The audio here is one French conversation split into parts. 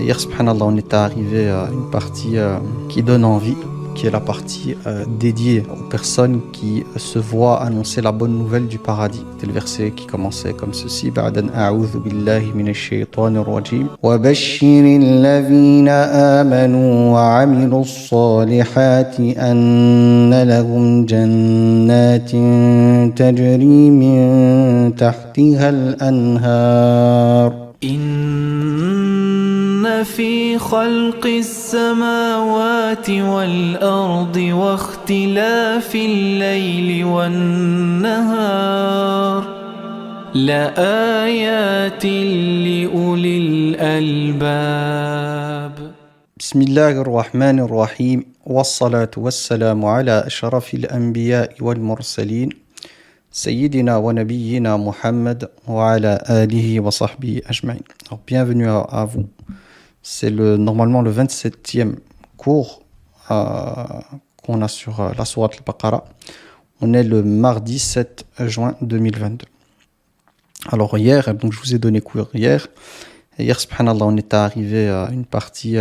Hier, subhanallah, on est arrivé à une partie qui donne envie, qui est la partie dédiée aux personnes qui se voient annoncer la bonne nouvelle du paradis. C'est le verset qui commençait comme ceci: Ba'dan a'udhu billahi minash shaytanir rajim. Wa bashshiril ladhina amanu wa 'amilus salihati anna lahum jannatin tajri min tahtiha al-anhar. إن في خلق السماوات والأرض واختلاف الليل والنهار لآيات لأولي الألباب. بسم الله الرحمن الرحيم والصلاة والسلام على أشرف الأنبياء والمرسلين Sayyidina wa nabiyyina Muhammad wa ala alihi wa sahbihi ajma'in. Alors, bienvenue à vous. C'est normalement le 27e cours qu'on a sur la sourate al-Baqarah. On est le mardi 7 juin 2022. Alors hier, donc je vous ai donné cours hier. Et hier, subhanallah, on est arrivé à une partie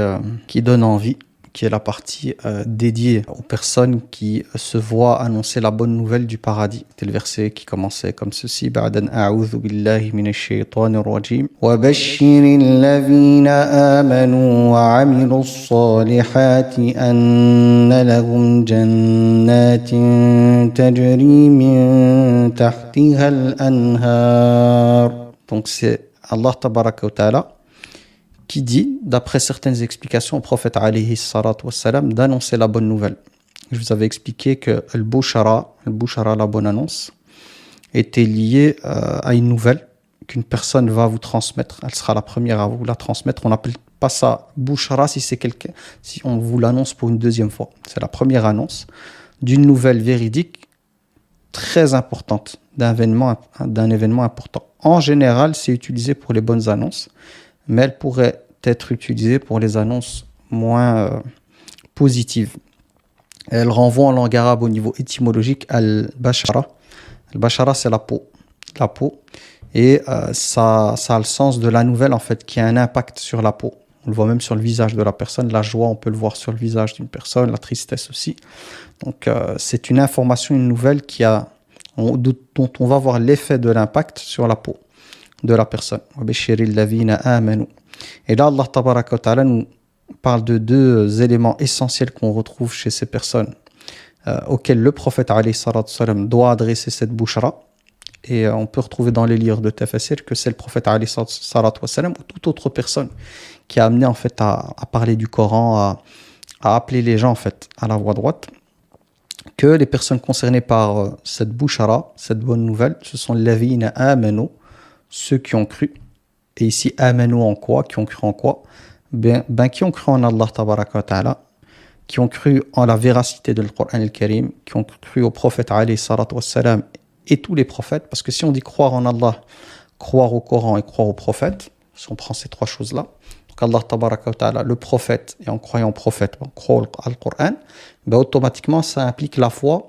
qui donne envie, qui est la partie dédiée aux personnes qui se voient annoncer la bonne nouvelle du paradis. C'est le verset qui commençait comme ceci: Ba'dan a'udhu billahi minash shaytanir rajim. Wa bashshiril ladhina amanu wa 'amilus salihati anna lahum jannatin tajri min tahtiha al-anhar. Donc c'est Allah tabaraka wa ta'ala qui dit, d'après certaines explications au prophète alayhi salatu wassalam, d'annoncer la bonne nouvelle. Je vous avais expliqué que le bushara, la bonne annonce, était lié à une nouvelle qu'une personne va vous transmettre. Elle sera la première à vous la transmettre. On n'appelle pas ça bushara si on vous l'annonce pour une deuxième fois. C'est la première annonce d'une nouvelle véridique très importante, d'un événement important. En général, c'est utilisé pour les bonnes annonces, mais elle pourrait être utilisée pour les annonces moins positives. Elle renvoie en langue arabe au niveau étymologique al-bashara. Al-bashara, c'est la peau. La peau. Et ça a le sens de la nouvelle, en fait, qui a un impact sur la peau. On le voit même sur le visage de la personne. La joie, on peut le voir sur le visage d'une personne. La tristesse aussi. Donc, c'est une information, une nouvelle dont on va voir l'effet de l'impact sur la peau de la personne. Et là, Allah tabaraka wa ta'ala nous parle de deux éléments essentiels qu'on retrouve chez ces personnes auxquelles le prophète alayhi salatu wassalam doit adresser cette bushra. Et on peut retrouver dans les livres de Tafasir que c'est le prophète alayhi salatu wassalam ou toute autre personne qui a amené en fait à parler du Coran, à appeler les gens en fait à la voie droite, que les personnes concernées par cette bushra, cette bonne nouvelle, ce sont ladhina amanu, ceux qui ont cru. Et ici, amanu en quoi? Qui ont cru en quoi? Qui ont cru en Allah tabaraka wa ta'ala, qui ont cru en la véracité de Coran al-Karim, qui ont cru au prophète alayhi salatu wassalam et tous les prophètes. Parce que si on dit croire en Allah, croire au Coran et croire au prophète, si on prend ces trois choses-là, donc Allah tabaraka wa ta'ala, le prophète, et en croyant au prophète, on croit au Coran, automatiquement ça implique la foi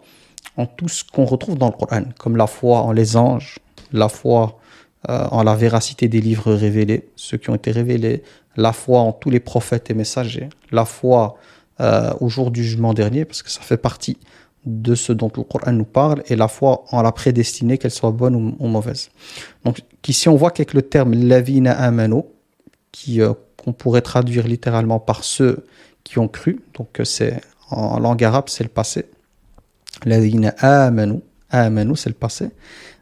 en tout ce qu'on retrouve dans le Coran, comme la foi en les anges, la foi en la véracité des livres révélés, ceux qui ont été révélés, la foi en tous les prophètes et messagers, la foi au jour du jugement dernier, parce que ça fait partie de ce dont le Coran nous parle, et la foi en la prédestinée, qu'elle soit bonne ou mauvaise. Donc ici on voit qu'avec le terme lavina amanu, qu'on pourrait traduire littéralement par ceux qui ont cru, donc c'est en langue arabe c'est le passé, lavina amanu, c'est le passé,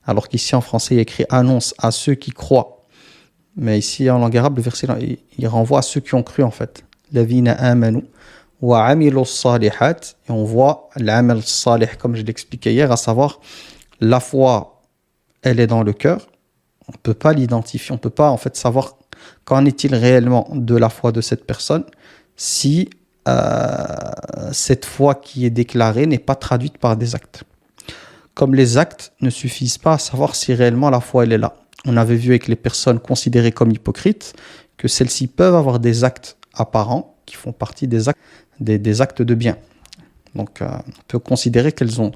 alors qu'ici en français il y a écrit annonce à ceux qui croient, mais ici en langue arabe le verset il renvoie à ceux qui ont cru en fait. Ladhina amanu wa amilus salihat, et on voit l'amal salih comme je l'expliquais hier, à savoir la foi elle est dans le cœur, on ne peut pas l'identifier, on ne peut pas en fait savoir qu'en est-il réellement de la foi de cette personne si cette foi qui est déclarée n'est pas traduite par des actes. Comme les actes ne suffisent pas à savoir si réellement la foi elle est là. On avait vu avec les personnes considérées comme hypocrites que celles-ci peuvent avoir des actes apparents qui font partie des actes de bien. Donc on peut considérer qu'elles ont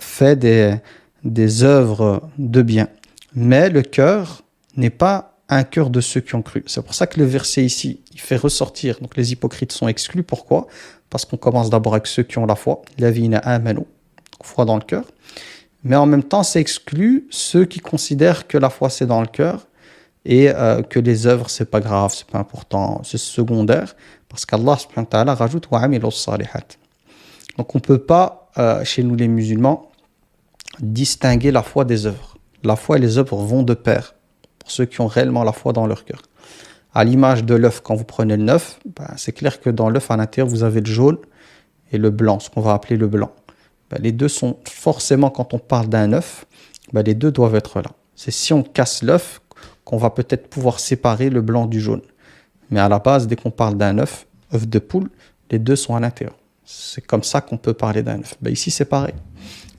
fait des œuvres de bien. Mais le cœur n'est pas un cœur de ceux qui ont cru. C'est pour ça que le verset ici, il fait ressortir, donc les hypocrites sont exclus. Pourquoi? Parce qu'on commence d'abord avec ceux qui ont la foi, ladhina amanu, foi dans le cœur. Mais en même temps, c'est exclu ceux qui considèrent que la foi c'est dans le cœur et que les œuvres c'est pas grave, c'est pas important, c'est secondaire, parce qu'Allah subhanahu wa ta'ala rajoute wa amilus salihat. Donc on peut pas, chez nous les musulmans, distinguer la foi des œuvres. La foi et les œuvres vont de pair, pour ceux qui ont réellement la foi dans leur cœur. À l'image de l'œuf, quand vous prenez le œuf, c'est clair que dans l'œuf à l'intérieur, vous avez le jaune et le blanc, ce qu'on va appeler le blanc. Les deux sont forcément, quand on parle d'un œuf, les deux doivent être là. C'est si on casse l'œuf qu'on va peut-être pouvoir séparer le blanc du jaune. Mais à la base, dès qu'on parle d'un œuf, œuf de poule, les deux sont à l'intérieur. C'est comme ça qu'on peut parler d'un œuf. Ici, c'est pareil.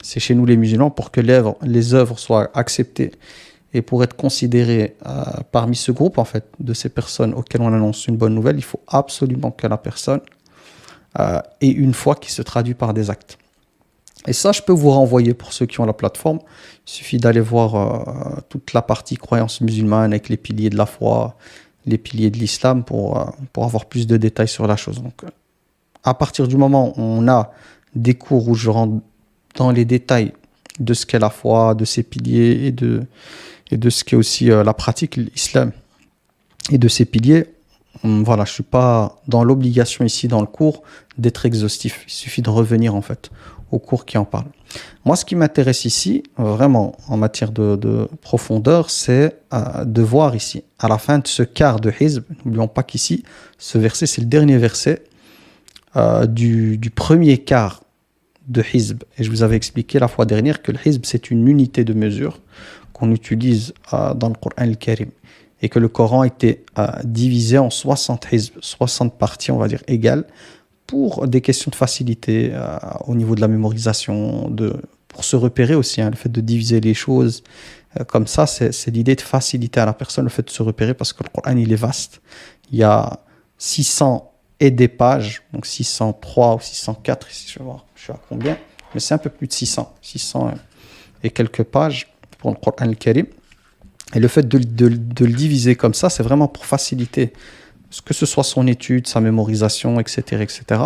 C'est chez nous les musulmans, pour que les œuvres soient acceptées et pour être considérées parmi ce groupe en fait, de ces personnes auxquelles on annonce une bonne nouvelle, il faut absolument que la personne ait une foi qui se traduit par des actes. Et ça, je peux vous renvoyer pour ceux qui ont la plateforme. Il suffit d'aller voir toute la partie croyance musulmane avec les piliers de la foi, les piliers de l'islam pour avoir plus de détails sur la chose. Donc, à partir du moment où on a des cours où je rentre dans les détails de ce qu'est la foi, de ses piliers et de ce qu'est aussi la pratique, l'islam, et de ses piliers, voilà, je ne suis pas dans l'obligation ici dans le cours d'être exhaustif. Il suffit de revenir en fait au cours qui en parle. Moi, ce qui m'intéresse ici, vraiment en matière de profondeur, c'est de voir ici, à la fin de ce quart de Hizb, n'oublions pas qu'ici, ce verset, c'est le dernier verset du premier quart de Hizb. Et je vous avais expliqué la fois dernière que le Hizb, c'est une unité de mesure qu'on utilise dans le Coran al-Karim. Et que le Coran était divisé en 60 Hizb, 60 parties, on va dire, égales, pour des questions de facilité au niveau de la mémorisation, pour se repérer aussi, le fait de diviser les choses comme ça, c'est l'idée de faciliter à la personne le fait de se repérer, parce que le Coran, il est vaste. Il y a 600 et des pages, donc 603 ou 604, ici, je vais voir, je suis à combien, mais c'est un peu plus de 600 et quelques pages pour le Coran al-Karim. Et le fait de le diviser comme ça, c'est vraiment pour faciliter que ce soit son étude, sa mémorisation, etc., etc.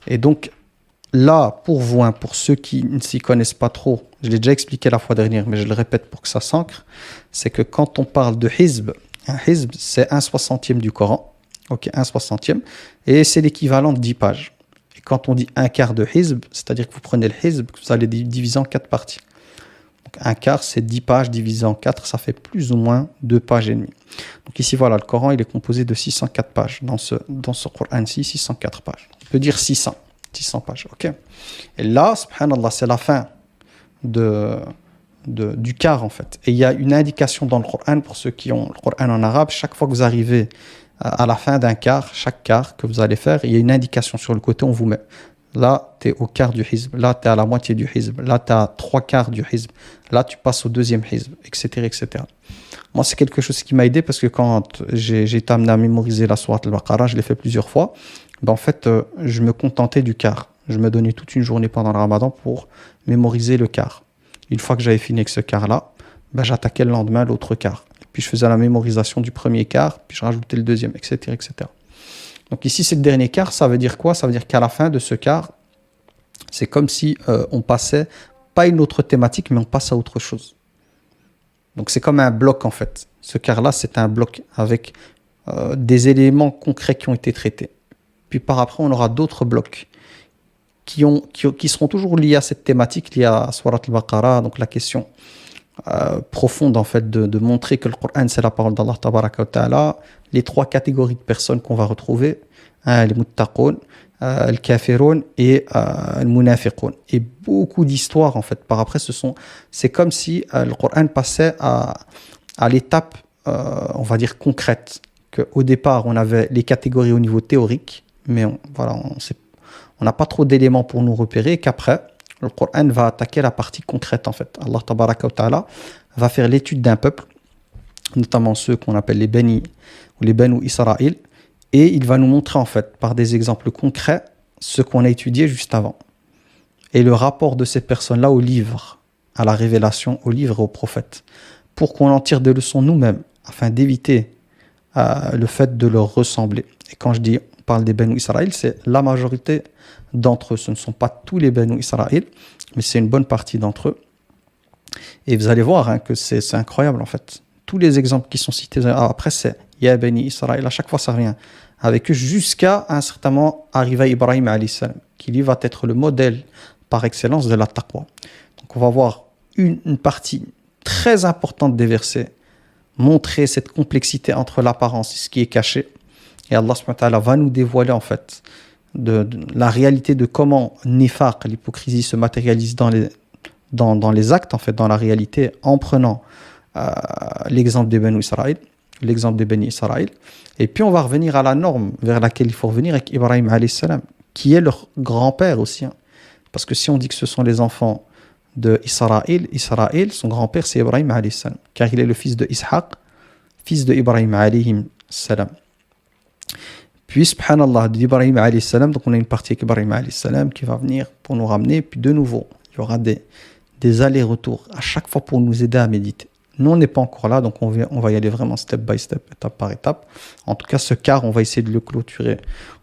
Et donc, là, pour vous, pour ceux qui ne s'y connaissent pas trop, je l'ai déjà expliqué la fois dernière, mais je le répète pour que ça s'ancre, c'est que quand on parle de Hizb, un Hizb, c'est 1/60 du Coran, ok, 1/60, et c'est l'équivalent de 10 pages. Et quand on dit un quart de Hizb, c'est-à-dire que vous prenez le Hizb, que vous allez diviser en 4 parties. Un quart, c'est 10 pages divisé en 4, ça fait plus ou moins 2 pages et demie. Donc ici, voilà, le Coran, il est composé de 604 pages. Dans ce Coran-ci, 604 pages. On peut dire 600 pages, ok. Et là, subhanallah, c'est la fin du quart, en fait. Et il y a une indication dans le Coran, pour ceux qui ont le Coran en arabe, chaque fois que vous arrivez à la fin d'un quart, chaque quart que vous allez faire, il y a une indication sur le côté, on vous met... Là, tu es au quart du Hizb. Là, tu es à la moitié du Hizb. Là, tu es à 3/4 du Hizb. Là, tu passes au deuxième Hizb, etc., etc. Moi, c'est quelque chose qui m'a aidé parce que quand j'ai été amené à mémoriser la sourate al-Baqarah, je l'ai fait plusieurs fois. En fait, je me contentais du quart. Je me donnais toute une journée pendant le Ramadan pour mémoriser le quart. Une fois que j'avais fini avec ce quart-là, j'attaquais le lendemain l'autre quart. Puis je faisais la mémorisation du premier quart, puis je rajoutais le deuxième, etc., etc. Donc ici, c'est le dernier quart. Ça veut dire quoi? Ça veut dire qu'à la fin de ce quart, c'est comme si on passait, pas une autre thématique, mais on passe à autre chose. Donc c'est comme un bloc en fait. Ce quart-là, c'est un bloc avec des éléments concrets qui ont été traités. Puis par après, on aura d'autres blocs qui seront toujours liés à cette thématique, liés à Surat al-Baqarah, donc la question profonde en fait de montrer que le Coran c'est la parole d'Allah tabaraka wa ta'ala, les 3 catégories de personnes qu'on va retrouver, les muttaqoun, le kafirun et le munafiqoun, et beaucoup d'histoires en fait par après. C'est comme si le Coran passait à l'étape on va dire concrète, qu'au départ on avait les catégories au niveau théorique, mais on n'a pas trop d'éléments pour nous repérer, et qu'après le Coran va attaquer la partie concrète en fait. Allah tabaraka wa ta'ala va faire l'étude d'un peuple, notamment ceux qu'on appelle les Bani ou les Banu Israël, et il va nous montrer en fait par des exemples concrets ce qu'on a étudié juste avant. Et le rapport de ces personnes-là au livre, à la révélation, au livre et aux prophètes, pour qu'on en tire des leçons nous-mêmes afin d'éviter le fait de leur ressembler. Et quand je dis, on parle des Banu Israël, c'est la majorité d'entre eux. Ce ne sont pas tous les Banu Israël, mais c'est une bonne partie d'entre eux. Et vous allez voir que c'est incroyable en fait. Tous les exemples qui sont cités après, c'est Ya Bani Israël, à chaque fois ça revient avec eux jusqu'à un certain moment arriver à Ibrahim alayhi salam, qui lui va être le modèle par excellence de la taqwa. Donc on va voir une partie très importante des versets montrer cette complexité entre l'apparence et ce qui est caché. Et Allah subhanahu wa ta'ala va nous dévoiler en fait de la réalité de comment nifaq, l'hypocrisie, se matérialise dans les actes, en fait, dans la réalité, en prenant l'exemple des Banu Israël, l'exemple des Bani Israël. Et puis on va revenir à la norme vers laquelle il faut revenir avec Ibrahim alayhi salam, qui est leur grand-père aussi. Hein. Parce que si on dit que ce sont les enfants de Israël, son grand-père c'est Ibrahim alayhi salam, car il est le fils de Ishaq, fils de Ibrahim alayhi salam. Puis, subhanallah, d'Ibrahim alayhi salam, donc on a une partie avec Ibrahim alayhi salam qui va venir pour nous ramener, puis de nouveau, il y aura des allers-retours à chaque fois pour nous aider à méditer. Nous, on n'est pas encore là, donc on va y aller vraiment step by step, étape par étape. En tout cas, ce quart, on va essayer de le clôturer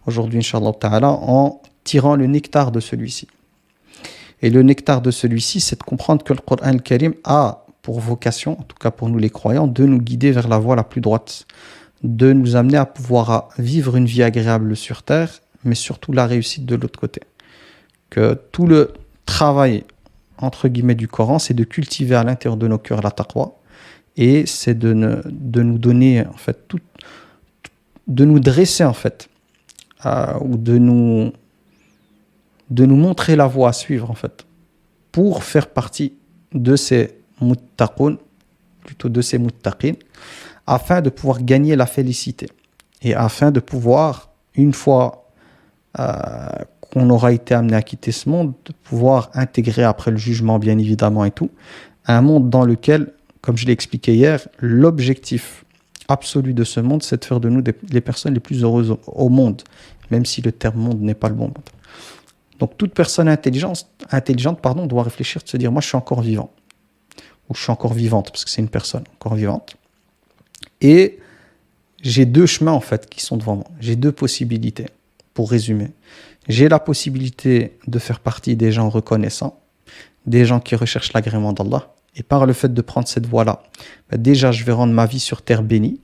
aujourd'hui, Inch'Allah ta'ala, en tirant le nectar de celui-ci. Et le nectar de celui-ci, c'est de comprendre que le Coran al-Karim a pour vocation, en tout cas pour nous les croyants, de nous guider vers la voie la plus droite, de nous amener à pouvoir vivre une vie agréable sur terre, mais surtout la réussite de l'autre côté. Que tout le travail, entre guillemets, du Coran, c'est de cultiver à l'intérieur de nos cœurs la taqwa, et c'est de nous donner, en fait, de nous dresser, en fait, ou de nous montrer la voie à suivre, en fait, pour faire partie de ces muttaqun, plutôt de ces muttaqin, afin de pouvoir gagner la félicité et afin de pouvoir, une fois qu'on aura été amené à quitter ce monde, de pouvoir intégrer après le jugement, bien évidemment, et tout, un monde dans lequel, comme je l'ai expliqué hier, l'objectif absolu de ce monde, c'est de faire de nous les personnes les plus heureuses au monde, même si le terme monde n'est pas le bon monde. Donc toute personne intelligente, doit réfléchir, de se dire, moi je suis encore vivant, ou je suis encore vivante, parce que c'est une personne encore vivante. Et j'ai deux chemins en fait qui sont devant moi. J'ai deux possibilités, pour résumer. J'ai la possibilité de faire partie des gens reconnaissants, des gens qui recherchent l'agrément d'Allah. Et par le fait de prendre cette voie-là, déjà je vais rendre ma vie sur terre bénie.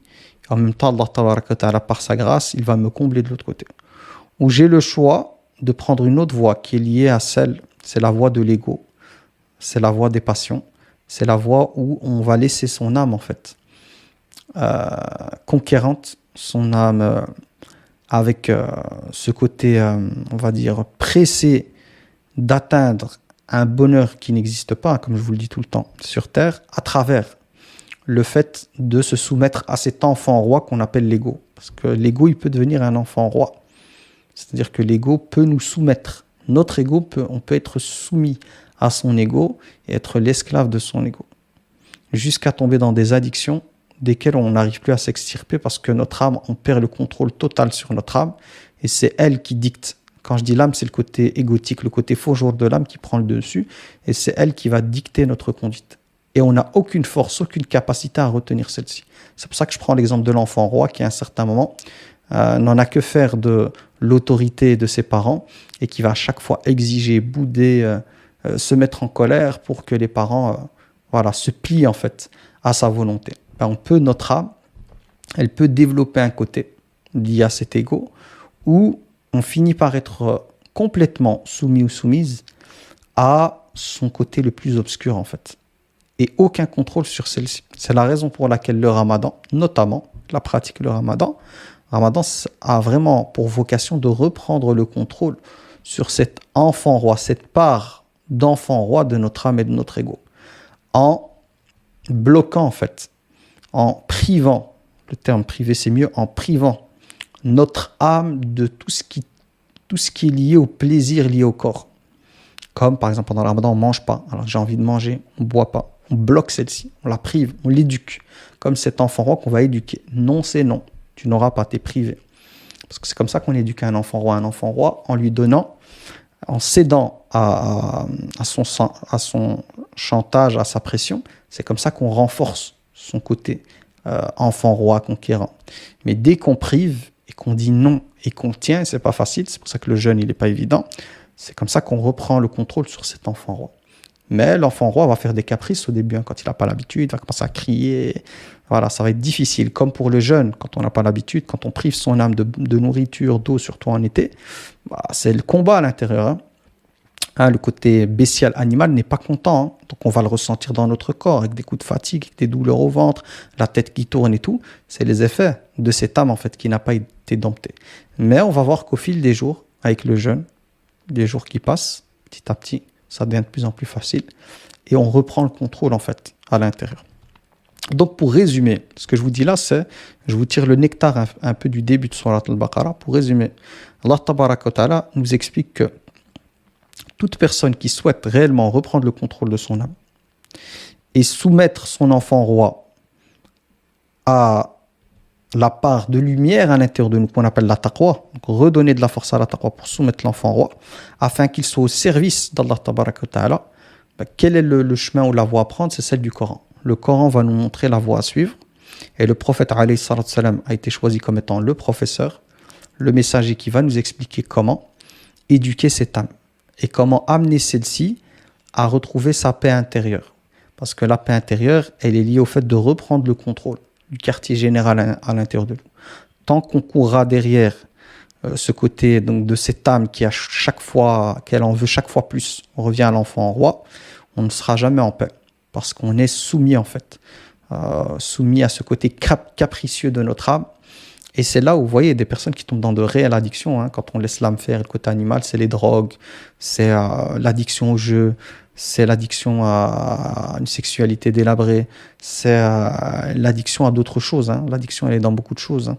En même temps, Allah tabaraka ta'ala, par sa grâce, il va me combler de l'autre côté. Ou j'ai le choix de prendre une autre voie qui est liée à celle, c'est la voie de l'ego, c'est la voie des passions, c'est la voie où on va laisser son âme en fait conquérante, son âme avec ce côté, on va dire, pressé d'atteindre un bonheur qui n'existe pas, comme je vous le dis tout le temps, sur Terre, à travers le fait de se soumettre à cet enfant roi qu'on appelle l'ego. Parce que l'ego, il peut devenir un enfant roi. C'est-à-dire que l'ego peut nous soumettre. Notre ego, on peut être soumis à son ego et être l'esclave de son ego. Jusqu'à tomber dans des addictions desquelles on n'arrive plus à s'extirper parce que notre âme, on perd le contrôle total sur notre âme et c'est elle qui dicte. Quand je dis l'âme, c'est le côté égotique, le côté faux jour de l'âme qui prend le dessus et c'est elle qui va dicter notre conduite. Et on n'a aucune force, aucune capacité à retenir celle-ci. C'est pour ça que je prends l'exemple de l'enfant roi qui, à un certain moment, n'en a que faire de l'autorité de ses parents et qui va à chaque fois exiger, bouder, se mettre en colère pour que les parents se plient en fait à sa volonté. Notre âme, elle peut développer un côté lié à cet ego où on finit par être complètement soumis ou soumise à son côté le plus obscur en fait. Et aucun contrôle sur celle-ci. C'est la raison pour laquelle le ramadan, notamment la pratique du ramadan a vraiment pour vocation de reprendre le contrôle sur cet enfant roi, cette part d'enfant roi de notre âme et de notre ego. En bloquant en fait, en privant, le terme privé c'est mieux, en privant notre âme de tout ce qui est lié au plaisir lié au corps. Comme par exemple pendant le ramadan on ne mange pas, alors j'ai envie de manger, on ne boit pas. On bloque celle-ci, on la prive, on l'éduque. Comme cet enfant roi qu'on va éduquer. Non, c'est non. Tu n'auras pas, t'es privé. Parce que c'est comme ça qu'on éduque un enfant roi. Un enfant roi, en lui donnant, en cédant à son chantage, à sa pression, c'est comme ça qu'on renforce son côté enfant roi conquérant. Mais dès qu'on prive et qu'on dit non et qu'on tient, c'est pas facile, c'est pour ça que le jeûne il n'est pas évident, c'est comme ça qu'on reprend le contrôle sur cet enfant roi. Mais l'enfant roi va faire des caprices au début, hein, quand il n'a pas l'habitude, il va commencer à crier. Voilà, ça va être difficile. Comme pour le jeûne, quand on n'a pas l'habitude, quand on prive son âme de nourriture, d'eau, surtout en été, bah, c'est le combat à l'intérieur. Hein, le côté bestial animal n'est pas content. Hein. Donc on va le ressentir dans notre corps, avec des coups de fatigue, avec des douleurs au ventre, la tête qui tourne et tout. C'est les effets de cette âme en fait qui n'a pas été domptée. Mais on va voir qu'au fil des jours, avec le jeûne, les jours qui passent, petit à petit, ça devient de plus en plus facile. Et on reprend le contrôle en fait à l'intérieur. Donc pour résumer, ce que je vous dis là, c'est, je vous tire le nectar un peu du début de Surat al-Baqarah. Pour résumer, Allah Tabaraka wa Ta'ala nous explique que toute personne qui souhaite réellement reprendre le contrôle de son âme et soumettre son enfant roi à la part de lumière à l'intérieur de nous, qu'on appelle la taqwa, donc redonner de la force à la taqwa pour soumettre l'enfant roi, afin qu'il soit au service d'Allah Tabaraka wa Ta'ala, quel est le chemin ou la voie à prendre? C'est celle du Coran. Le Coran va nous montrer la voie à suivre, et le prophète alayhi salatu salam a été choisi comme étant le professeur, le messager qui va nous expliquer comment éduquer cette âme, et comment amener celle-ci à retrouver sa paix intérieure. Parce que la paix intérieure, elle est liée au fait de reprendre le contrôle du quartier général à l'intérieur de nous. Tant qu'on courra derrière ce côté donc, de cette âme qui a chaque fois, qu'elle en veut chaque fois plus, on revient à l'enfant roi, on ne sera jamais en paix. Parce qu'on est soumis en fait, soumis à ce côté capricieux de notre âme. Et c'est là où vous voyez des personnes qui tombent dans de réelles addictions. Hein, quand on laisse l'âme faire, le côté animal, c'est les drogues, c'est l'addiction au jeu, c'est l'addiction à une sexualité délabrée, c'est l'addiction à d'autres choses. Hein. L'addiction, elle est dans beaucoup de choses. Hein.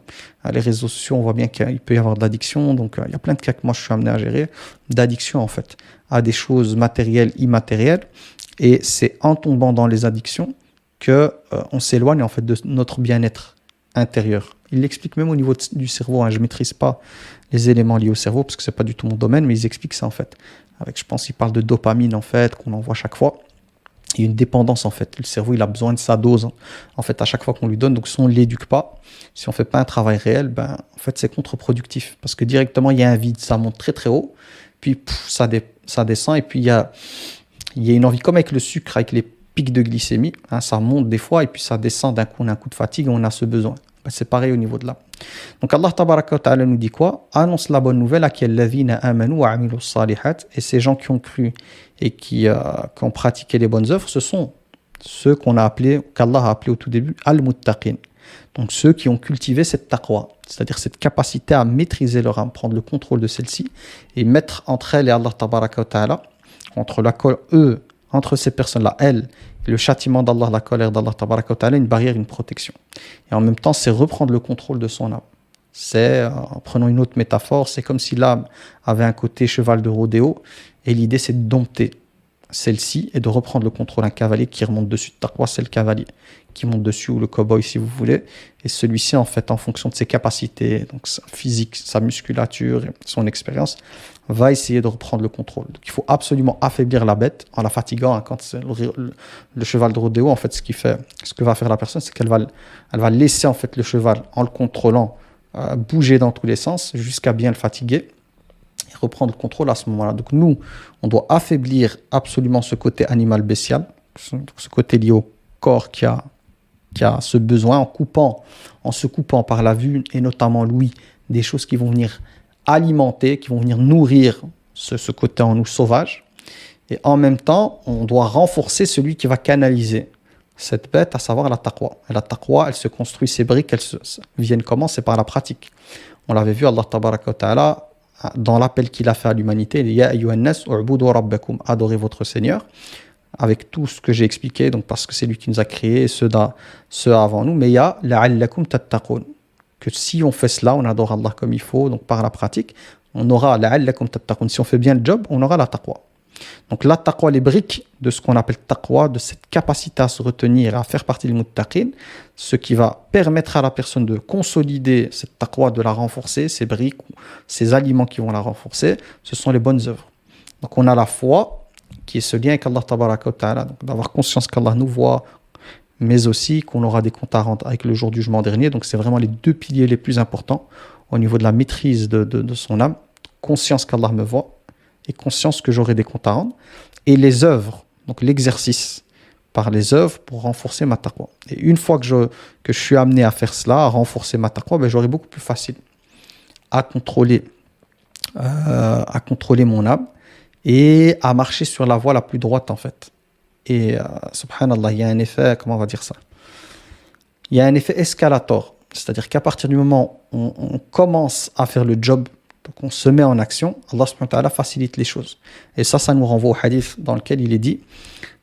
Les réseaux sociaux, on voit bien qu'il peut y avoir de l'addiction. Donc, il y a plein de cas que moi, je suis amené à gérer, d'addiction, en fait, à des choses matérielles, immatérielles. Et c'est en tombant dans les addictions qu'on s'éloigne, en fait, de notre bien-être intérieur. Il l'explique même au niveau du cerveau. Hein. Je ne maîtrise pas les éléments liés au cerveau parce que ce n'est pas du tout mon domaine, mais ils expliquent ça en fait. Avec, je pense qu'il parle de dopamine en fait, qu'on envoie chaque fois. Il y a une dépendance en fait. Le cerveau, il a besoin de sa dose en fait à chaque fois qu'on lui donne. Donc si on ne l'éduque pas, si on ne fait pas un travail réel, ben, en fait c'est contre-productif. Parce que directement, il y a un vide, ça monte très très haut, puis ça descend et puis il y a une envie comme avec le sucre, avec les pics de glycémie. Hein, ça monte des fois et puis ça descend d'un coup, on a un coup de fatigue et on a ce besoin. C'est pareil au niveau de là. Donc Allah Tabaraka wa Ta'ala nous dit quoi? Annonce la bonne nouvelle à qui alladhina amanu wa amilu salihat, et ces gens qui ont cru et qui ont pratiqué les bonnes œuvres, ce sont ceux qu'Allah a appelé au tout début al-muttaqin. Donc ceux qui ont cultivé cette taqwa, c'est-à-dire cette capacité à maîtriser leur âme, prendre le contrôle de celle-ci et mettre entre elles et Allah Tabaraka wa Ta'ala, entre ces personnes-là, elles, et le châtiment d'Allah, la colère d'Allah Tabaraka wa Ta'ala, une barrière, une protection. Et en même temps, c'est reprendre le contrôle de son âme. C'est, prenons une autre métaphore, c'est comme si l'âme avait un côté cheval de rodéo, et l'idée c'est de dompter celle-ci et de reprendre le contrôle. Un cavalier qui remonte dessus de taqwa, c'est le cavalier qui monte dessus, ou le cow-boy si vous voulez. Et celui-ci, en fait, en fonction de ses capacités, donc sa physique, sa musculature, son expérience, va essayer de reprendre le contrôle. Donc il faut absolument affaiblir la bête en la fatiguant. Hein, quand c'est le cheval de rodéo, en fait, ce que va faire la personne, c'est qu'elle va laisser en fait le cheval en le contrôlant bouger dans tous les sens jusqu'à bien le fatiguer et reprendre le contrôle à ce moment-là. Donc nous, on doit affaiblir absolument ce côté animal bestial, ce côté lié au corps qui a ce besoin, en se coupant par la vue et notamment l'ouïe, des choses qui vont venir alimenter, qui vont venir nourrir ce côté en nous sauvage. Et en même temps, on doit renforcer celui qui va canaliser cette bête, à savoir la taqwa. Et la taqwa, elle se construit, ses briques, viennent comment? C'est par la pratique. On l'avait vu, Allah Tabaraka wa Ta'ala, dans l'appel qu'il a fait à l'humanité, il dit « Ya ayyuhan nas, u'budu rabbakum » adorez votre Seigneur, avec tout ce que j'ai expliqué, donc parce que c'est lui qui nous a créés, ceux avant nous, mais il y a « la'allakum tattaqun » que si on fait cela, on adore Allah comme il faut, donc par la pratique, on aura la'allakum tattaqun. Si on fait bien le job, on aura la taqwa. Donc la taqwa, les briques de ce qu'on appelle taqwa, de cette capacité à se retenir, à faire partie des muttaqin, ce qui va permettre à la personne de consolider cette taqwa, de la renforcer, ces briques, ces aliments qui vont la renforcer, ce sont les bonnes œuvres. Donc on a la foi, qui est ce lien avec Allah Tabaraka wa Ta'ala, donc d'avoir conscience qu'Allah nous voit, mais aussi qu'on aura des comptes à rendre avec le jour du jugement dernier. Donc c'est vraiment les deux piliers les plus importants au niveau de la maîtrise de son âme. Conscience qu'Allah me voit et conscience que j'aurai des comptes à rendre. Et les œuvres, donc l'exercice par les œuvres pour renforcer ma taqwa. Et une fois que je suis amené à faire cela, à renforcer ma taqwa, ben j'aurai beaucoup plus facile à contrôler mon âme et à marcher sur la voie la plus droite en fait. Et subhanallah, il y a un effet, comment on va dire ça? Il y a un effet escalator. C'est-à-dire qu'à partir du moment où on commence à faire le job, donc on se met en action, Allah subhanahu wa ta'ala facilite les choses. Et ça nous renvoie au hadith dans lequel il est dit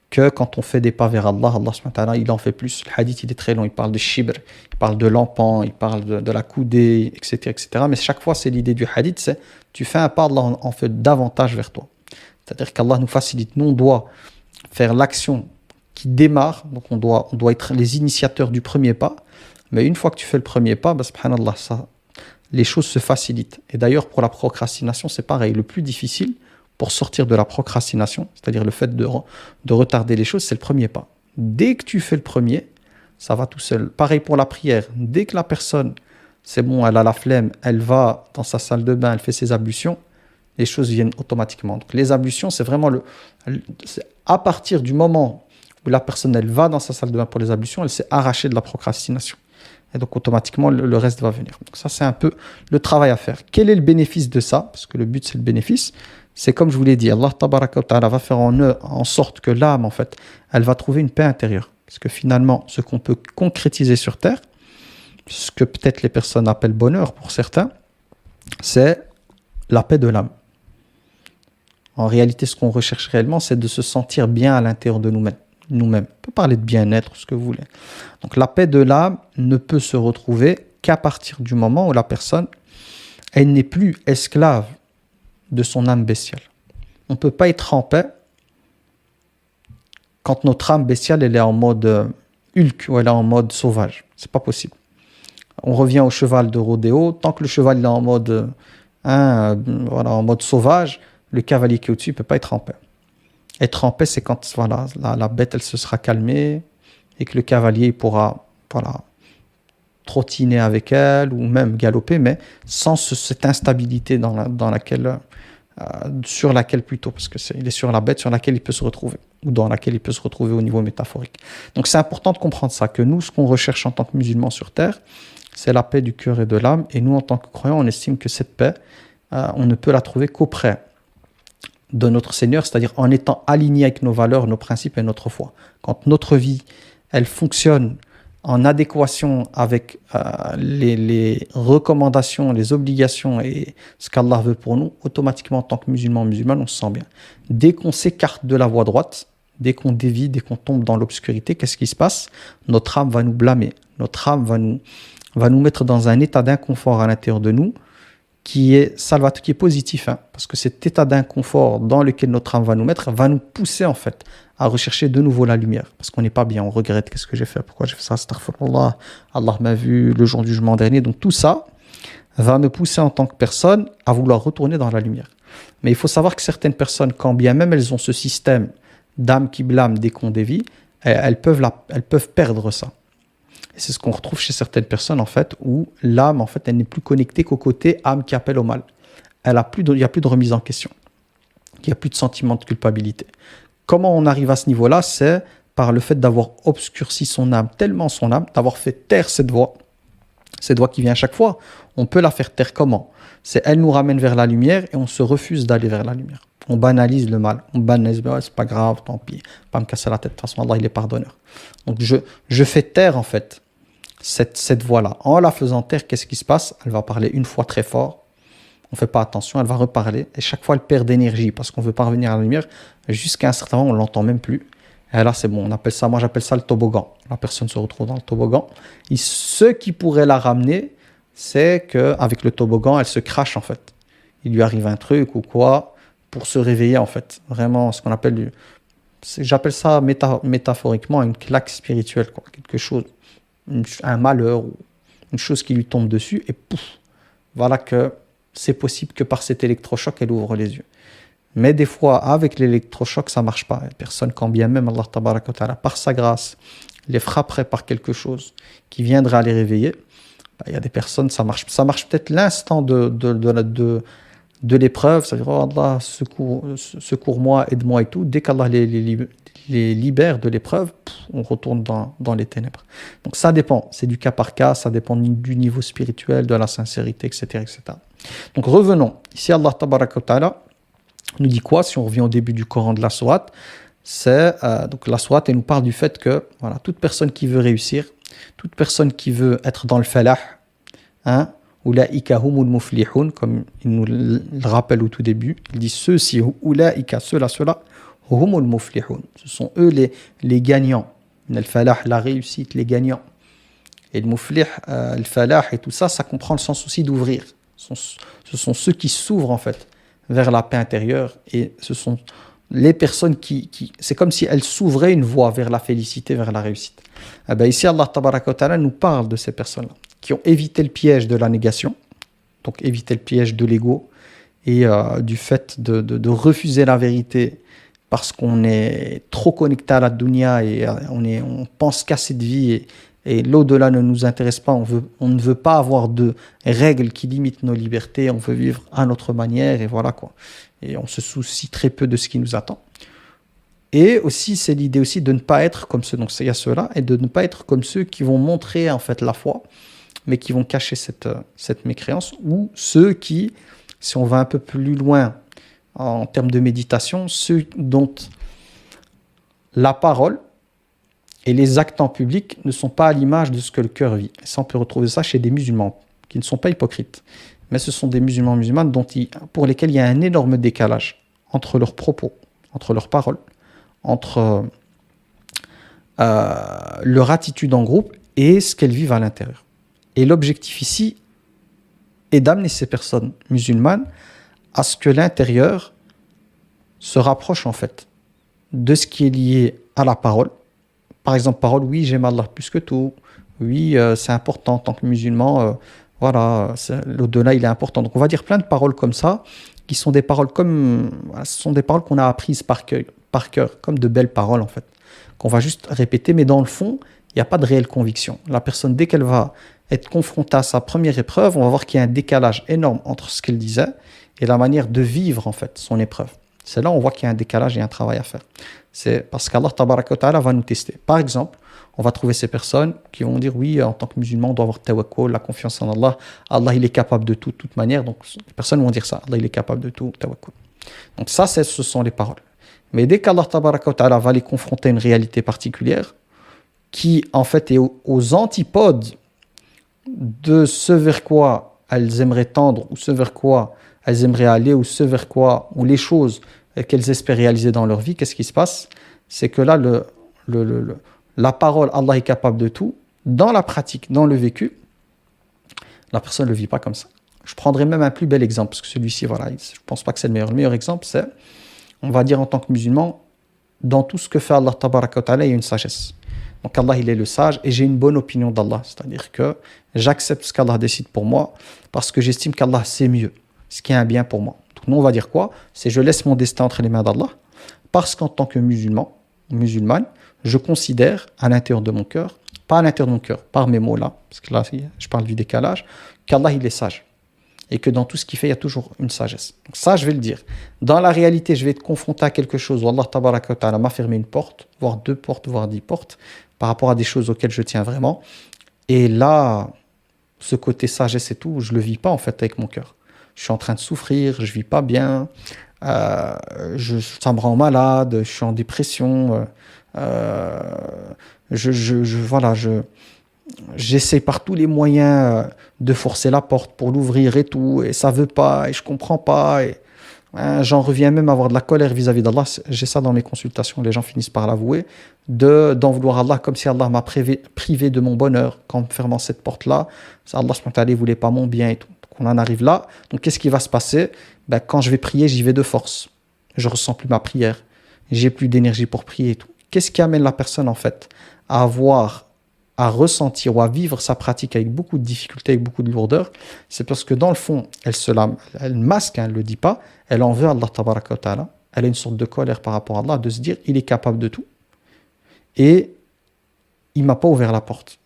que quand on fait des pas vers Allah, Allah subhanahu wa ta'ala, il en fait plus. Le hadith, il est très long, il parle de shibr, il parle de l'empan, il parle de la coudée, etc., etc. Mais chaque fois, c'est l'idée du hadith, c'est tu fais un pas, Allah en fait davantage vers toi. C'est-à-dire qu'Allah nous facilite. Nous, on doit faire l'action qui démarre, donc on doit être les initiateurs du premier pas. Mais une fois que tu fais le premier pas, bah, subhanallah, les choses se facilitent. Et d'ailleurs, pour la procrastination, c'est pareil. Le plus difficile pour sortir de la procrastination, c'est-à-dire le fait de retarder les choses, c'est le premier pas. Dès que tu fais le premier, ça va tout seul. Pareil pour la prière. Dès que la personne, c'est bon, elle a la flemme, elle va dans sa salle de bain, elle fait ses ablutions, les choses viennent automatiquement. Donc les ablutions, c'est vraiment c'est à partir du moment où la personne, elle va dans sa salle de bain pour les ablutions, elle s'est arrachée de la procrastination. Et donc, automatiquement, le reste va venir. Donc, ça, c'est un peu le travail à faire. Quel est le bénéfice de ça? Parce que le but, c'est le bénéfice. C'est comme je vous l'ai dit, Allah tabaraka wa ta'ala va faire en sorte que l'âme, en fait, elle va trouver une paix intérieure. Parce que finalement, ce qu'on peut concrétiser sur Terre, ce que peut-être les personnes appellent bonheur pour certains, c'est la paix de l'âme. En réalité, ce qu'on recherche réellement, c'est de se sentir bien à l'intérieur de nous-mêmes. On peut parler de bien-être, ce que vous voulez. Donc la paix de l'âme ne peut se retrouver qu'à partir du moment où la personne, elle n'est plus esclave de son âme bestiale. On ne peut pas être en paix quand notre âme bestiale elle est en mode Hulk ou elle est en mode sauvage. C'est pas possible. On revient au cheval de rodéo. Tant que le cheval est en mode, en mode sauvage, le cavalier qui est au-dessus ne peut pas être en paix. Être en paix, c'est quand la bête elle se sera calmée et que le cavalier pourra trottiner avec elle ou même galoper, mais sans cette instabilité sur laquelle plutôt, parce qu'il est sur la bête sur laquelle il peut se retrouver ou dans laquelle il peut se retrouver au niveau métaphorique. Donc c'est important de comprendre ça, que nous, ce qu'on recherche en tant que musulmans sur Terre, c'est la paix du cœur et de l'âme, et nous, en tant que croyants, on estime que cette paix, on ne peut la trouver qu'auprès de notre Seigneur, c'est-à-dire en étant aligné avec nos valeurs, nos principes et notre foi. Quand notre vie, elle fonctionne en adéquation avec les recommandations, les obligations et ce qu'Allah veut pour nous, automatiquement, en tant que musulman, on se sent bien. Dès qu'on s'écarte de la voie droite, dès qu'on dévie, dès qu'on tombe dans l'obscurité, qu'est-ce qui se passe? Notre âme va nous blâmer. Notre âme va nous mettre dans un état d'inconfort à l'intérieur de nous, qui est positif, parce que cet état d'inconfort dans lequel notre âme va nous mettre va nous pousser en fait à rechercher de nouveau la lumière, parce qu'on n'est pas bien, on regrette qu'est-ce que j'ai fait, pourquoi j'ai fait ça, astaghfirullah, Allah m'a vu le jour du jugement dernier. Donc tout ça va me pousser en tant que personne à vouloir retourner dans la lumière. Mais il faut savoir que certaines personnes, quand bien même elles ont ce système d'âme qui blâme dès qu'on dévie, elles peuvent perdre ça. Et c'est ce qu'on retrouve chez certaines personnes, en fait, où l'âme, en fait, elle n'est plus connectée qu'au côté âme qui appelle au mal. Il n'y a plus de remise en question. Il n'y a plus de sentiment de culpabilité. Comment on arrive à ce niveau-là? C'est par le fait d'avoir obscurci son âme, tellement son âme, d'avoir fait taire cette voix qui vient à chaque fois. On peut la faire taire comment? Elle nous ramène vers la lumière et on se refuse d'aller vers la lumière. On banalise le mal. On banalise, c'est pas grave, tant pis. Pas me casser la tête. De toute façon, Allah, il est pardonneur. Donc, je fais taire, en fait, cette voix-là. En la faisant taire, qu'est-ce qui se passe? Elle va parler une fois très fort. On ne fait pas attention. Elle va reparler. Et chaque fois, elle perd d'énergie parce qu'on veut parvenir à la lumière. Jusqu'à un certain moment, on ne l'entend même plus. Et là, c'est bon. Moi, j'appelle ça le toboggan. La personne se retrouve dans le toboggan. Et ce qui pourrait la ramener, c'est qu'avec le toboggan, elle se crache, en fait. Il lui arrive un truc ou quoi pour se réveiller, en fait. Vraiment, ce qu'on appelle j'appelle ça métaphoriquement une claque spirituelle, quoi. Quelque chose, un malheur, ou une chose qui lui tombe dessus, et pouf, voilà que c'est possible que par cet électrochoc, elle ouvre les yeux. Mais des fois, avec l'électrochoc, ça ne marche pas. Personne, quand bien même Allah tabaraka wa ta'ala, par sa grâce, les frapperait par quelque chose qui viendrait à les réveiller, il y a des personnes, ça marche peut-être l'instant de l'épreuve, c'est-à-dire, oh Allah, secours-moi, aide-moi et tout. Dès qu'Allah les libère de l'épreuve, on retourne dans les ténèbres. Donc ça dépend, c'est du cas par cas, ça dépend du niveau spirituel, de la sincérité, etc. etc. Donc revenons, ici Allah Tabaraka wa Ta'ala nous dit quoi, si on revient au début du Coran de la sourate, c'est, donc la sourate, elle nous parle du fait que voilà, toute personne qui veut réussir, toute personne qui veut être dans le falah, hein, Oulaïka humul muflihun, comme il nous le rappelle au tout début, il dit ceux-ci, Oulaïka, ceux-là, humul muflihun, ce sont eux les gagnants. Le falah, la réussite, les gagnants. Et le muflih, le falah et tout ça, ça comprend le sens aussi d'ouvrir. Ce sont ceux qui s'ouvrent en fait vers la paix intérieure, et ce sont les personnes c'est comme si elles s'ouvraient une voie vers la félicité, vers la réussite. Eh bien, ici, Allah Tabaraka wa Ta'ala nous parle de ces personnes-là, qui ont évité le piège de la négation, donc évité le piège de l'ego, et du fait de refuser la vérité, parce qu'on est trop connecté à la dunya, et on pense qu'à cette vie, et l'au-delà ne nous intéresse pas, on ne veut pas avoir de règles qui limitent nos libertés, on veut vivre à notre manière, et voilà quoi. Et on se soucie très peu de ce qui nous attend. Et aussi, c'est l'idée aussi de ne pas être comme ceux, donc il y a ceux-là, et de ne pas être comme ceux qui vont montrer en fait la foi, mais qui vont cacher cette mécréance, ou ceux qui, si on va un peu plus loin en termes de méditation, ceux dont la parole et les actes en public ne sont pas à l'image de ce que le cœur vit. Et ça, on peut retrouver ça chez des musulmans qui ne sont pas hypocrites, mais ce sont des musulmans pour lesquels il y a un énorme décalage entre leurs propos, entre leurs paroles, entre leur attitude en groupe et ce qu'elles vivent à l'intérieur. Et l'objectif ici est d'amener ces personnes musulmanes à ce que l'intérieur se rapproche en fait de ce qui est lié à la parole. Par exemple, parole, oui, j'aime Allah plus que tout. Oui, c'est important en tant que musulman. Voilà, l'au-delà, il est important. Donc, on va dire plein de paroles comme ça, qui sont des paroles ce sont des paroles qu'on a apprises par cœur, comme de belles paroles en fait, qu'on va juste répéter, mais dans le fond, il n'y a pas de réelle conviction. La personne, dès qu'elle va être confrontée à sa première épreuve, on va voir qu'il y a un décalage énorme entre ce qu'elle disait et la manière de vivre en fait son épreuve. C'est là où on voit qu'il y a un décalage et un travail à faire. C'est parce qu'Allah Tabaraka wa Ta'ala va nous tester. Par exemple, on va trouver ces personnes qui vont dire oui, en tant que musulman, on doit avoir tawakkul, la confiance en Allah. Allah, il est capable de tout, de toute manière. Donc, les personnes vont dire ça. Allah, il est capable de tout, tawakkul. Donc ça, ce sont les paroles. Mais dès qu'Allah Tabaraka wa Ta'ala va les confronter à une réalité particulière, qui en fait est aux antipodes de ce vers quoi elles aimeraient tendre, ou ce vers quoi elles aimeraient aller, ou ce vers quoi, ou les choses qu'elles espèrent réaliser dans leur vie, qu'est-ce qui se passe? C'est que là, la parole, Allah est capable de tout, dans la pratique, dans le vécu, la personne ne le vit pas comme ça. Je prendrai même un plus bel exemple, parce que celui-ci, voilà, je ne pense pas que c'est le meilleur. Le meilleur exemple, c'est, on va dire en tant que musulman, dans tout ce que fait Allah Tabaraka wa Ta'ala, il y a une sagesse. Donc Allah, il est le sage, et j'ai une bonne opinion d'Allah. C'est-à-dire que j'accepte ce qu'Allah décide pour moi, parce que j'estime qu'Allah sait mieux ce qui est un bien pour moi. Donc nous, on va dire quoi? C'est je laisse mon destin entre les mains d'Allah, parce qu'en tant que musulmane, je considère à l'intérieur de mon cœur, pas à l'intérieur de mon cœur, par mes mots là, parce que là, je parle du décalage, qu'Allah, il est sage. Et que dans tout ce qu'il fait, il y a toujours une sagesse. Donc ça, je vais le dire. Dans la réalité, je vais être confronté à quelque chose où Allah Tabaraka wa Ta'ala m'a fermé une porte, voire 2 portes, voire 10 portes, par rapport à des choses auxquelles je tiens vraiment. Et là, ce côté sagesse et tout, je ne le vis pas en fait avec mon cœur. Je suis en train de souffrir, je ne vis pas bien, ça me rend malade, je suis en dépression, j'essaie par tous les moyens de forcer la porte pour l'ouvrir et tout, et ça ne veut pas, et je ne comprends pas, et j'en reviens même à avoir de la colère vis-à-vis d'Allah. J'ai ça dans mes consultations, les gens finissent par l'avouer, d'en vouloir à Allah comme si Allah m'a privé de mon bonheur qu'en fermant cette porte-là, Allah ne voulait pas mon bien et tout. On en arrive là. Donc, qu'est-ce qui va se passer? Quand je vais prier, j'y vais de force. Je ne ressens plus ma prière. J'ai plus d'énergie pour prier et tout. Qu'est-ce qui amène la personne, en fait, à ressentir ou à vivre sa pratique avec beaucoup de difficultés, avec beaucoup de lourdeur? C'est parce que, dans le fond, elle masque, elle ne le dit pas. Elle en veut à Allah Tabaraka wa Ta'ala. Elle a une sorte de colère par rapport à Allah, de se dire, il est capable de tout. Et il m'a pas ouvert la porte.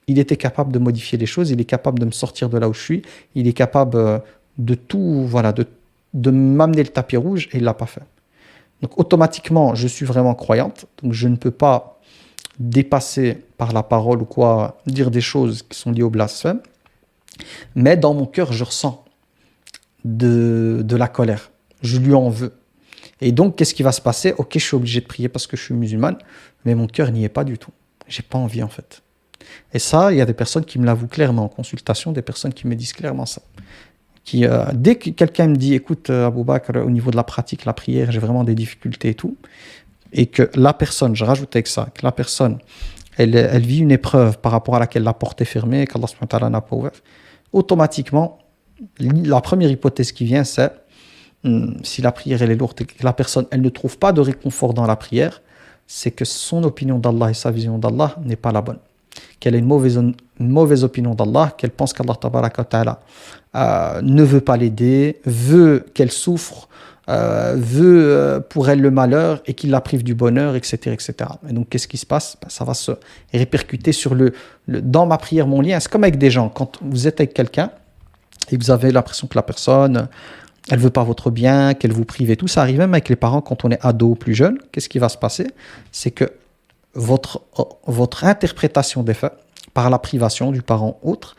Il était capable de modifier les choses, il est capable de me sortir de là où je suis, il est capable de tout, voilà, de m'amener le tapis rouge et il l'a pas fait. Donc automatiquement, je suis vraiment croyante, donc je ne peux pas dépasser par la parole ou quoi, dire des choses qui sont liées au blasphème, mais dans mon cœur, je ressens de la colère. Je lui en veux. Et donc, qu'est-ce qui va se passer? Ok, je suis obligé de prier parce que je suis musulmane, mais mon cœur n'y est pas du tout. J'ai pas envie en fait. Et ça, il y a des personnes qui me l'avouent clairement en consultation, des personnes qui me disent clairement ça. Dès que quelqu'un me dit, écoute, Abou Bakr, au niveau de la pratique, la prière, j'ai vraiment des difficultés et tout, et que la personne, je rajoute avec ça, que la personne, elle vit une épreuve par rapport à laquelle la porte est fermée et qu'Allah subhanahu wa ta'ala n'a pas ouvert, automatiquement, la première hypothèse qui vient, c'est si la prière elle est lourde et que la personne elle ne trouve pas de réconfort dans la prière, c'est que son opinion d'Allah et sa vision d'Allah n'est pas la bonne. Qu'elle ait une mauvaise opinion d'Allah, qu'elle pense qu'Allah tabaraka wa ta'ala ne veut pas l'aider, veut qu'elle souffre, veut pour elle le malheur et qu'il la prive du bonheur, etc., etc. Et donc, qu'est-ce qui se passe? Ça va se répercuter sur dans ma prière, mon lien. C'est comme avec des gens. Quand vous êtes avec quelqu'un et que vous avez l'impression que la personne, elle ne veut pas votre bien, qu'elle vous prive et tout, ça arrive même avec les parents quand on est ado ou plus jeune. Qu'est-ce qui va se passer? C'est que votre interprétation des faits par la privation du parent autre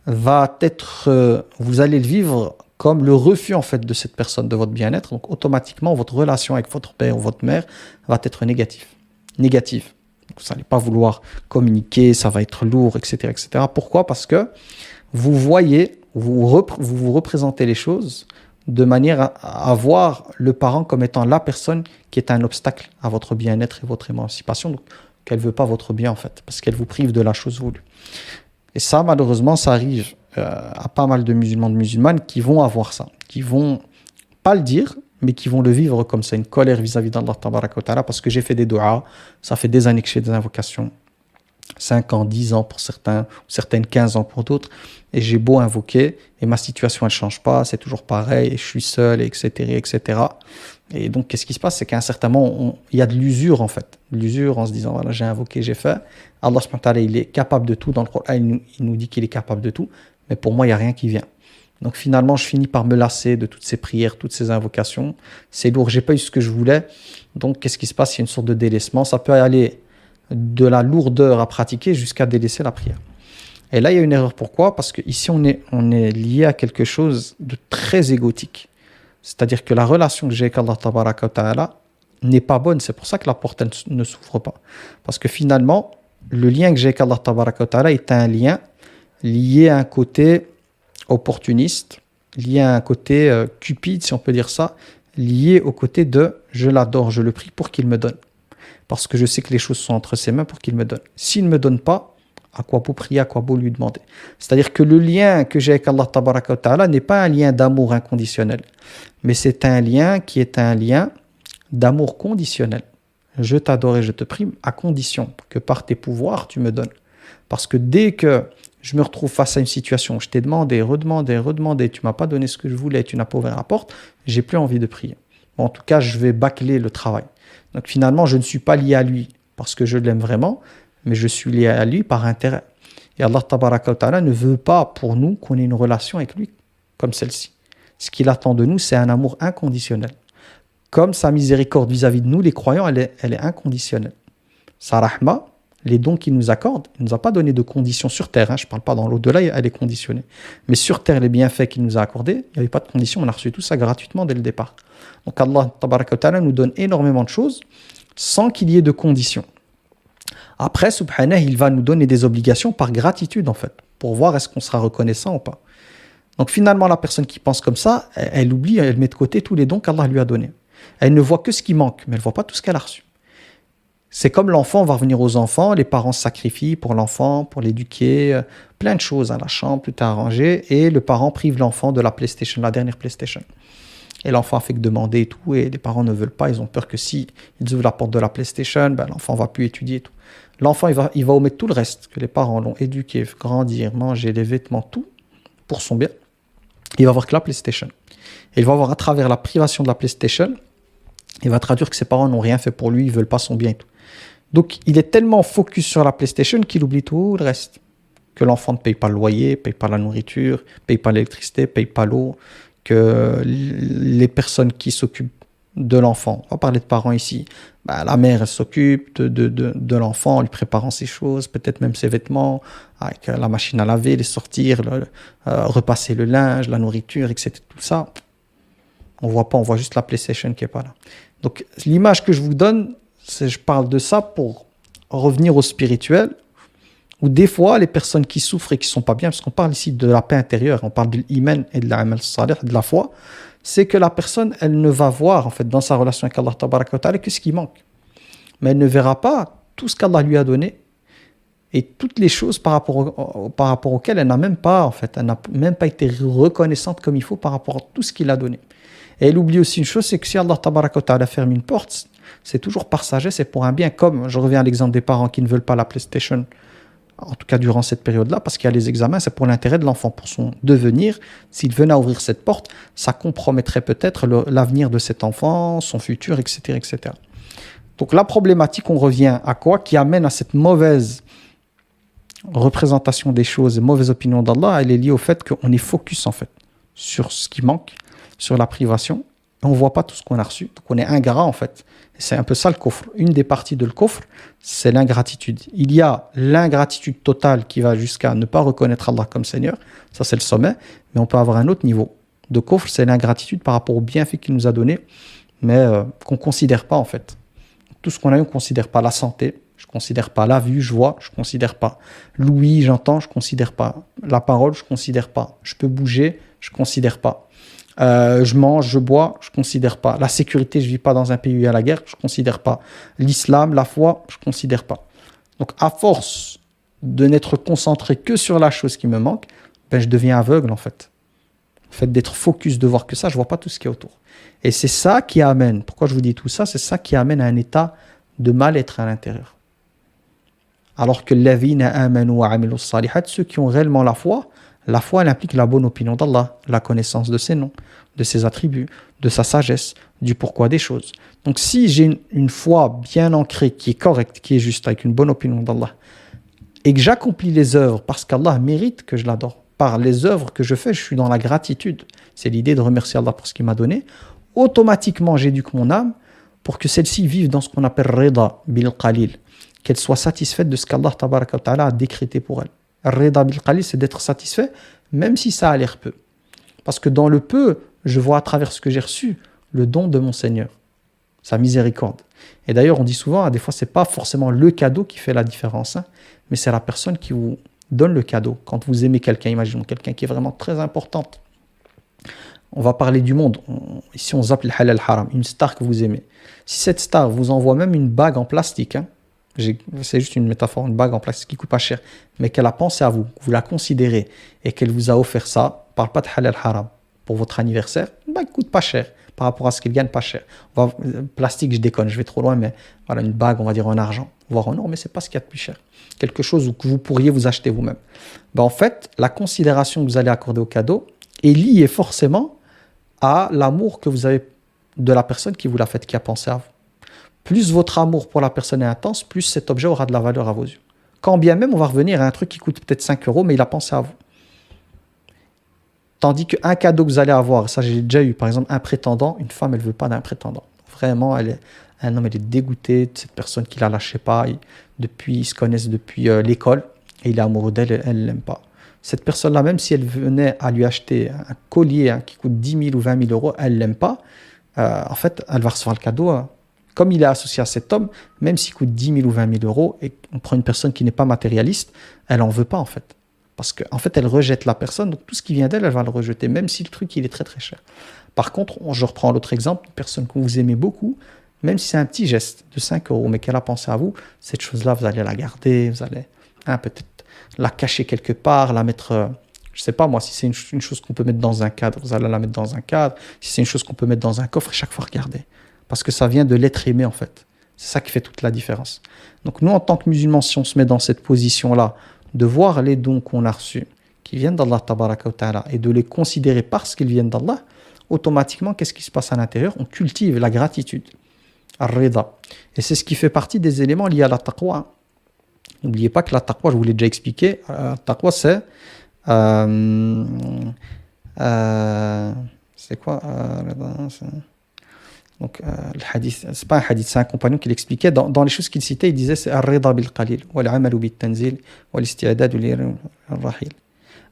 va être, vous allez le vivre comme le refus en fait de cette personne, de votre bien-être. Donc automatiquement, votre relation avec votre père ou votre mère va être négative. Vous n'allez pas vouloir communiquer, ça va être lourd, etc., etc. Pourquoi? Parce que vous voyez, vous représentez les choses de manière à voir le parent comme étant la personne qui est un obstacle à votre bien-être et votre émancipation, donc qu'elle ne veut pas votre bien en fait, parce qu'elle vous prive de la chose voulue. Et ça, malheureusement, ça arrive à pas mal de musulmans, de musulmanes qui vont avoir ça, qui vont pas le dire, mais qui vont le vivre comme ça, une colère vis-à-vis d'Allah tabaraka wa ta'ala, parce que j'ai fait des du'as, ça fait des années que je fais des invocations, 5 ans, 10 ans pour certains, certaines 15 ans pour d'autres, et j'ai beau invoquer, et ma situation elle change pas, c'est toujours pareil, et je suis seul, etc., etc. Et donc qu'est-ce qui se passe? C'est qu'à un certain moment, il y a de l'usure en fait, l'usure en se disant voilà, j'ai invoqué, j'ai fait. Allah subhanahu wa ta'ala, il est capable de tout, dans le Coran il nous dit qu'il est capable de tout, mais pour moi il n'y a rien qui vient. Donc finalement je finis par me lasser de toutes ces prières, toutes ces invocations, c'est lourd, j'ai pas eu ce que je voulais, donc qu'est-ce qui se passe? Il y a une sorte de délaissement, ça peut aller de la lourdeur à pratiquer jusqu'à délaisser la prière. Et là, il y a une erreur. Pourquoi? Parce qu'ici, on est lié à quelque chose de très égotique. C'est-à-dire que la relation que j'ai avec Allah tabaraka wa ta'ala n'est pas bonne. C'est pour ça que la porte elle ne s'ouvre pas. Parce que finalement, le lien que j'ai avec Allah tabaraka wa ta'ala est un lien lié à un côté opportuniste, lié à un côté cupide, si on peut dire ça, lié au côté de « je l'adore, je le prie pour qu'il me donne ». Parce que je sais que les choses sont entre ses mains pour qu'il me donne. S'il ne me donne pas, à quoi beau prier, à quoi beau lui demander? C'est-à-dire que le lien que j'ai avec Allah tabaraka wa ta'ala n'est pas un lien d'amour inconditionnel, mais c'est un lien qui est un lien d'amour conditionnel. Je t'adore et je te prie à condition que par tes pouvoirs tu me donnes. Parce que dès que je me retrouve face à une situation où je t'ai demandé, redemandé, tu m'as pas donné ce que je voulais, tu n'as pas ouvert la porte, j'ai plus envie de prier. Bon, en tout cas, je vais bâcler le travail. Donc finalement, je ne suis pas lié à lui parce que je l'aime vraiment, mais je suis lié à lui par intérêt. Et Allah tabaraka wa ta'ala ne veut pas pour nous qu'on ait une relation avec lui comme celle-ci. Ce qu'il attend de nous, c'est un amour inconditionnel. Comme sa miséricorde vis-à-vis de nous, les croyants, elle est inconditionnelle. Sa rahma, les dons qu'il nous accorde, il ne nous a pas donné de conditions sur terre. Je ne parle pas dans l'au-delà, elle est conditionnée. Mais sur terre, les bienfaits qu'il nous a accordés, il n'y avait pas de conditions. On a reçu tout ça gratuitement dès le départ. Donc Allah tabaraka wa ta'ala nous donne énormément de choses sans qu'il y ait de conditions. Après, subhanah, il va nous donner des obligations par gratitude en fait, pour voir est-ce qu'on sera reconnaissant ou pas. Donc finalement, la personne qui pense comme ça, elle oublie, elle met de côté tous les dons qu'Allah lui a donnés. Elle ne voit que ce qui manque, mais elle ne voit pas tout ce qu'elle a reçu. C'est comme l'enfant, on va revenir aux enfants, les parents se sacrifient pour l'enfant, pour l'éduquer, plein de choses à la chambre, tout est arrangé, et le parent prive l'enfant de la PlayStation, la dernière PlayStation. Et l'enfant a fait que demander et tout, et les parents ne veulent pas, ils ont peur que si ils ouvrent la porte de la PlayStation, l'enfant ne va plus étudier et tout. L'enfant, il va omettre tout le reste, que les parents l'ont éduqué, grandir, manger, les vêtements, tout, pour son bien. Il va voir que la PlayStation. Et il va voir à travers la privation de la PlayStation, il va traduire que ses parents n'ont rien fait pour lui, ils ne veulent pas son bien et tout. Donc, il est tellement focus sur la PlayStation qu'il oublie tout le reste. Que l'enfant ne paye pas le loyer, paye pas la nourriture, paye pas l'électricité, paye pas l'eau, que les personnes qui s'occupent de l'enfant, on va parler de parents ici, bah, la mère elle s'occupe de l'enfant en lui préparant ses choses, peut-être même ses vêtements, avec la machine à laver, les sortir, repasser le linge, la nourriture, etc. Tout ça, on voit pas, on voit juste la PlayStation qui est pas là. Donc l'image que je vous donne, je parle de ça pour revenir au spirituel, où des fois, les personnes qui souffrent et qui ne sont pas bien, parce qu'on parle ici de la paix intérieure, on parle de l'iman et de l'amal salih, de la foi, c'est que la personne, elle ne va voir, en fait, dans sa relation avec Allah tabaraka wa ta'ala, que ce qui manque. Mais elle ne verra pas tout ce qu'Allah lui a donné et toutes les choses par rapport auxquelles elle n'a même pas, en fait, elle n'a même pas été reconnaissante comme il faut par rapport à tout ce qu'il a donné. Et elle oublie aussi une chose, c'est que si Allah tabaraka wa ta'ala ferme une porte, c'est toujours par sagesse et pour un bien, comme, je reviens à l'exemple des parents qui ne veulent pas la PlayStation, en tout cas durant cette période-là, parce qu'il y a les examens, c'est pour l'intérêt de l'enfant, pour son devenir. S'il venait à ouvrir cette porte, ça compromettrait peut-être l'avenir de cet enfant, son futur, etc., etc. Donc la problématique, on revient à quoi? Qui amène à cette mauvaise représentation des choses et mauvaise opinion d'Allah, elle est liée au fait qu'on est focus en fait sur ce qui manque, sur la privation, et on ne voit pas tout ce qu'on a reçu. Donc on est ingrat en fait. Et c'est un peu ça le kufr. Une des parties de le kufr, c'est l'ingratitude. Il y a l'ingratitude totale qui va jusqu'à ne pas reconnaître Allah comme Seigneur. Ça c'est le sommet. Mais on peut avoir un autre niveau de kufr, c'est l'ingratitude par rapport aux bienfaits qu'il nous a donnés, mais qu'on ne considère pas en fait. Tout ce qu'on a eu, on ne considère pas. La santé, je ne considère pas. La vue, je vois, je ne considère pas. L'ouïe, j'entends, je ne considère pas. La parole, je ne considère pas. Je peux bouger, je ne considère pas. Je mange, je bois, je ne considère pas. La sécurité, je ne vis pas dans un pays où il y a la guerre, je ne considère pas. L'islam, la foi, je ne considère pas. Donc, à force de n'être concentré que sur la chose qui me manque, ben, je deviens aveugle en fait. Le fait d'être focus, de voir que ça, je ne vois pas tout ce qui est autour. Et c'est ça qui amène, pourquoi je vous dis tout ça, c'est ça qui amène à un état de mal-être à l'intérieur. Alors que ceux qui ont réellement la foi, elle implique la bonne opinion d'Allah, la connaissance de ses noms, de ses attributs, de sa sagesse, du pourquoi des choses. Donc si j'ai une foi bien ancrée, qui est correcte, qui est juste, avec une bonne opinion d'Allah, et que j'accomplis les œuvres parce qu'Allah mérite que je l'adore, par les œuvres que je fais, je suis dans la gratitude. C'est l'idée de remercier Allah pour ce qu'il m'a donné. Automatiquement, j'éduque mon âme pour que celle-ci vive dans ce qu'on appelle rida bil qalil, qu'elle soit satisfaite de ce qu'Allah tabaraka wa ta'ala a décrété pour elle. Rida bil qalil, c'est d'être satisfait, même si ça a l'air peu. Parce que dans le peu, je vois à travers ce que j'ai reçu, le don de mon Seigneur, sa miséricorde. Et d'ailleurs, on dit souvent, des fois, ce n'est pas forcément le cadeau qui fait la différence, hein, mais c'est la personne qui vous donne le cadeau. Quand vous aimez quelqu'un, imaginons quelqu'un qui est vraiment très important. On va parler du monde. Ici, on zappe le halal haram, une star que vous aimez. Si cette star vous envoie même une bague en plastique, hein, c'est juste une métaphore, une bague en plastique qui ne coûte pas cher, mais qu'elle a pensé à vous, vous la considérez et qu'elle vous a offert ça, on ne parle pas de halal haram, pour votre anniversaire, une bague ne coûte pas cher par rapport à ce qu'elle gagne pas cher. Plastique, je déconne, je vais trop loin, mais voilà, une bague, on va dire en argent, voire en or, mais ce n'est pas ce qu'il y a de plus cher. Quelque chose que vous pourriez vous acheter vous-même. Ben, en fait, la considération que vous allez accorder au cadeau est liée forcément à l'amour que vous avez de la personne qui vous l'a fait, qui a pensé à vous. Plus votre amour pour la personne est intense, plus cet objet aura de la valeur à vos yeux. Quand bien même, on va revenir à un truc qui coûte peut-être 5 €, mais il a pensé à vous. Tandis qu'un cadeau que vous allez avoir, ça j'ai déjà eu, par exemple, un prétendant, une femme, elle ne veut pas d'un prétendant. Vraiment, un homme, elle est dégoûtée de cette personne qui la lâchait pas. Ils se connaissent depuis l'école et il est amoureux d'elle, elle ne l'aime pas. Cette personne-là, même si elle venait à lui acheter un collier qui coûte 10 000 ou 20 000 €, elle ne l'aime pas. En fait, elle va recevoir le cadeau. Comme il est associé à cet homme, même s'il coûte 10 000 ou 20 000 € et qu'on prend une personne qui n'est pas matérialiste, elle n'en veut pas en fait. Parce qu'en fait, elle rejette la personne, donc tout ce qui vient d'elle, elle va le rejeter, même si le truc, il est très très cher. Par contre, je reprends l'autre exemple, une personne que vous aimez beaucoup, même si c'est un petit geste de 5 €, mais qu'elle a pensé à vous, cette chose-là, vous allez la garder, vous allez peut-être la cacher quelque part, la mettre, je ne sais pas moi, si c'est une chose qu'on peut mettre dans un cadre, vous allez la mettre dans un cadre, si c'est une chose qu'on peut mettre dans un coffre, et chaque fois regarder. Parce que ça vient de l'être aimé en fait. C'est ça qui fait toute la différence. Donc nous, en tant que musulmans, si on se met dans cette position-là, de voir les dons qu'on a reçus, qui viennent d'Allah tabaraka wa ta'ala, et de les considérer parce qu'ils viennent d'Allah, automatiquement, qu'est-ce qui se passe à l'intérieur? On cultive la gratitude. Ar-rida. Et c'est ce qui fait partie des éléments liés à la taqwa. N'oubliez pas que la taqwa, je vous l'ai déjà expliqué, la taqwa c'est quoi donc, le hadith, c'est pas un hadith, c'est un compagnon qui l'expliquait. Dans les choses qu'il citait, il disait c'est ar-rida bil qalil, wal amalu bit tanzil, wal isti'dad lil rahil.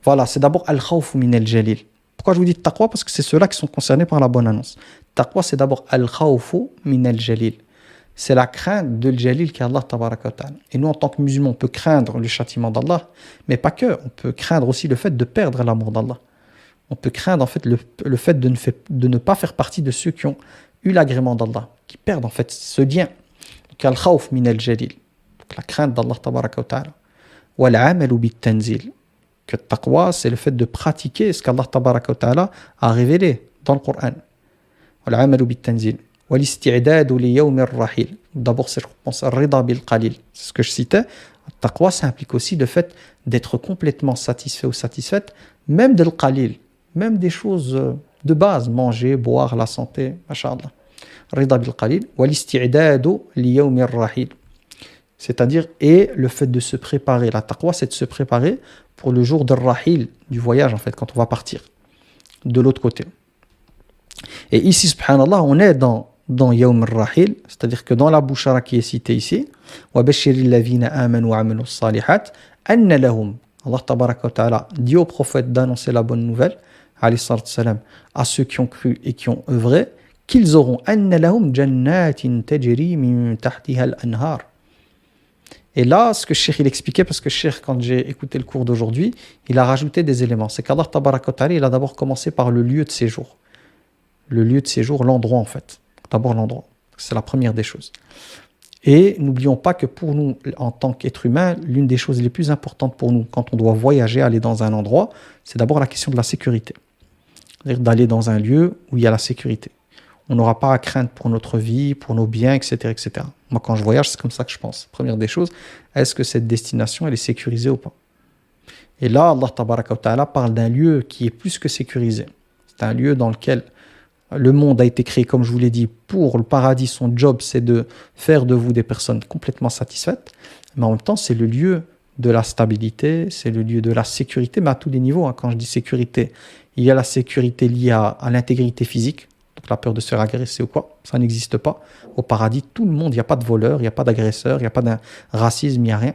Voilà, c'est d'abord al-khawf min al-jalil. Pourquoi je vous dis taqwa? Parce que c'est ceux-là qui sont concernés par la bonne annonce. Taqwa, c'est d'abord al-khawf min al-jalil. C'est la crainte de al-jalil qui est Allah tabaraka wa ta'ala. Et nous, en tant que musulmans, on peut craindre le châtiment d'Allah, mais pas que. On peut craindre aussi le fait de perdre l'amour d'Allah. On peut craindre en fait le fait de ne pas faire partie de ceux qui ont eu l'agrément d'Allah, qui perdent en fait ce lien. Donc, al-khawf min al-jalil. Donc, la crainte d'Allah tabaraka wa ta'ala. Wal amalu bit tanzil. Que taqwa, c'est le fait de pratiquer ce qu'Allah tabaraka wa ta'ala a révélé dans le Coran. Wal amalu bit tanzil. Wal isti'dad li yawm ar-rahil. D'abord, c'est je pense ar-rida bil qalil. C'est ce que je citais. Taqwa, ça implique aussi le fait d'être complètement satisfait ou satisfaite, même de qalil, même des choses de base, manger, boire, la santé, masha'Allah. Rida bil qalil, wal isti'dadu li yawm ar-rahil. C'est-à-dire, et le fait de se préparer, la taqwa, c'est de se préparer pour le jour de rahil, du voyage en fait, quand on va partir de l'autre côté. Et ici, subhanallah, on est dans yawm ar-rahil, c'est-à-dire que dans la bouchara qui est citée ici, wa bashiril ladhina amanu wa amilu s-salihat, anna lahum, Allah tabaraka wa ta'ala dit au prophète d'annoncer la bonne nouvelle, à ceux qui ont cru et qui ont œuvré, qu'ils auront anna lahum jannatin tajri min tahtiha al-anhar. Et là, ce que Cheikh il expliquait, parce que Cheikh, quand j'ai écouté le cours d'aujourd'hui, il a rajouté des éléments. C'est qu'Allah tabaraka wa ta'ala, il a d'abord commencé par le lieu de séjour. Le lieu de séjour, l'endroit en fait. D'abord l'endroit. C'est la première des choses. Et n'oublions pas que pour nous, en tant qu'être humain, l'une des choses les plus importantes pour nous, quand on doit voyager, aller dans un endroit, c'est d'abord la question de la sécurité. C'est-à-dire d'aller dans un lieu où il y a la sécurité. On n'aura pas à craindre pour notre vie, pour nos biens, etc., etc. Moi, quand je voyage, c'est comme ça que je pense. Première des choses, est-ce que cette destination, elle est sécurisée ou pas? Et là, Allah tabaraka wa ta'ala parle d'un lieu qui est plus que sécurisé. C'est un lieu dans lequel le monde a été créé, comme je vous l'ai dit, pour le paradis. Son job, c'est de faire de vous des personnes complètement satisfaites. Mais en même temps, c'est le lieu de la stabilité, c'est le lieu de la sécurité, mais à tous les niveaux. Quand je dis sécurité, il y a la sécurité liée à l'intégrité physique. Donc la peur de se faire agresser ou quoi, ça n'existe pas. Au paradis, tout le monde, il n'y a pas de voleur, il n'y a pas d'agresseur, il n'y a pas de racisme, il n'y a rien.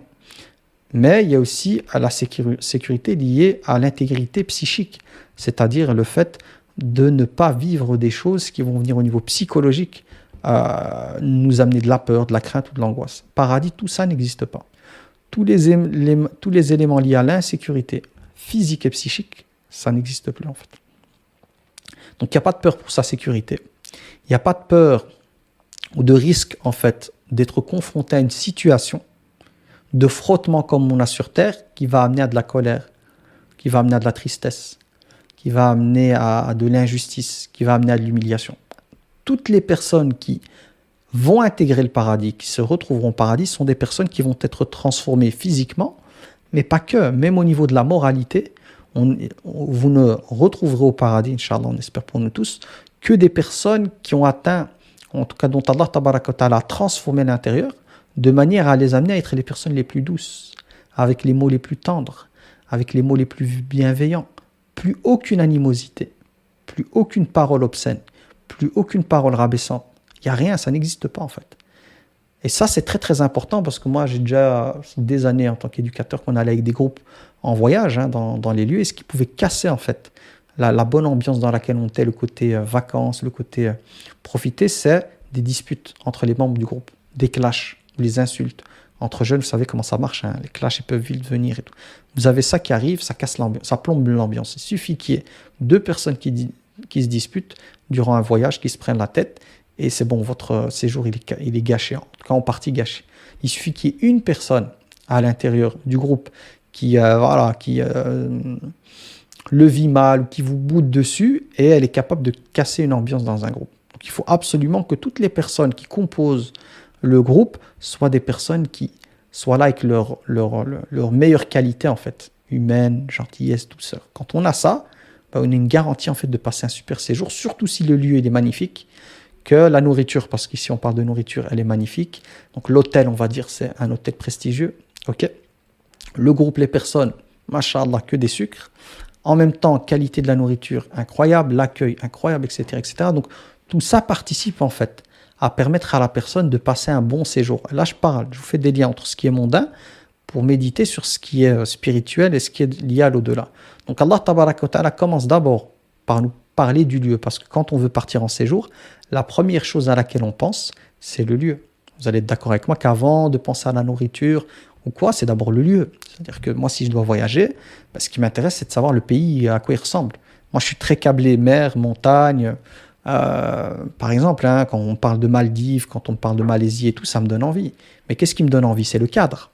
Mais il y a aussi la sécurité liée à l'intégrité psychique, c'est-à-dire le fait de ne pas vivre des choses qui vont venir au niveau psychologique, nous amener de la peur, de la crainte ou de l'angoisse. Paradis, tout ça n'existe pas. Tous les éléments liés à l'insécurité physique et psychique, ça n'existe plus en fait. Donc il n'y a pas de peur pour sa sécurité. Il n'y a pas de peur ou de risque en fait d'être confronté à une situation de frottement comme on a sur Terre qui va amener à de la colère, qui va amener à de la tristesse, qui va amener à de l'injustice, qui va amener à de l'humiliation. Toutes les personnes qui vont intégrer le paradis, qui se retrouveront au paradis, sont des personnes qui vont être transformées physiquement, mais pas que, même au niveau de la moralité. Vous ne retrouverez au paradis, Inch'Allah, on espère pour nous tous, que des personnes qui ont atteint, en tout cas dont Allah tabaraka wa ta'ala a transformé l'intérieur, de manière à les amener à être les personnes les plus douces, avec les mots les plus tendres, avec les mots les plus bienveillants. Plus aucune animosité, plus aucune parole obscène, plus aucune parole rabaissante. Il n'y a rien, ça n'existe pas en fait. Et ça, c'est très très important parce que moi, j'ai déjà des années en tant qu'éducateur qu'on allait avec des groupes en voyage dans les lieux et ce qui pouvait casser en fait la bonne ambiance dans laquelle on était, le côté vacances, le côté profiter, c'est des disputes entre les membres du groupe, des clashs, des insultes. Entre jeunes, vous savez comment ça marche, les clashs ils peuvent vite venir et tout. Vous avez ça qui arrive, ça casse l'ambiance, ça plombe l'ambiance. Il suffit qu'il y ait deux personnes qui se disputent durant un voyage, qui se prennent la tête et c'est bon, votre séjour il est gâché, en tout cas en partie gâché. Il suffit qu'il y ait une personne à l'intérieur du groupe qui le vit mal ou qui vous boude dessus et elle est capable de casser une ambiance dans un groupe. Donc il faut absolument que toutes les personnes qui composent le groupe soient des personnes qui soient là avec leur meilleure qualité en fait, humaine, gentillesse, tout ça. Quand on a ça, on a une garantie en fait de passer un super séjour, surtout si le lieu il est magnifique, que la nourriture, parce qu'ici on parle de nourriture, elle est magnifique. Donc l'hôtel, on va dire, c'est un hôtel prestigieux. Ok. Le groupe, les personnes, machallah, que des sucres. En même temps, qualité de la nourriture incroyable, l'accueil incroyable, etc., etc. Donc tout ça participe en fait à permettre à la personne de passer un bon séjour. Là, je vous fais des liens entre ce qui est mondain pour méditer sur ce qui est spirituel et ce qui est lié à l'au-delà. Donc Allah Tabaraka wa Ta'ala commence d'abord par nous parler du lieu, parce que quand on veut partir en séjour, la première chose à laquelle on pense, c'est le lieu. Vous allez être d'accord avec moi qu'avant de penser à la nourriture ou quoi, c'est d'abord le lieu. C'est-à-dire que moi, si je dois voyager, ce qui m'intéresse, c'est de savoir le pays, à quoi il ressemble. Moi, je suis très câblé mer, montagne. Par exemple, hein, quand on parle de Maldives, quand on parle de Malaisie et tout, ça me donne envie. Mais qu'est-ce qui me donne envie? C'est le cadre.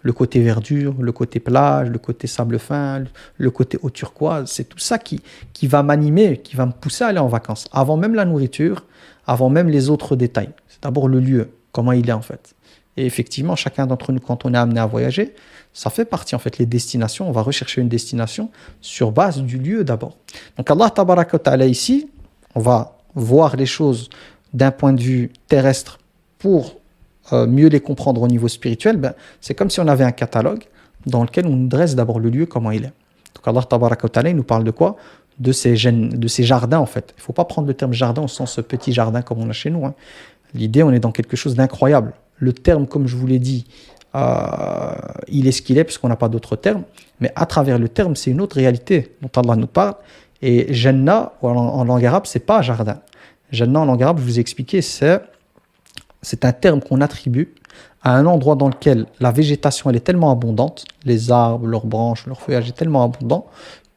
Le côté verdure, le côté plage, le côté sable fin, le côté eau turquoise. C'est tout ça qui va m'animer, qui va me pousser à aller en vacances. Avant même la nourriture, avant même les autres détails. C'est d'abord le lieu, comment il est en fait. Et effectivement, chacun d'entre nous, quand on est amené à voyager, ça fait partie en fait les destinations. On va rechercher une destination sur base du lieu d'abord. Donc Allah Tabaraka wa Ta'ala ici, on va voir les choses d'un point de vue terrestre pour mieux les comprendre au niveau spirituel. C'est comme si on avait un catalogue dans lequel on nous dresse d'abord le lieu, comment il est. Donc Allah Tabaraka wa Ta'ala, il nous parle de quoi? De ces jardins en fait. Il ne faut pas prendre le terme jardin au sens petit jardin comme on a chez nous. Hein. L'idée, on est dans quelque chose d'incroyable. Le terme, comme je vous l'ai dit, il est ce qu'il est puisqu'on n'a pas d'autre terme. Mais à travers le terme, c'est une autre réalité dont Allah nous parle. Et Jannah, en langue arabe, c'est pas jardin. Jannah, en langue arabe, je vous ai expliqué, c'est un terme qu'on attribue à un endroit dans lequel la végétation elle est tellement abondante, les arbres, leurs branches, leur feuillage est tellement abondant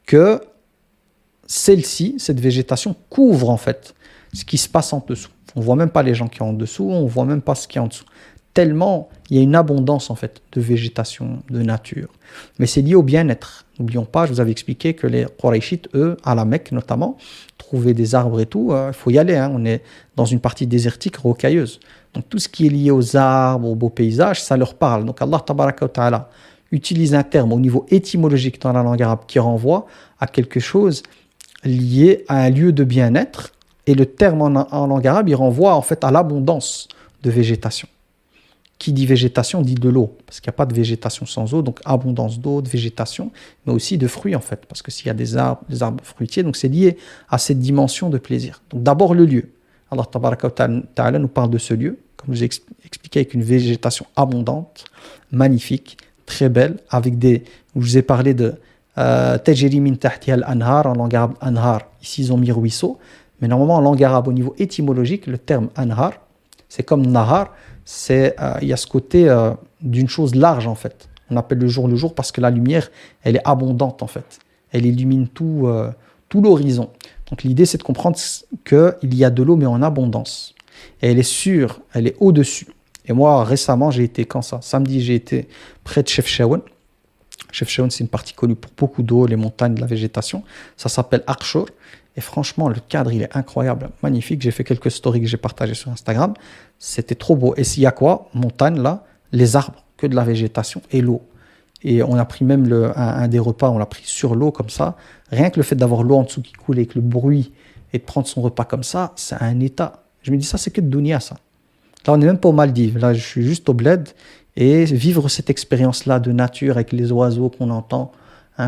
que cette végétation couvre en fait ce qui se passe en dessous. On ne voit même pas les gens qui sont en dessous, on ne voit même pas ce qui est en dessous. Tellement il y a une abondance en fait de végétation, de nature. Mais c'est lié au bien-être. N'oublions pas, je vous avais expliqué que les Qurayshites, eux, à la Mecque notamment, trouvaient des arbres et tout, il faut y aller. Hein. On est dans une partie désertique, rocailleuse. Donc tout ce qui est lié aux arbres, aux beaux paysages, ça leur parle. Donc Allah Tabaraka wa Ta'ala utilise un terme au niveau étymologique dans la langue arabe qui renvoie à quelque chose lié à un lieu de bien-être. Et le terme en langue arabe, il renvoie en fait à l'abondance de végétation. Qui dit végétation dit de l'eau, parce qu'il n'y a pas de végétation sans eau, donc abondance d'eau, de végétation, mais aussi de fruits en fait, parce que s'il y a des arbres fruitiers, donc c'est lié à cette dimension de plaisir. Donc d'abord le lieu. Allah Tabaraka wa Ta'ala nous parle de ce lieu, comme je vous ai expliqué, avec une végétation abondante, magnifique, très belle, avec je vous ai parlé de Tajri min tahtiha al-anhar, en langue arabe anhar, ici ils ont mis ruisseau, mais normalement en langue arabe, au niveau étymologique, le terme anhar, c'est comme nahar, il y a ce côté d'une chose large en fait. On appelle le jour parce que la lumière, elle est abondante en fait. Elle illumine tout l'horizon. Donc l'idée, c'est de comprendre qu'il y a de l'eau, mais en abondance. Et elle est sûre, elle est au-dessus. Et moi, récemment, j'ai été, quand ça? Samedi, j'ai été près de Chefchaouen. Chefchaouen, c'est une partie connue pour beaucoup d'eau, les montagnes, de la végétation. Ça s'appelle Akshur. Et franchement, le cadre, il est incroyable, magnifique. J'ai fait quelques stories que j'ai partagées sur Instagram. C'était trop beau. Et s'il y a quoi? Montagne, là, les arbres, que de la végétation et l'eau. Et on a pris même un des repas, on l'a pris sur l'eau comme ça. Rien que le fait d'avoir l'eau en dessous qui coule avec le bruit et de prendre son repas comme ça, c'est un état. Je me dis, ça, c'est que de dunya, ça. Là, on n'est même pas aux Maldives. Là, je suis juste au bled. Et vivre cette expérience-là de nature avec les oiseaux qu'on entend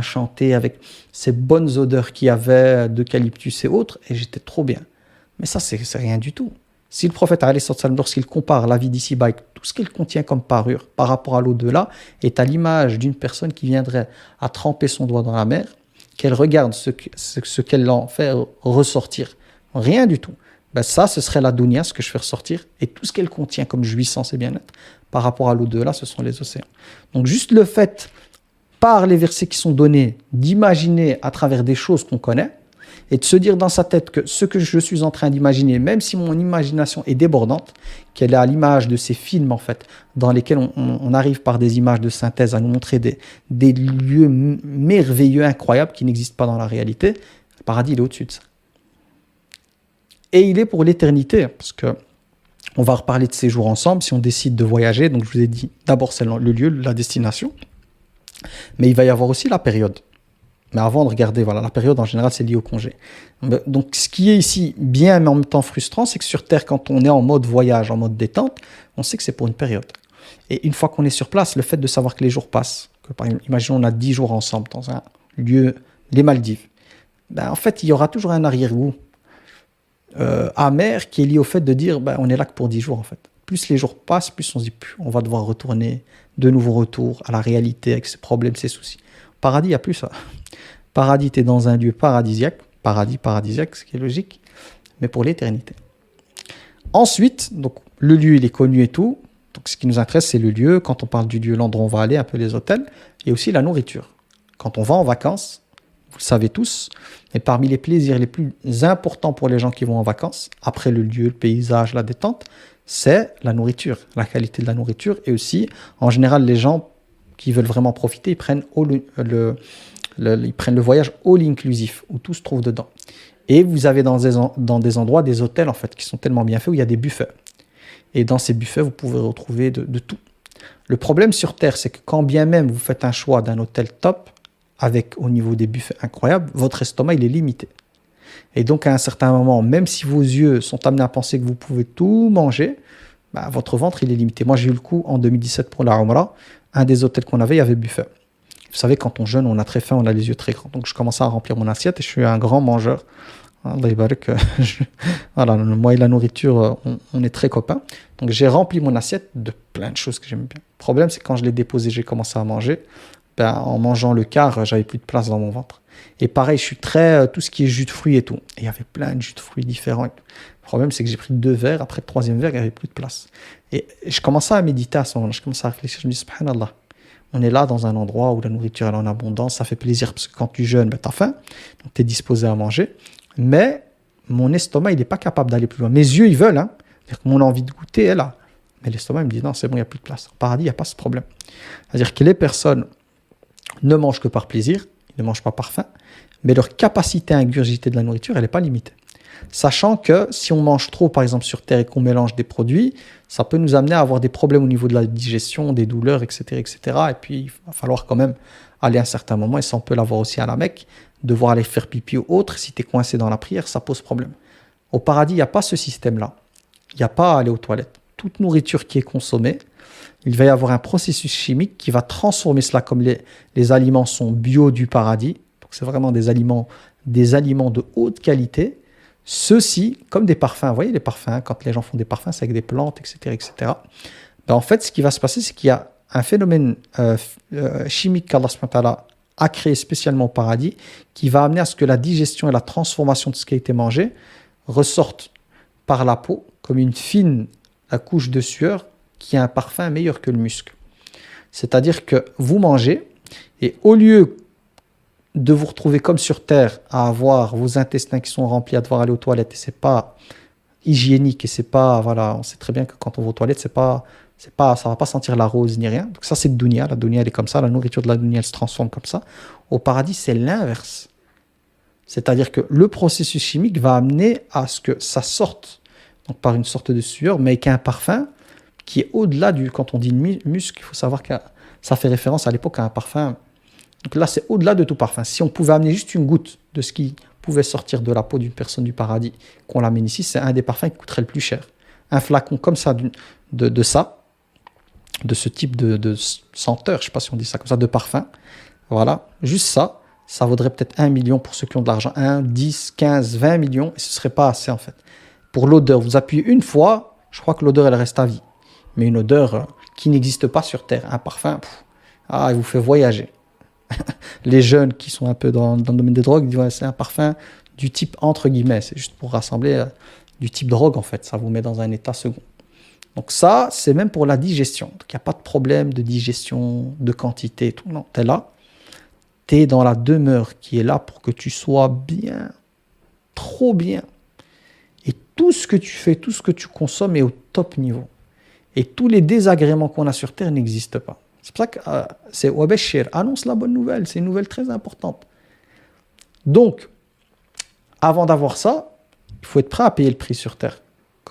chanter, avec ces bonnes odeurs qu'il y avait d'eucalyptus et autres, et j'étais trop bien. Mais ça, c'est rien du tout. Si le prophète, lorsqu'il compare la vie d'ici-bas avec tout ce qu'il contient comme parure par rapport à l'au-delà, est à l'image d'une personne qui viendrait à tremper son doigt dans la mer, qu'elle regarde ce qu'elle en fait ressortir. Rien du tout. Ça, ce serait la dunya, ce que je fais ressortir, et tout ce qu'elle contient comme jouissance et bien-être par rapport à l'au-delà, ce sont les océans. Donc juste le fait, par les versets qui sont donnés, d'imaginer à travers des choses qu'on connaît, et de se dire dans sa tête que ce que je suis en train d'imaginer, même si mon imagination est débordante, qu'elle est à l'image de ces films en fait, dans lesquels on arrive par des images de synthèse à nous montrer des lieux merveilleux, incroyables, qui n'existent pas dans la réalité, le paradis il est au-dessus de ça. Et il est pour l'éternité, parce que on va reparler de ces jours ensemble si on décide de voyager. Donc je vous ai dit, d'abord c'est le lieu, la destination, mais il va y avoir aussi la période. Mais avant de regarder, voilà, la période en général, c'est lié au congé. Donc, ce qui est ici bien, mais en même temps frustrant, c'est que sur Terre, quand on est en mode voyage, en mode détente, on sait que c'est pour une période. Et une fois qu'on est sur place, le fait de savoir que les jours passent, que par exemple, imaginons on a 10 jours ensemble dans un lieu, les Maldives, ben, en fait, il y aura toujours un arrière-goût amer qui est lié au fait de dire ben, on est là que pour 10 jours en fait. Plus les jours passent, plus on se dit on va devoir retourner de nouveau retour à la réalité avec ses problèmes, ses soucis. Paradis, il n'y a plus ça. Paradis, tu es dans un lieu paradisiaque, paradisiaque, ce qui est logique, mais pour l'éternité. Ensuite, donc, le lieu, il est connu et tout. Donc, ce qui nous intéresse, c'est le lieu. Quand on parle du lieu, l'endroit où on va aller, un peu les hôtels, et aussi la nourriture. Quand on va en vacances, vous le savez tous, mais parmi les plaisirs les plus importants pour les gens qui vont en vacances, après le lieu, le paysage, la détente, c'est la nourriture, la qualité de la nourriture, et aussi, en général, les gens qui veulent vraiment profiter, ils prennent le voyage all inclusif, où tout se trouve dedans. Et vous avez dans des endroits, des hôtels, en fait, qui sont tellement bien faits, où il y a des buffets. Et dans ces buffets, vous pouvez retrouver de tout. Le problème sur Terre, c'est que quand bien même vous faites un choix d'un hôtel top, avec au niveau des buffets incroyables, votre estomac, il est limité. Et donc, à un certain moment, même si vos yeux sont amenés à penser que vous pouvez tout manger, bah, votre ventre, il est limité. Moi, j'ai eu le coup en 2017 pour la Umrah. Un des hôtels qu'on avait, il y avait buffet. Vous savez, quand on jeûne, on a très faim, on a les yeux très grands. Donc, je commençais à remplir mon assiette et je suis un grand mangeur. Allah yabarak, voilà, moi et la nourriture, on est très copains. Donc, j'ai rempli mon assiette de plein de choses que j'aime bien. Le problème, c'est quand je l'ai déposé, j'ai commencé à manger. Ben, en mangeant le quart, j'avais plus de place dans mon ventre. Et pareil, je suis très tout ce qui est jus de fruits et tout. Et il y avait plein de jus de fruits différents. Le problème, c'est que j'ai pris 2 verres. Après le 3e verre, il n'y avait plus de place. Et je commençais à méditer à ce moment-là. Je commençais à réfléchir. Je me dis, subhanallah, on est là dans un endroit où la nourriture est en abondance. Ça fait plaisir parce que quand tu jeûnes, ben, tu as faim. Donc, tu es disposé à manger. Mais mon estomac, il n'est pas capable d'aller plus loin. Mes yeux, ils veulent. C'est-à-dire que mon envie de goûter est là. Mais l'estomac, il me dit, non, c'est bon, il n'y a plus de place. Au paradis, il n'y a pas ce problème. C'est-à-dire que les personnes ne mangent que par plaisir, ils ne mangent pas par faim, mais leur capacité à ingurgiter de la nourriture, elle n'est pas limitée. Sachant que si on mange trop, par exemple, sur Terre et qu'on mélange des produits, ça peut nous amener à avoir des problèmes au niveau de la digestion, des douleurs, etc., etc. Et puis, il va falloir quand même aller à un certain moment, et ça, on peut l'avoir aussi à la Mecque, devoir aller faire pipi ou autre. Si tu es coincé dans la prière, ça pose problème. Au paradis, il n'y a pas ce système-là. Il n'y a pas à aller aux toilettes. Toute nourriture qui est consommée, il va y avoir un processus chimique qui va transformer cela, comme les aliments sont bio du paradis. Donc c'est vraiment des aliments de haute qualité. Ceux-ci, comme des parfums, vous voyez les parfums, quand les gens font des parfums, c'est avec des plantes, etc. etc. Ben en fait, ce qui va se passer, c'est qu'il y a un phénomène chimique qu'Allah subhanahu wa ta'ala a créé spécialement au paradis, qui va amener à ce que la digestion et la transformation de ce qui a été mangé ressortent par la peau, comme une fine couche de sueur, qui a un parfum meilleur que le musc. C'est-à-dire que vous mangez, et au lieu de vous retrouver comme sur Terre, à avoir vos intestins qui sont remplis, à devoir aller aux toilettes, et c'est pas hygiénique, et c'est pas, voilà, on sait très bien que quand on va aux toilettes, ça va pas sentir la rose ni rien. Donc ça, c'est dunya. La dunya, elle est comme ça. La nourriture de la dunya, elle se transforme comme ça. Au paradis, c'est l'inverse. C'est-à-dire que le processus chimique va amener à ce que ça sorte, donc par une sorte de sueur, mais avec un parfum qui est au-delà du... Quand on dit musc, il faut savoir que ça fait référence à l'époque à un parfum. Donc là, c'est au-delà de tout parfum. Si on pouvait amener juste une goutte de ce qui pouvait sortir de la peau d'une personne du paradis, qu'on l'amène ici, c'est un des parfums qui coûterait le plus cher. Un flacon comme ça, de ça, de ce type de senteur, je ne sais pas si on dit ça comme ça, de parfum, voilà, juste ça, ça vaudrait peut-être 1 million pour ceux qui ont de l'argent, 1, 10, 15, 20 millions, et ce ne serait pas assez en fait. Pour l'odeur, vous appuyez une fois, je crois que l'odeur, elle reste à vie. Mais une odeur qui n'existe pas sur Terre, un parfum, il vous fait voyager. Les jeunes qui sont un peu dans le domaine des drogues disent ouais, c'est un parfum du type entre guillemets, c'est juste pour rassembler du type drogue en fait, ça vous met dans un état second. Donc ça, c'est même pour la digestion. Donc il n'y a pas de problème de digestion, de quantité et tout. Non, tu es là, tu es dans la demeure qui est là pour que tu sois bien, trop bien. Et tout ce que tu fais, tout ce que tu consommes est au top niveau. Et tous les désagréments qu'on a sur Terre n'existent pas. C'est pour ça que c'est Wabashir, annonce la bonne nouvelle, c'est une nouvelle très importante. Donc, avant d'avoir ça, il faut être prêt à payer le prix sur Terre.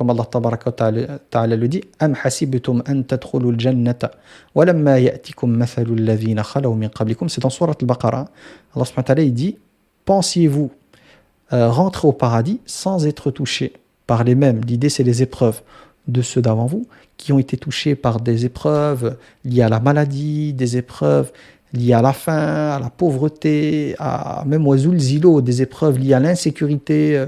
comme Allah tabaraka wa ta'ala le dit, Am hasibtum an tadkhulul jannata wa lamma ya'tikum mathalul ladhina khalaw min qablikum. C'est dans Surat al-Baqarah. Allah subhanahu wa ta'ala il dit, pensiez-vous rentrer au paradis sans être touché par les mêmes. L'idée c'est les épreuves de ceux d'avant vous qui ont été touchés par des épreuves liées à la maladie, des épreuves liées à la faim, à la pauvreté, même aux zulzilo, des épreuves liées à l'insécurité,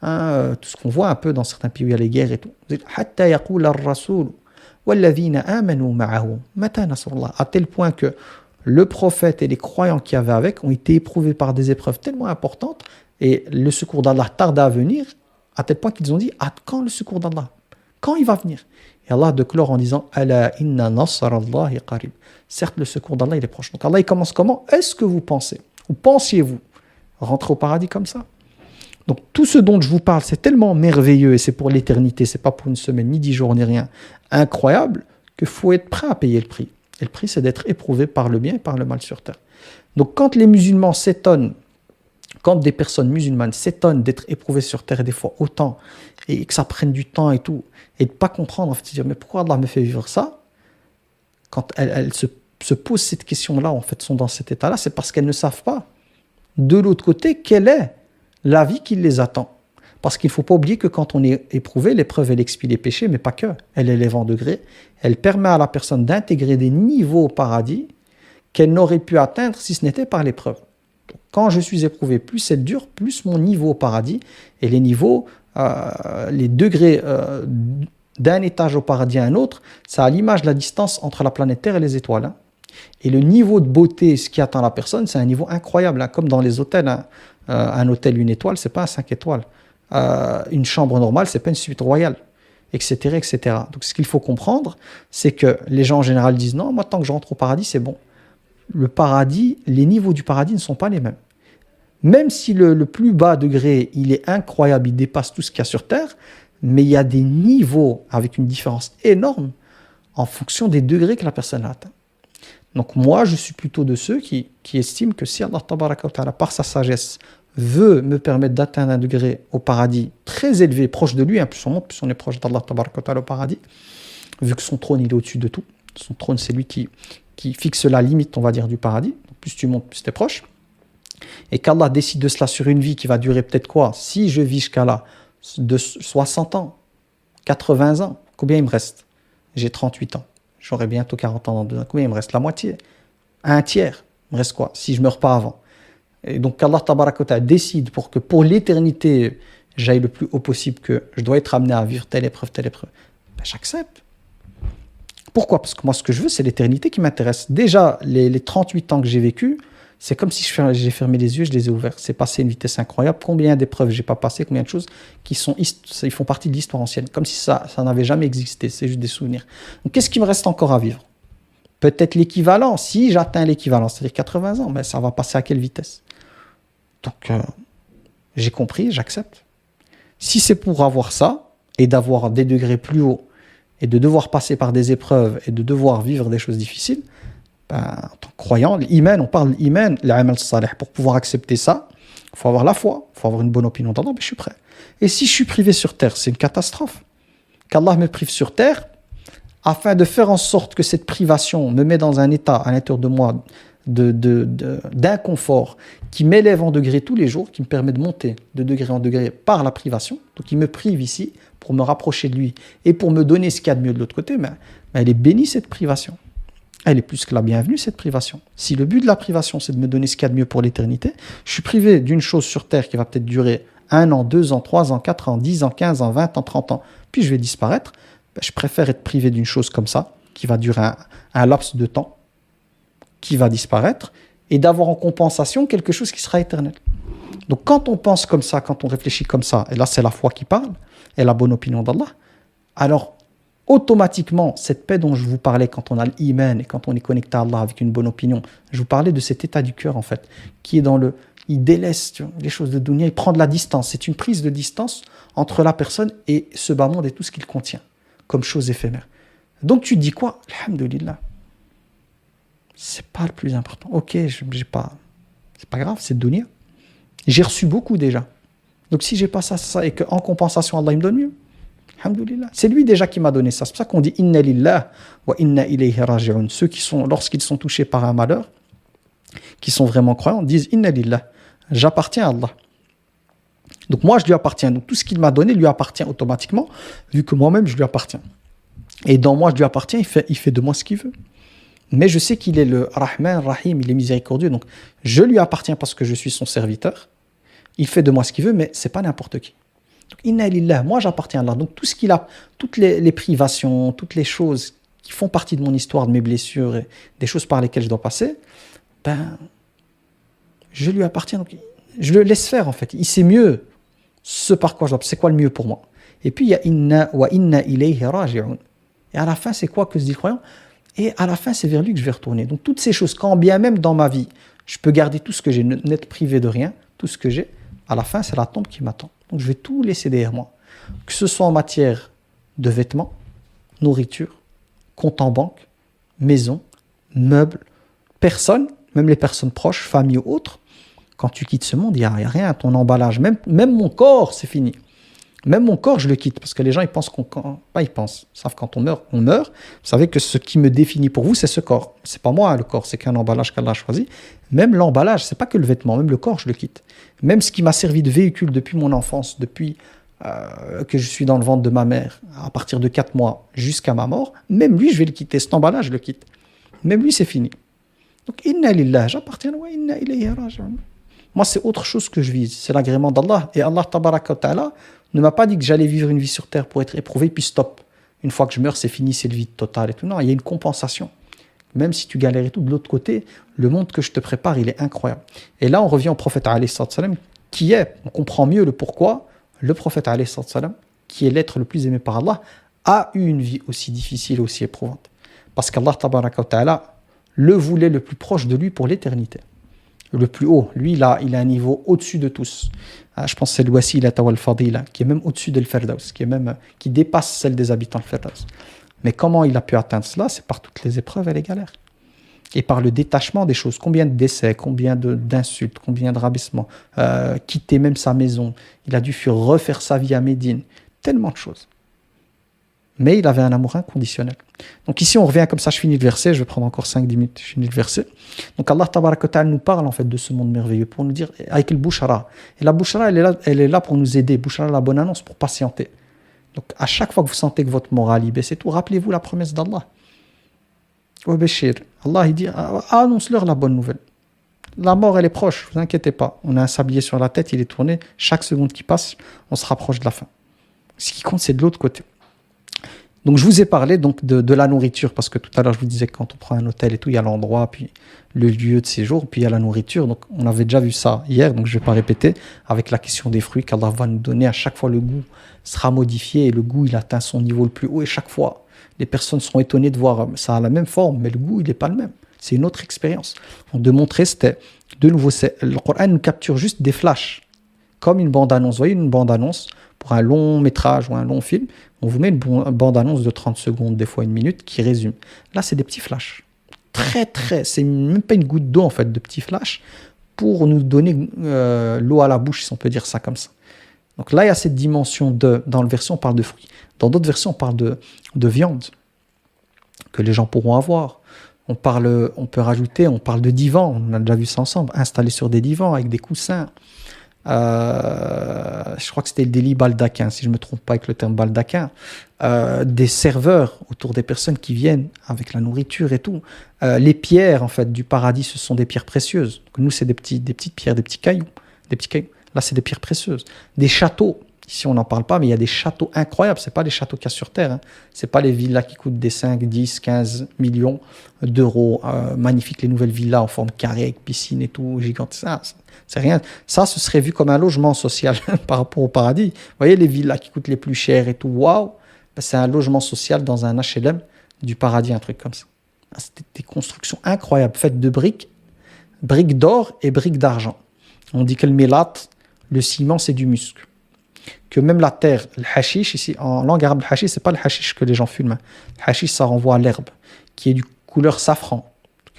tout ce qu'on voit un peu dans certains pays où il y a les guerres et tout. Hatta yaqula ar-rasul walladhina amanu ma'ahu mata nasrullah, à tel point que le prophète et les croyants qui avaient avec ont été éprouvés par des épreuves tellement importantes et le secours d'Allah tarde à venir, à tel point qu'ils ont dit, quand le secours d'Allah? Quand il va venir? Et Allah déclare en disant, Ala inna nasrallahi qarib. Certes, le secours d'Allah, il est proche. Donc Allah, il commence comment? Est-ce que vous pensez, ou pensiez-vous rentrer au paradis comme ça? Donc tout ce dont je vous parle, c'est tellement merveilleux et c'est pour l'éternité, c'est pas pour une semaine, ni 10 jours, ni rien. Incroyable qu'il faut être prêt à payer le prix. Et le prix, c'est d'être éprouvé par le bien et par le mal sur terre. Donc quand les musulmans s'étonnent, quand des personnes musulmanes s'étonnent d'être éprouvées sur terre des fois autant et que ça prenne du temps et tout, et de ne pas comprendre, en fait, se dire mais pourquoi Allah me fait vivre ça? Quand elles se posent cette question-là, en fait, sont dans cet état-là, c'est parce qu'elles ne savent pas, de l'autre côté, quelle est la vie qui les attend. Parce qu'il ne faut pas oublier que quand on est éprouvé, l'épreuve, elle expie les péchés, mais pas que. Elle élève en degrés. Elle permet à la personne d'intégrer des niveaux au paradis qu'elle n'aurait pu atteindre si ce n'était par l'épreuve. Quand je suis éprouvé, plus c'est dur, plus mon niveau au paradis, et les niveaux, les degrés d'un étage au paradis à un autre, ça a l'image de la distance entre la planète Terre et les étoiles. Hein. Et le niveau de beauté, ce qui attend la personne, c'est un niveau incroyable, hein, comme dans les hôtels. Hein. Un hôtel, une étoile, c'est pas un 5 étoiles. Une chambre normale, c'est pas une suite royale, etc., etc. Donc ce qu'il faut comprendre, c'est que les gens en général disent non, moi tant que je rentre au paradis, c'est bon. Le paradis, les niveaux du paradis ne sont pas les mêmes. Même si le plus bas degré, il est incroyable, il dépasse tout ce qu'il y a sur Terre, mais il y a des niveaux avec une différence énorme en fonction des degrés que la personne a atteint. Donc moi, je suis plutôt de ceux qui estiment que si Allah tabaraka wa ta'ala, par sa sagesse, veut me permettre d'atteindre un degré au paradis très élevé, proche de lui, hein, plus on monte, plus on est proche d'Allah tabaraka wa ta'ala au paradis, vu que son trône, il est au-dessus de tout. Son trône, c'est lui qui fixe la limite, on va dire, du paradis. Donc, plus tu montes, plus tu es proche. Et qu'Allah décide de cela sur une vie qui va durer peut-être quoi? Si je vis jusqu'à là, de 60 ans, 80 ans, combien il me reste? J'ai 38 ans. J'aurai bientôt 40 ans dans 2 ans. Combien il me reste? La moitié. Un tiers. Il me reste quoi? Si je ne meurs pas avant. Et donc Allah tabaraka wa ta'ala décide pour que pour l'éternité, j'aille le plus haut possible, que je dois être amené à vivre telle épreuve. Ben, j'accepte. Pourquoi? Parce que moi, ce que je veux, c'est l'éternité qui m'intéresse. Déjà, les 38 ans que j'ai vécu, c'est comme si j'ai fermé les yeux, je les ai ouverts. C'est passé à une vitesse incroyable. Combien d'épreuves j'ai pas passé, combien de choses qui ils font partie de l'histoire ancienne. Comme si ça n'avait jamais existé. C'est juste des souvenirs. Donc, qu'est-ce qui me reste encore à vivre? Peut-être l'équivalent. Si j'atteins l'équivalent, c'est-à-dire 80 ans, mais ça va passer à quelle vitesse? Donc, j'ai compris, j'accepte. Si c'est pour avoir ça, et d'avoir des degrés plus hauts, et de devoir passer par des épreuves, et de devoir vivre des choses difficiles, en tant que croyant, l'iman, on parle de l'iman, l'amal salih. Pour pouvoir accepter ça, il faut avoir la foi, il faut avoir une bonne opinion d'Allah, mais je suis prêt. Et si je suis privé sur terre, c'est une catastrophe. Qu'Allah me prive sur terre, afin de faire en sorte que cette privation me met dans un état à l'intérieur de moi d'inconfort qui m'élève en degré tous les jours, qui me permet de monter de degré en degré par la privation. Donc il me prive ici pour me rapprocher de lui et pour me donner ce qu'il y a de mieux de l'autre côté, mais elle est bénie cette privation. Elle est plus que la bienvenue cette privation. Si le but de la privation c'est de me donner ce qu'il y a de mieux pour l'éternité, je suis privé d'une chose sur terre qui va peut-être durer 1 an, 2 ans, 3 ans, 4 ans, 10 ans, 15 ans, 20 ans, 30 ans, puis je vais disparaître. Je préfère être privé d'une chose comme ça, qui va durer un laps de temps, qui va disparaître, et d'avoir en compensation quelque chose qui sera éternel. Donc quand on pense comme ça, quand on réfléchit comme ça, et là c'est la foi qui parle, et la bonne opinion d'Allah, alors automatiquement, cette paix dont je vous parlais quand on a l'iman et quand on est connecté à Allah avec une bonne opinion, je vous parlais de cet état du cœur en fait, qui est dans il délaisse les choses de dunya, il prend de la distance, c'est une prise de distance entre la personne et ce bas monde et tout ce qu'il contient, comme chose éphémère. Donc tu dis quoi? Alhamdulillah. C'est pas le plus important. Ok, j'ai pas, c'est pas grave, c'est dunya. J'ai reçu beaucoup déjà. Donc si j'ai pas ça et qu'en compensation Allah il me donne mieux, Alhamdulillah. C'est lui déjà qui m'a donné ça. C'est pour ça qu'on dit inna lillah wa inna ilayhi raji'un. Ceux qui sont, lorsqu'ils sont touchés par un malheur, qui sont vraiment croyants, disent inna lillah. J'appartiens à Allah. Donc moi, je lui appartiens. Donc tout ce qu'il m'a donné lui appartient automatiquement, vu que moi-même, je lui appartiens. Et dans moi, je lui appartiens, il fait de moi ce qu'il veut. Mais je sais qu'il est le Rahman, Rahim, il est miséricordieux. Donc je lui appartiens parce que je suis son serviteur. Il fait de moi ce qu'il veut, mais c'est pas n'importe qui. Donc inna lillah, moi j'appartiens à Allah. Donc tout ce qu'il a, toutes les privations, toutes les choses qui font partie de mon histoire, de mes blessures, et des choses par lesquelles je dois passer, ben, je lui appartiens. Donc je le laisse faire en fait. Il sait mieux ce par quoi je dois. C'est quoi le mieux pour moi. Et puis il y a inna wa inna ilayhi raji'un. Et à la fin, c'est quoi que se dit le croyant? Et à la fin, c'est vers lui que je vais retourner. Donc toutes ces choses, quand bien même dans ma vie, je peux garder tout ce que j'ai, n'être privé de rien, tout ce que j'ai, à la fin, c'est la tombe qui m'attend. Donc je vais tout laisser derrière moi. Que ce soit en matière de vêtements, nourriture, compte en banque, maison, meubles, personnes, même les personnes proches, famille ou autres. Quand tu quittes ce monde, il n'y a rien, ton emballage, même mon corps, c'est fini. Même mon corps, je le quitte, parce que les gens, ils pensent ils pensent, ils savent quand on meurt, on meurt. Vous savez que ce qui me définit pour vous, c'est ce corps. C'est pas moi, le corps, c'est qu'un emballage qu'Allah a choisi. Même l'emballage, c'est pas que le vêtement, même le corps, je le quitte. Même ce qui m'a servi de véhicule depuis mon enfance, depuis que je suis dans le ventre de ma mère, à partir de 4 mois jusqu'à ma mort, même lui, je vais le quitter. Cet emballage, je le quitte. Même lui, c'est fini. Donc, inna lillah, j'appartiens, wa inna ilayhi raji'un. Moi, c'est autre chose que je vise. C'est l'agrément d'Allah. Et Allah, tabaraka wa ta'ala, ne m'a pas dit que j'allais vivre une vie sur terre pour être éprouvé, puis stop. Une fois que je meurs, c'est fini, c'est le vide total et tout. Non, il y a une compensation. Même si tu galères et tout, de l'autre côté, le monde que je te prépare, il est incroyable. Et là, on revient au prophète alayhi salam, qui est, on comprend mieux le pourquoi, le prophète alayhi salam, qui est l'être le plus aimé par Allah, a eu une vie aussi difficile, aussi éprouvante. Parce qu'Allah, tabaraka wa ta'ala, le voulait le plus proche de lui pour l'éternité. Le plus haut. Lui, il a un niveau au-dessus de tous. Je pense que c'est le wasila wal fadila, qui est même au-dessus de l'Firdaus, qui dépasse celle des habitants de l'Firdaus. Mais comment il a pu atteindre cela? C'est par toutes les épreuves et les galères. Et par le détachement des choses. Combien de décès, combien d'insultes, combien de rabaissements, quitter même sa maison. Il a dû refaire sa vie à Médine. Tellement de choses. Mais il avait un amour inconditionnel. Donc ici, on revient comme ça, je finis le verset, je vais prendre encore 5-10 minutes, je finis le verset. Donc Allah tabaraka wa ta'ala nous parle en fait de ce monde merveilleux pour nous dire, avec le bouchara. Et la bouchara, elle est là pour nous aider. Bouchara, la bonne annonce, pour patienter. Donc à chaque fois que vous sentez que votre morale baisse et tout, rappelez-vous la promesse d'Allah. Wa bashir. Allah, il dit, annonce-leur la bonne nouvelle. La mort, elle est proche, ne vous inquiétez pas. On a un sablier sur la tête, il est tourné. Chaque seconde qui passe, on se rapproche de la fin. Ce qui compte, c'est de l'autre côté. Donc je vous ai parlé donc de la nourriture, parce que tout à l'heure je vous disais que quand on prend un hôtel et tout, il y a l'endroit, puis le lieu de séjour, puis il y a la nourriture. Donc on avait déjà vu ça hier, donc je ne vais pas répéter, avec la question des fruits qu'Allah va nous donner. À chaque fois le goût sera modifié et le goût il atteint son niveau le plus haut, et chaque fois les personnes seront étonnées de voir ça a la même forme, mais le goût il n'est pas le même. C'est une autre expérience. Donc de montrer, c'était de nouveau, le Coran nous capture juste des flashs, comme une bande-annonce. Vous voyez une bande-annonce pour un long métrage ou un long film, on vous met une bande-annonce de 30 secondes, des fois une minute, qui résume. Là, c'est des petits flashs. C'est même pas une goutte d'eau, en fait, de petits flashs, pour nous donner l'eau à la bouche, si on peut dire ça comme ça. Donc là, il y a cette dimension dans la version, on parle de fruits. Dans d'autres versions, on parle de viande, que les gens pourront avoir. On peut rajouter, on parle de divans, on a déjà vu ça ensemble, installés sur des divans avec des coussins. Je crois que c'était le délit baldaquin, si je ne me trompe pas avec le terme baldaquin, des serveurs autour des personnes qui viennent avec la nourriture et tout. Les pierres en fait du paradis, ce sont des pierres précieuses. Donc, nous, c'est des petites pierres, des petits cailloux. Là, c'est des pierres précieuses. Des châteaux. Ici, on n'en parle pas, mais il y a des châteaux incroyables. Ce n'est pas les châteaux qu'il y a sur Terre. Ce n'est pas les villas qui coûtent des 5, 10, 15 millions d'euros. Magnifiques, les nouvelles villas en forme carrée, avec piscine et tout, gigantes. Ça, c'est rien. Ça, ce serait vu comme un logement social par rapport au paradis. Vous voyez les villas qui coûtent les plus chères et tout. Waouh! Ben, c'est un logement social dans un HLM du paradis, un truc comme ça. C'était des constructions incroyables, faites de briques d'or et briques d'argent. On dit que le mélat, le ciment, c'est du muscle. Que même la terre, le hashish, ici, en langue arabe, le hashish, c'est pas le hashish que les gens fument. Le hashish, ça renvoie à l'herbe, qui est du couleur safran,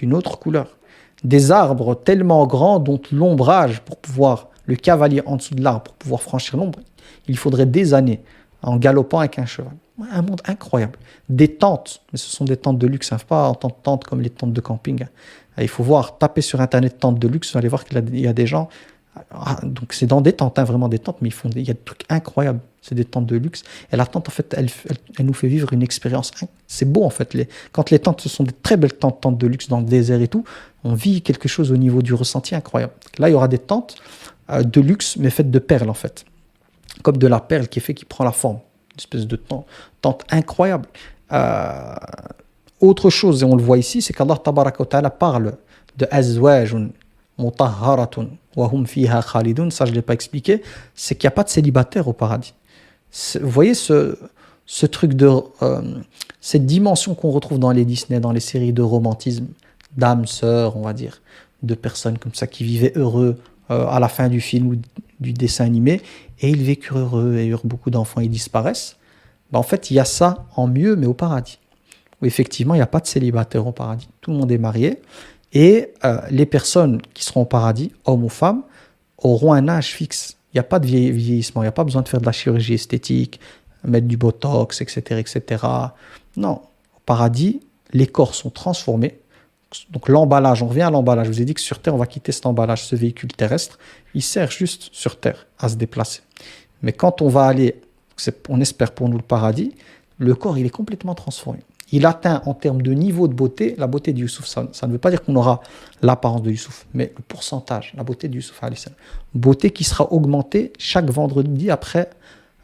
une autre couleur. Des arbres tellement grands dont l'ombrage, pour pouvoir, le cavalier en dessous de l'arbre, pour pouvoir franchir l'ombre, il faudrait des années en galopant avec un cheval. Un monde incroyable. Des tentes, mais ce sont des tentes de luxe, hein, pas en tant que tentes comme les tentes de camping. Il faut voir, taper sur Internet tentes de luxe, vous allez voir qu'il y a des gens. Donc c'est dans des tentes, hein, vraiment des tentes, mais il y a des trucs incroyables. C'est des tentes de luxe. Et la tente, en fait, elle nous fait vivre une expérience. C'est beau, en fait. Quand les tentes, ce sont des très belles tentes de luxe dans le désert et tout, on vit quelque chose au niveau du ressenti incroyable. Là, il y aura des tentes de luxe, mais faites de perles, en fait. Comme de la perle qui prend la forme. Une espèce de tente incroyable. Autre chose, et on le voit ici, c'est qu'Allah Tabaraka wa Ta'ala parle de azwajun mutahharatun wa hum fiha khalidun. Ça, je ne l'ai pas expliqué. C'est qu'il n'y a pas de célibataire au paradis. Vous voyez ce truc cette dimension qu'on retrouve dans les Disney, dans les séries de romantisme, d'âmes sœurs, on va dire, de personnes comme ça qui vivaient heureux à la fin du film ou du dessin animé, et ils vécurent heureux et eurent beaucoup d'enfants, ils disparaissent. En fait, il y a ça en mieux, mais au paradis. Où effectivement, il n'y a pas de célibataire au paradis. Tout le monde est marié. Et les personnes qui seront au paradis, hommes ou femmes, auront un âge fixe. Il n'y a pas de vieillissement. Il n'y a pas besoin de faire de la chirurgie esthétique, mettre du botox, etc., etc. Non. Au paradis, les corps sont transformés. Donc l'emballage, on revient à l'emballage. Je vous ai dit que sur Terre, on va quitter cet emballage, ce véhicule terrestre. Il sert juste sur Terre à se déplacer. Mais quand on va aller, on espère pour nous le paradis, le corps, il est complètement transformé. Il atteint en termes de niveau de beauté, la beauté de Youssouf. Ça ne veut pas dire qu'on aura l'apparence de Youssouf, mais le pourcentage, la beauté de Youssouf alayhi salam. Beauté qui sera augmentée chaque vendredi après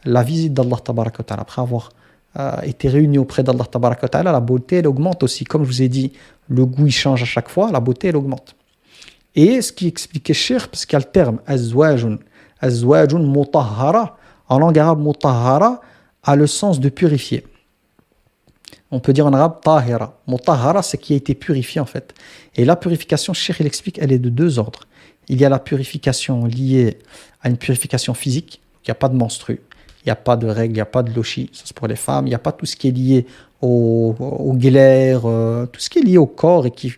la visite d'Allah Tabaraka wa Ta'ala. Après avoir été réuni auprès d'Allah Tabaraka wa Ta'ala, la beauté, elle augmente aussi. Comme je vous ai dit, le goût, il change à chaque fois, la beauté, elle augmente. Et ce qui expliquait Cheikh, parce qu'il y a le terme azwajun mutahhara, en langue arabe, mutahhara a le sens de purifier. On peut dire en arabe tahira. Mutahhara, c'est qui a été purifié en fait. Et la purification, Cheikh il explique, elle est de deux ordres. Il y a la purification liée à une purification physique. Il n'y a pas de menstrues, il n'y a pas de règles, il n'y a pas de lochi, ça c'est pour les femmes. Il n'y a pas tout ce qui est lié au glaire, tout ce qui est lié au corps et qui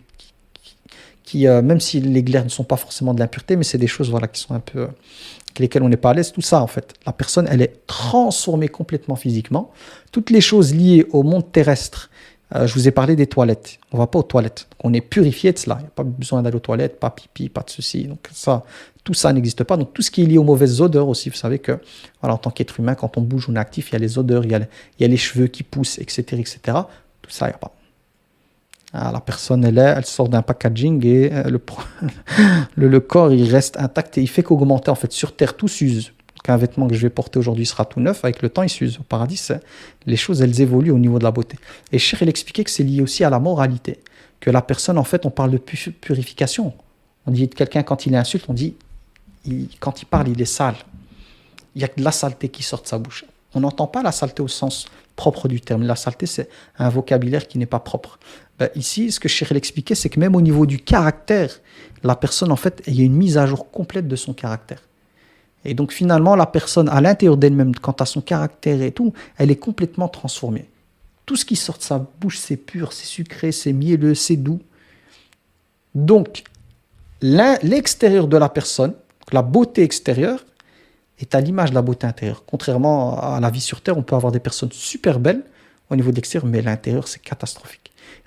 même si les glaires ne sont pas forcément de l'impureté, mais c'est des choses voilà, qui sont un peu avec lesquelles on n'est pas à l'aise, tout ça en fait. La personne, elle est transformée complètement physiquement. Toutes les choses liées au monde terrestre, je vous ai parlé des toilettes. On ne va pas aux toilettes. Donc, on est purifié de cela. Il n'y a pas besoin d'aller aux toilettes, pas pipi, pas de ceci. Donc ça, tout ça n'existe pas. Donc tout ce qui est lié aux mauvaises odeurs aussi, vous savez que voilà, en tant qu'être humain, quand on bouge, on est actif, il y a les odeurs, il y a les cheveux qui poussent, etc. etc. Tout ça, il n'y a pas. La personne, elle sort d'un packaging et le corps, il reste intact et il fait qu'augmenter. En fait, sur Terre, tout s'use. Un vêtement que je vais porter aujourd'hui sera tout neuf. Avec le temps, il s'use. Au paradis, les choses, elles évoluent au niveau de la beauté. Et Cheikh, il expliquait que c'est lié aussi à la moralité. Que la personne, en fait, on parle de purification. On dit de quelqu'un, quand il insulte, on dit, quand il parle, il est sale. Il y a de la saleté qui sort de sa bouche. On n'entend pas la saleté au sens propre du terme. La saleté, c'est un vocabulaire qui n'est pas propre. Ici, ce que Cheikh l'expliquait, c'est que même au niveau du caractère, la personne, en fait, il y a une mise à jour complète de son caractère. Et donc, finalement, la personne, à l'intérieur d'elle-même, quant à son caractère et tout, elle est complètement transformée. Tout ce qui sort de sa bouche, c'est pur, c'est sucré, c'est mielleux, c'est doux. Donc, l'extérieur de la personne, la beauté extérieure, est à l'image de la beauté intérieure. Contrairement à la vie sur Terre, on peut avoir des personnes super belles au niveau de l'extérieur, mais l'intérieur, c'est catastrophique.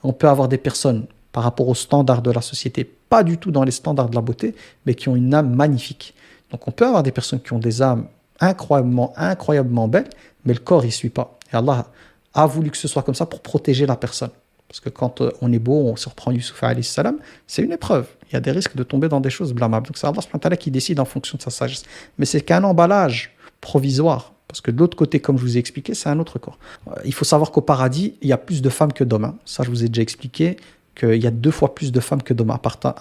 On peut avoir des personnes, par rapport aux standards de la société, pas du tout dans les standards de la beauté, mais qui ont une âme magnifique. Donc on peut avoir des personnes qui ont des âmes incroyablement belles, mais le corps, il ne suit pas. Et Allah a voulu que ce soit comme ça pour protéger la personne. Parce que quand on est beau, on se reprend Youssouf alayhi salam, c'est une épreuve. Il y a des risques de tomber dans des choses blâmables. Donc c'est Allah subhanahu wa ta'ala qui décide en fonction de sa sagesse. Mais c'est qu'un emballage provisoire. Parce que de l'autre côté, comme je vous ai expliqué, c'est un autre corps. Il faut savoir qu'au paradis, il y a plus de femmes que d'hommes. Ça, je vous ai déjà expliqué qu'il y a 2 fois plus de femmes que d'hommes. À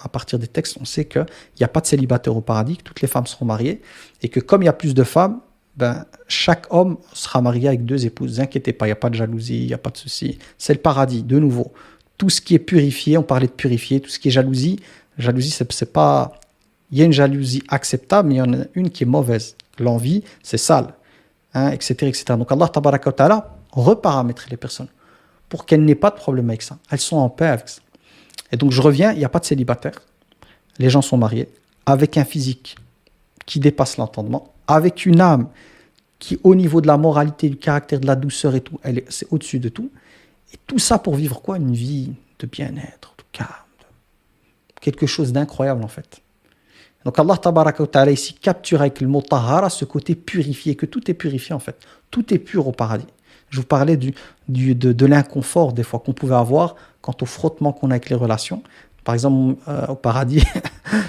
partir des textes, on sait qu'il n'y a pas de célibataire au paradis, que toutes les femmes seront mariées. Et que comme il y a plus de femmes, chaque homme sera marié avec 2 épouses. Ne vous inquiétez pas, il n'y a pas de jalousie, il n'y a pas de souci. C'est le paradis, de nouveau. Tout ce qui est purifié, on parlait de purifier, tout ce qui est jalousie, c'est pas... Il y a une jalousie acceptable, mais il y en a une qui est mauvaise. L'envie, c'est sale. Etc., etc. Donc Allah Tabaraka wa Ta'ala reparamétrer les personnes pour qu'elles n'aient pas de problème avec ça. Elles sont en paix avec ça. Et donc je reviens, il n'y a pas de célibataire. Les gens sont mariés avec un physique qui dépasse l'entendement, avec une âme qui, au niveau de la moralité, du caractère, de la douceur et tout, c'est au-dessus de tout. Et tout ça pour vivre quoi? Une vie de bien-être, de calme, quelque chose d'incroyable en fait. Donc Allah tabaraka wa ta'ala ici capture avec le mot tahara ce côté purifié, que tout est purifié en fait. Tout est pur au paradis. Je vous parlais de l'inconfort des fois qu'on pouvait avoir quant au frottement qu'on a avec les relations. Par exemple, au paradis,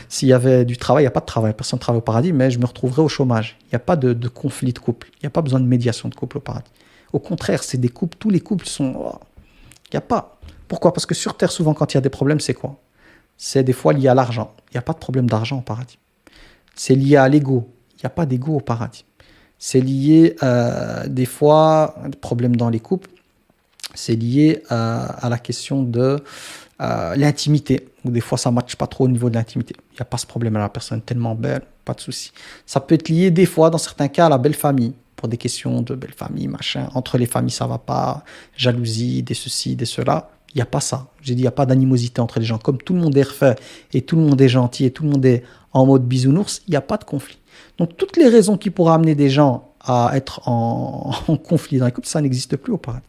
s'il y avait du travail, il n'y a pas de travail. Personne ne travaille au paradis, mais je me retrouverais au chômage. Il n'y a pas de conflit de couple. Il n'y a pas besoin de médiation de couple au paradis. Au contraire, c'est des couples, tous les couples sont... Il n'y a pas. Pourquoi? Parce que sur Terre, souvent, quand il y a des problèmes, c'est quoi? C'est des fois lié à l'argent. Il n'y a pas de problème d'argent au paradis. C'est lié à l'ego. Il n'y a pas d'ego au paradis. C'est lié, des fois, des problèmes dans les couples. C'est lié à la question de l'intimité. Ou des fois, ça ne matche pas trop au niveau de l'intimité. Il n'y a pas ce problème à la personne tellement belle, pas de souci. Ça peut être lié, des fois, dans certains cas, à la belle famille. Pour des questions de belle famille, machin. Entre les familles, ça ne va pas. Jalousie, des ceci, des cela. Il n'y a pas ça. J'ai dit, il n'y a pas d'animosité entre les gens. Comme tout le monde est refait et tout le monde est gentil et tout le monde est en mode bisounours, il n'y a pas de conflit. Donc, toutes les raisons qui pourraient amener des gens à être en conflit dans les couples, ça n'existe plus au paradis.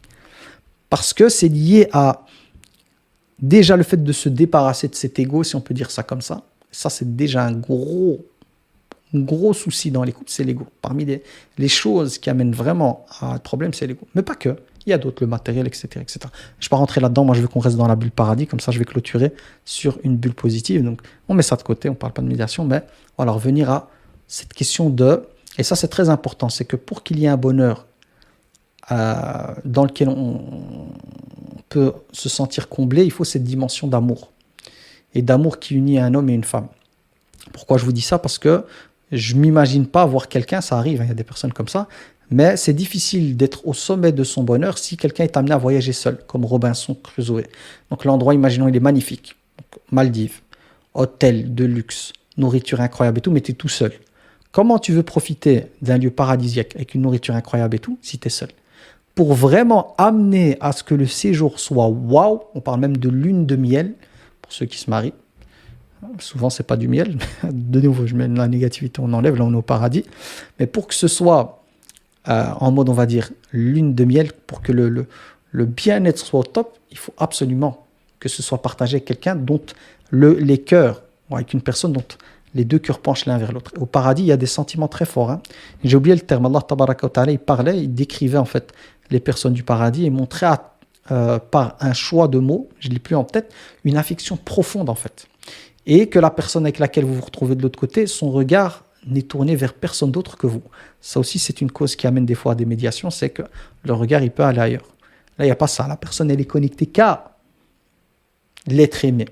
Parce que c'est lié à déjà le fait de se débarrasser de cet ego, si on peut dire ça comme ça. Ça, c'est déjà un gros souci dans les couples, c'est l'ego. Parmi les choses qui amènent vraiment à un problème, c'est l'ego. Mais pas que. Il y a d'autres, le matériel, etc., etc. Je ne vais pas rentrer là-dedans. Moi, je veux qu'on reste dans la bulle paradis. Comme ça, je vais clôturer sur une bulle positive. Donc, on met ça de côté. On ne parle pas de médiation. Mais voilà, revenir à cette question de... Et ça, c'est très important. C'est que pour qu'il y ait un bonheur dans lequel on peut se sentir comblé, il faut cette dimension d'amour. Et d'amour qui unit un homme et une femme. Pourquoi je vous dis ça? Parce que je ne m'imagine pas voir quelqu'un, ça arrive, il y a des personnes comme ça, mais c'est difficile d'être au sommet de son bonheur si quelqu'un est amené à voyager seul, comme Robinson Crusoe. Donc l'endroit, imaginons, il est magnifique. Donc, Maldives, hôtel de luxe, nourriture incroyable et tout, mais tu es tout seul. Comment tu veux profiter d'un lieu paradisiaque avec une nourriture incroyable et tout, si tu es seul? Pour vraiment amener à ce que le séjour soit waouh, on parle même de lune de miel, pour ceux qui se marient. Souvent, c'est pas du miel. De nouveau, je mets la négativité, on enlève, là on est au paradis. Mais pour que ce soit en mode, on va dire, lune de miel, pour que le bien-être soit au top, il faut absolument que ce soit partagé avec quelqu'un dont les cœurs, avec une personne dont les deux cœurs penchent l'un vers l'autre. Au paradis, il y a des sentiments très forts. Hein. J'ai oublié le terme. Allah tabaraka wa ta'ala, il décrivait en fait les personnes du paradis et montrait par un choix de mots, je ne l'ai plus en tête, une affection profonde en fait. Et que la personne avec laquelle vous vous retrouvez de l'autre côté, son regard n'est tourné vers personne d'autre que vous. Ça aussi, c'est une cause qui amène des fois à des médiations, c'est que le regard, il peut aller ailleurs. Là, il n'y a pas ça. La personne, elle est connectée qu'à l'être aimé.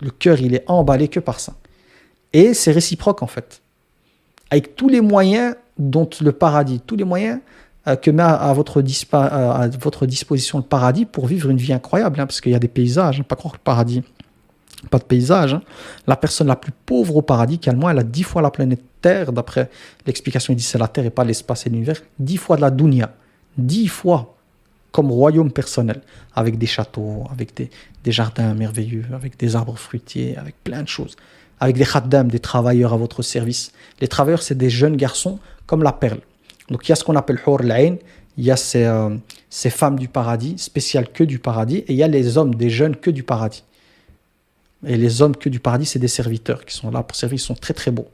Le cœur, il est emballé que par ça. Et c'est réciproque, en fait. Avec tous les moyens dont le paradis, tous les moyens que met à votre disposition le paradis pour vivre une vie incroyable, hein, parce qu'il y a des paysages, hein, pas croire que le paradis... Pas de paysage. Hein. La personne la plus pauvre au paradis, calmement, elle a 10 fois la planète Terre. D'après l'explication, il dit c'est la Terre et pas l'espace et l'univers. 10 fois de la dunya. 10 fois comme royaume personnel. Avec des châteaux, avec des jardins merveilleux, avec des arbres fruitiers, avec plein de choses. Avec des khaddam, des travailleurs à votre service. Les travailleurs, c'est des jeunes garçons comme la perle. Donc il y a ce qu'on appelle Hur al-Ain. Il y a ces femmes du paradis, spéciales que du paradis. Et il y a les hommes, des jeunes que du paradis. Et les hommes que du paradis, c'est des serviteurs qui sont là pour servir. Ils sont très très beaux.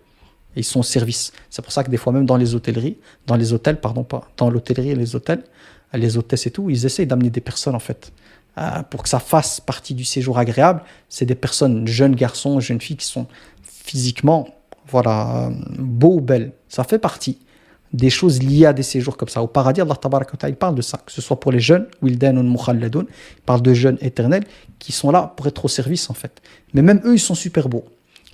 Et ils sont au service. C'est pour ça que des fois, même dans les hôtelleries, dans l'hôtellerie et les hôtels, les hôtesses et tout, ils essayent d'amener des personnes en fait. Pour que ça fasse partie du séjour agréable. C'est des personnes, jeunes garçons, jeunes filles qui sont physiquement beaux ou belles. Ça fait partie des choses liées à des séjours comme ça. Au paradis, Allah tabaraka wa ta'ala, il parle de ça, que ce soit pour les jeunes, wildanun mukhalladun, il parle de jeunes éternels qui sont là pour être au service en fait. Mais même eux, ils sont super beaux.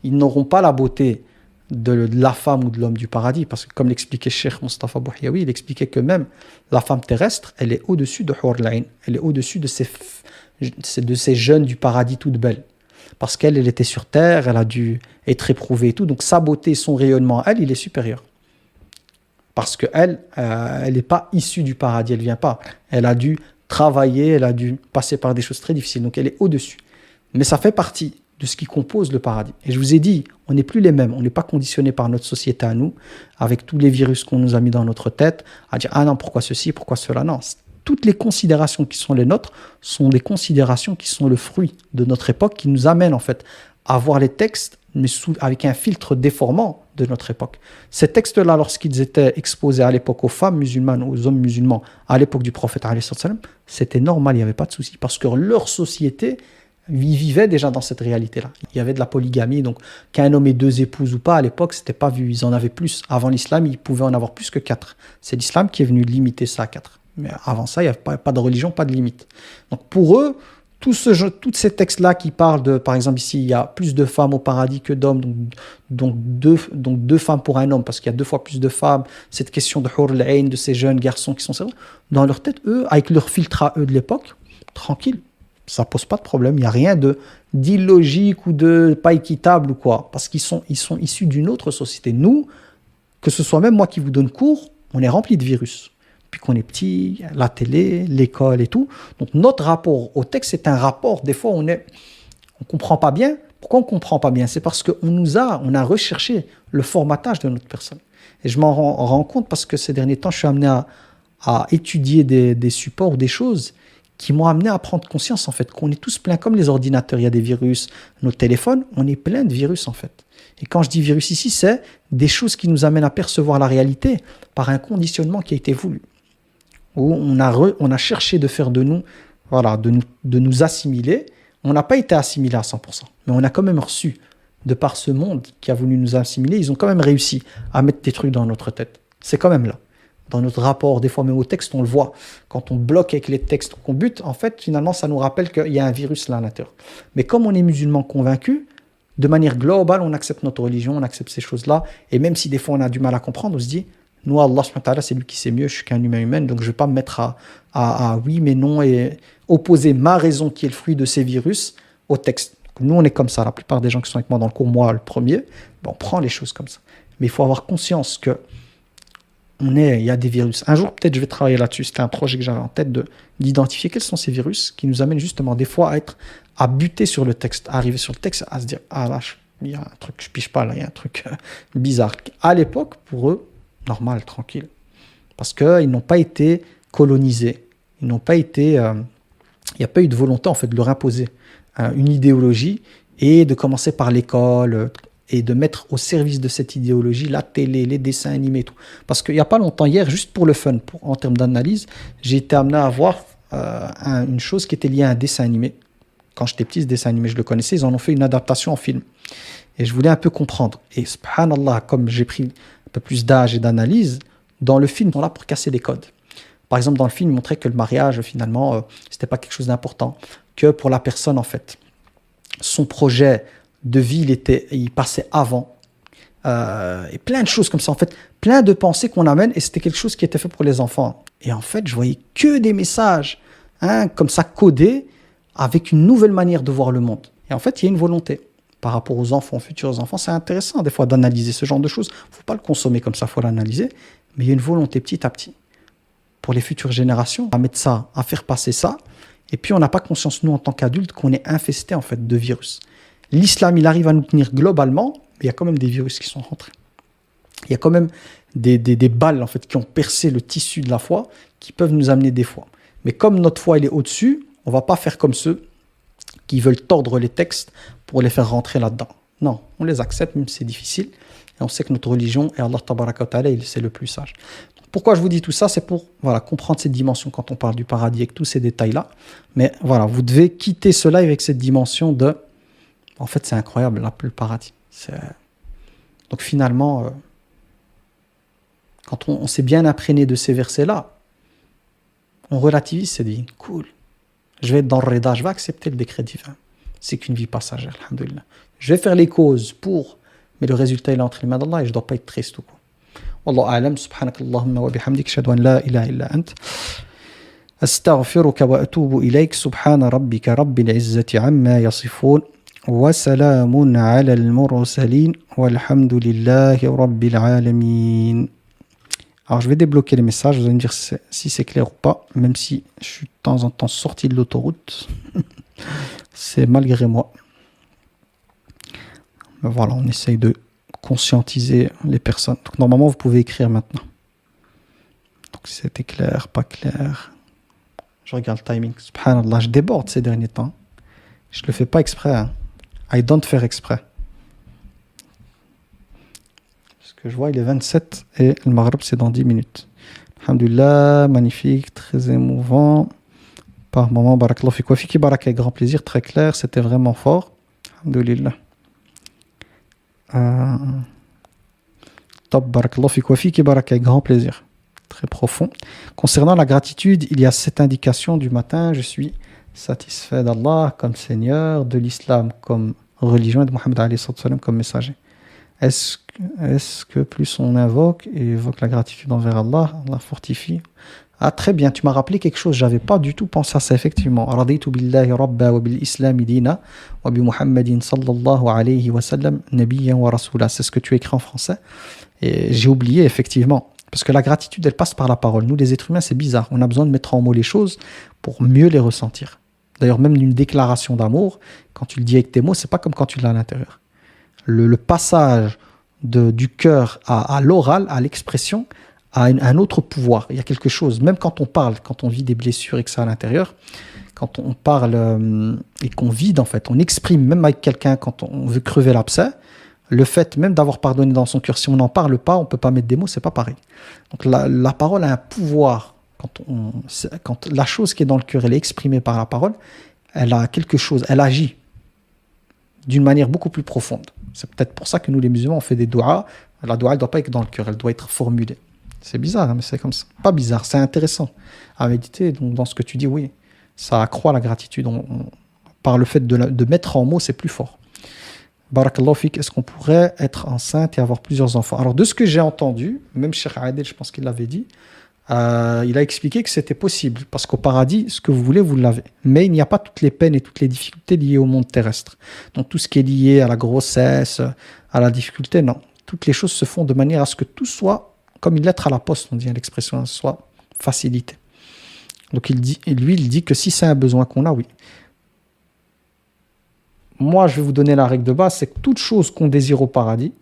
Ils n'auront pas la beauté de la femme ou de l'homme du paradis, parce que comme l'expliquait Cheikh Mustafa Bouhiaoui, il expliquait que même la femme terrestre, elle est au-dessus de Hur al-Ain, elle est au-dessus de ces jeunes du paradis toutes belles. Parce qu'elle était sur terre, elle a dû être éprouvée et tout, donc sa beauté, son rayonnement, il est supérieur. Parce qu'elle, elle n'est pas issue du paradis, elle ne vient pas. Elle a dû travailler, elle a dû passer par des choses très difficiles. Donc elle est au-dessus. Mais ça fait partie de ce qui compose le paradis. Et je vous ai dit, on n'est plus les mêmes, on n'est pas conditionné par notre société à nous, avec tous les virus qu'on nous a mis dans notre tête, à dire ah non, pourquoi ceci, pourquoi cela. Non, toutes les considérations qui sont les nôtres sont des considérations qui sont le fruit de notre époque, qui nous amènent en fait à voir les textes, mais avec un filtre déformant de notre époque. Ces textes-là, lorsqu'ils étaient exposés à l'époque aux femmes musulmanes, aux hommes musulmans, à l'époque du prophète, c'était normal, il n'y avait pas de souci, parce que leur société vivaient déjà dans cette réalité-là. Il y avait de la polygamie, donc qu'un homme ait 2 épouses ou pas, à l'époque, c'était pas vu. Ils en avaient plus. Avant l'islam, ils pouvaient en avoir plus que 4. C'est l'islam qui est venu limiter ça à 4. Mais avant ça, il n'y avait pas de religion, pas de limite. Donc pour eux, tous ces textes-là qui parlent de, par exemple ici, il y a plus de femmes au paradis que d'hommes, donc deux femmes pour un homme, parce qu'il y a 2 fois plus de femmes, cette question de Hur al-Ain, de ces jeunes garçons qui sont servés, dans leur tête, eux, avec leur filtre à eux de l'époque, tranquille. Ça pose pas de problème, il n'y a rien d'illogique ou de pas équitable ou quoi, parce qu'ils sont issus d'une autre société. Nous, que ce soit même moi qui vous donne cours, on est rempli de virus. Puis qu'on est petit, la télé, l'école et tout. Donc notre rapport au texte, c'est un rapport, des fois on comprend pas bien. Pourquoi on comprend pas bien? C'est parce qu'on a recherché le formatage de notre personne. Et je m'en rends compte parce que ces derniers temps, je suis amené à étudier des supports, des choses qui m'ont amené à prendre conscience en fait qu'on est tous pleins comme les ordinateurs, il y a des virus, nos téléphones, on est plein de virus en fait. Et quand je dis virus ici, c'est des choses qui nous amènent à percevoir la réalité par un conditionnement qui a été voulu. Où on a cherché de faire de nous, voilà, de nous assimiler. On n'a pas été assimilés à 100%, mais on a quand même reçu, de par ce monde qui a voulu nous assimiler, ils ont quand même réussi à mettre des trucs dans notre tête. C'est quand même là. Dans notre rapport, des fois même au texte, on le voit. Quand on bloque avec les textes qu'on bute, en fait, finalement, ça nous rappelle qu'il y a un virus là à l'intérieur. Mais comme on est musulman convaincu, de manière globale, on accepte notre religion, on accepte ces choses-là. Et même si des fois on a du mal à comprendre, on se dit, nous, Allah, c'est lui qui sait mieux, je suis qu'un humain, donc je ne vais pas me mettre à oui, mais non, et opposer ma raison qui est le fruit de ces virus au texte. Nous, on est comme ça. La plupart des gens qui sont avec moi dans le cours, moi le premier, on prend les choses comme ça. Mais il faut avoir conscience que il y a des virus. Un jour, peut-être, je vais travailler là-dessus. C'était un projet que j'avais en tête d'identifier quels sont ces virus qui nous amènent justement des fois à buter sur le texte, à arriver sur le texte, à se dire, ah là, il y a un truc, je pige pas là, il y a un truc bizarre. À l'époque, pour eux, normal, tranquille. Parce qu'ils n'ont pas été colonisés. Ils n'ont pas été... il n'y a pas eu de volonté, en fait, de leur imposer une idéologie et de commencer par l'école et de mettre au service de cette idéologie la télé, les dessins animés et tout. Parce qu'il n'y a pas longtemps, hier, juste pour le fun, en termes d'analyse, j'ai été amené à voir une chose qui était liée à un dessin animé. Quand j'étais petit, ce dessin animé, je le connaissais, ils en ont fait une adaptation en film. Et je voulais un peu comprendre. Et subhanallah, comme j'ai pris un peu plus d'âge et d'analyse, dans le film, ils sont là pour casser des codes. Par exemple, dans le film, ils montraient que le mariage, finalement, c'était pas quelque chose d'important. Que pour la personne, en fait, son projet de vie, il passait avant. Et plein de choses comme ça, en fait, plein de pensées qu'on amène, et c'était quelque chose qui était fait pour les enfants. Et en fait, je voyais que des messages, comme ça, codés, avec une nouvelle manière de voir le monde. Et en fait, il y a une volonté. Par rapport aux enfants, futurs enfants, c'est intéressant des fois d'analyser ce genre de choses. Il ne faut pas le consommer comme ça, il faut l'analyser. Mais il y a une volonté petit à petit pour les futures générations à mettre ça, à faire passer ça. Et puis on n'a pas conscience, nous, en tant qu'adultes, qu'on est infesté en fait de virus. L'islam, il arrive à nous tenir globalement, mais il y a quand même des virus qui sont rentrés. Il y a quand même des balles en fait, qui ont percé le tissu de la foi, qui peuvent nous amener des fois. Mais comme notre foi elle est au-dessus, on ne va pas faire comme ceux qui veulent tordre les textes pour les faire rentrer là-dedans. Non, on les accepte, même si c'est difficile. Et on sait que notre religion, et Allah tabaraka wa ta'ala, c'est le plus sage. Pourquoi je vous dis tout ça? C'est pour comprendre cette dimension quand on parle du paradis avec tous ces détails-là. Mais voilà, vous devez quitter ce live avec cette dimension de... En fait, c'est incroyable, le paradis. Donc finalement, quand on s'est bien imprégné de ces versets-là, on relativise, c'est dit, cool. Je vais être dans le reda, je vais accepter le décret divin. C'est qu'une vie passagère, alhamdoulilah. Je vais faire les causes pour, mais le résultat il est entre les mains d'Allah et je ne dois pas être triste ou quoi. Wallahu a'lam, subhanakallahumma wa bihamdik, ashhadu an la ilaha illa ant. Astaghfiruka wa atubu ilayk, subhana rabbika rabbil izzati amma yasifun, wa salamun ala al-mursalin, walhamdulillahi rabbil alamin. Alors, je vais débloquer les messages, vous allez me dire si c'est clair ou pas, même si je suis de temps en temps sorti de l'autoroute. C'est malgré moi. Mais voilà, on essaye de conscientiser les personnes. Donc, normalement, vous pouvez écrire maintenant. Donc, si c'était clair, pas clair. Je regarde le timing. Subhanallah, je déborde ces derniers temps. Je ne le fais pas exprès. Hein. I don't faire exprès. Parce que je vois, il est 27 et le Maghreb, c'est dans 10 minutes. Alhamdulillah, magnifique, très émouvant. Par moment, barakallahu fik wa fiki barak, avec grand plaisir, très clair, c'était vraiment fort. Alhamdulillah. Top, barakallahu fik wa fiki barak, avec grand plaisir. Très profond. Concernant la gratitude, il y a cette indication du matin, je suis satisfait d'Allah comme Seigneur, de l'islam comme religion et de Mohammed alayhi salam comme messager. Est-ce que plus on invoque et évoque la gratitude envers Allah, Allah fortifie. Ah, très bien, tu m'as rappelé quelque chose, j'avais pas du tout pensé à ça, effectivement. Raditu billahi rabba wa bil islami dina wa bi Muhammadin sallallahu alayhi wa sallam nabiyyan wa rasula. C'est ce que tu écris en français. Et j'ai oublié, effectivement. Parce que la gratitude, elle passe par la parole. Nous, les êtres humains, c'est bizarre. On a besoin de mettre en mots les choses pour mieux les ressentir. D'ailleurs, même une déclaration d'amour, quand tu le dis avec tes mots, c'est pas comme quand tu l'as à l'intérieur. Le passage du cœur à l'oral, à l'expression, a un autre pouvoir. Il y a quelque chose, même quand on parle, quand on vit des blessures et que ça à l'intérieur, quand on parle et qu'on vide en fait, on exprime même avec quelqu'un quand on veut crever l'abcès, le fait même d'avoir pardonné dans son cœur, si on n'en parle pas, on ne peut pas mettre des mots, c'est pas pareil. Donc la parole a un pouvoir. Quand la chose qui est dans le cœur, elle est exprimée par la parole, elle a quelque chose, elle agit d'une manière beaucoup plus profonde. C'est peut-être pour ça que nous, les musulmans, on fait des doigts. La doua, elle ne doit pas être dans le cœur, elle doit être formulée. C'est bizarre, hein, mais c'est comme ça. Pas bizarre, c'est intéressant à méditer. Donc, dans ce que tu dis, oui, ça accroît la gratitude. Par le fait de mettre en mots, c'est plus fort. Barakallahu fik, est-ce qu'on pourrait être enceinte et avoir plusieurs enfants? Alors, de ce que j'ai entendu, même Cheikh Adel, je pense qu'il l'avait dit, il a expliqué que c'était possible, parce qu'au paradis, ce que vous voulez, vous l'avez. Mais il n'y a pas toutes les peines et toutes les difficultés liées au monde terrestre. Donc tout ce qui est lié à la grossesse, à la difficulté, non. Toutes les choses se font de manière à ce que tout soit, comme une lettre à la poste, on dit à l'expression, soit facilité. Donc il dit que si c'est un besoin qu'on a, oui. Moi, je vais vous donner la règle de base, c'est que toute chose qu'on désire au paradis,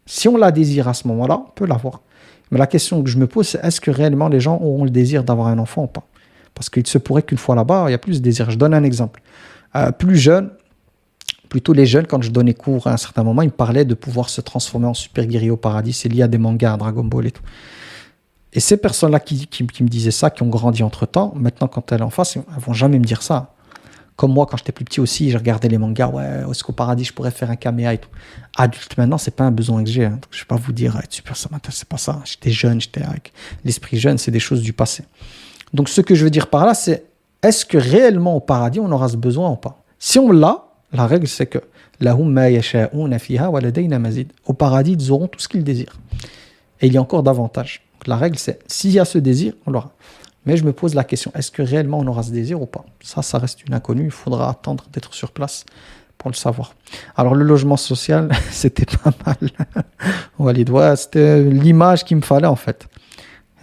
si on la désire à ce moment-là, on peut l'avoir. Mais la question que je me pose, c'est est-ce que réellement les gens auront le désir d'avoir un enfant ou pas? Parce qu'il se pourrait qu'une fois là-bas, il y a plus de désir. Je donne un exemple. Plus jeune, plutôt les jeunes, quand je donnais cours à un certain moment, ils me parlaient de pouvoir se transformer en super guerrier au paradis. C'est lié à des mangas, à Dragon Ball et tout. Et ces personnes-là qui me disaient ça, qui ont grandi entre-temps, maintenant quand elles sont en face, elles ne vont jamais me dire ça. Comme moi, quand j'étais plus petit aussi, je regardais les mangas. Ouais, est-ce qu'au paradis, je pourrais faire un caméa et tout. Adulte, maintenant, c'est pas un besoin que j'ai. Hein. Donc, je vais pas vous dire, super, ça m'intéresse, c'est pas ça. J'étais jeune, j'étais avec l'esprit jeune, c'est des choses du passé. Donc, ce que je veux dire par là, c'est est-ce que réellement au paradis, on aura ce besoin ou pas? Si on l'a, la règle, c'est que lahum ma yasha'una fiha wa ladayna mazid. Au paradis, ils auront tout ce qu'ils désirent. Et il y a encore davantage. Donc, la règle, c'est s'il y a ce désir, on l'aura. Mais je me pose la question, est-ce que réellement on aura ce désir ou pas? Ça reste une inconnue, il faudra attendre d'être sur place pour le savoir. Alors le logement social, c'était pas mal. Walid, ouais, c'était l'image qu'il me fallait en fait.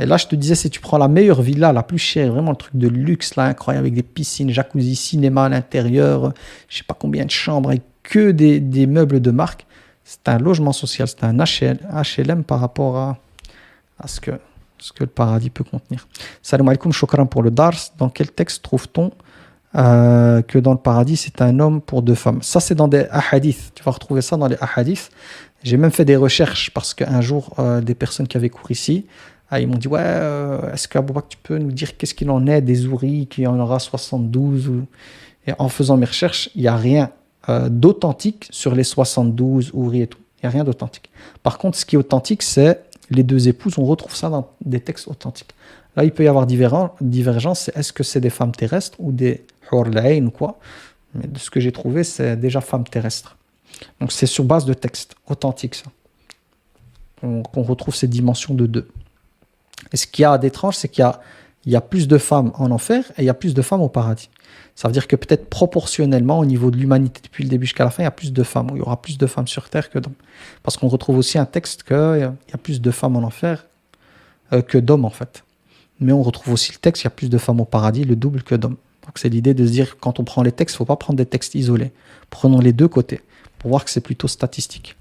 Et là, je te disais, si tu prends la meilleure villa, la plus chère, vraiment le truc de luxe, là, incroyable, avec des piscines, jacuzzi, cinéma à l'intérieur, je sais pas combien de chambres, avec que des meubles de marque, c'est un logement social, c'est un HLM par rapport à ce que le paradis peut contenir. Salam alaikum, shukran pour le dars. Dans quel texte trouve-t-on que dans le paradis, c'est un homme pour deux femmes? Ça, c'est dans des ahadiths. Tu vas retrouver ça dans les ahadiths. J'ai même fait des recherches parce qu'un jour, des personnes qui avaient cours ici, ils m'ont dit, ouais, est-ce qu'Abou Bakr, tu peux nous dire qu'est-ce qu'il en est des houris, qu'il y en aura 72 Et en faisant mes recherches, il n'y a rien d'authentique sur les 72 houris et tout. Il n'y a rien d'authentique. Par contre, ce qui est authentique, c'est les deux épouses, on retrouve ça dans des textes authentiques. Là, il peut y avoir divergence, c'est est-ce que c'est des femmes terrestres ou des hur al-ayn ou quoi? Mais de ce que j'ai trouvé, c'est déjà femmes terrestres. Donc c'est sur base de textes authentiques, ça. Qu'on retrouve ces dimensions de deux. Et ce qu'il y a d'étrange, c'est qu'il y a plus de femmes en enfer et il y a plus de femmes au paradis. Ça veut dire que peut-être proportionnellement, au niveau de l'humanité, depuis le début jusqu'à la fin, il y a plus de femmes. Il y aura plus de femmes sur Terre que d'hommes. Parce qu'on retrouve aussi un texte qu'il y a plus de femmes en enfer que d'hommes, en fait. Mais on retrouve aussi le texte, il y a plus de femmes au paradis, le double que d'hommes. Donc c'est l'idée de se dire, quand on prend les textes, il ne faut pas prendre des textes isolés. Prenons les deux côtés. pour voir que c'est plutôt statistique.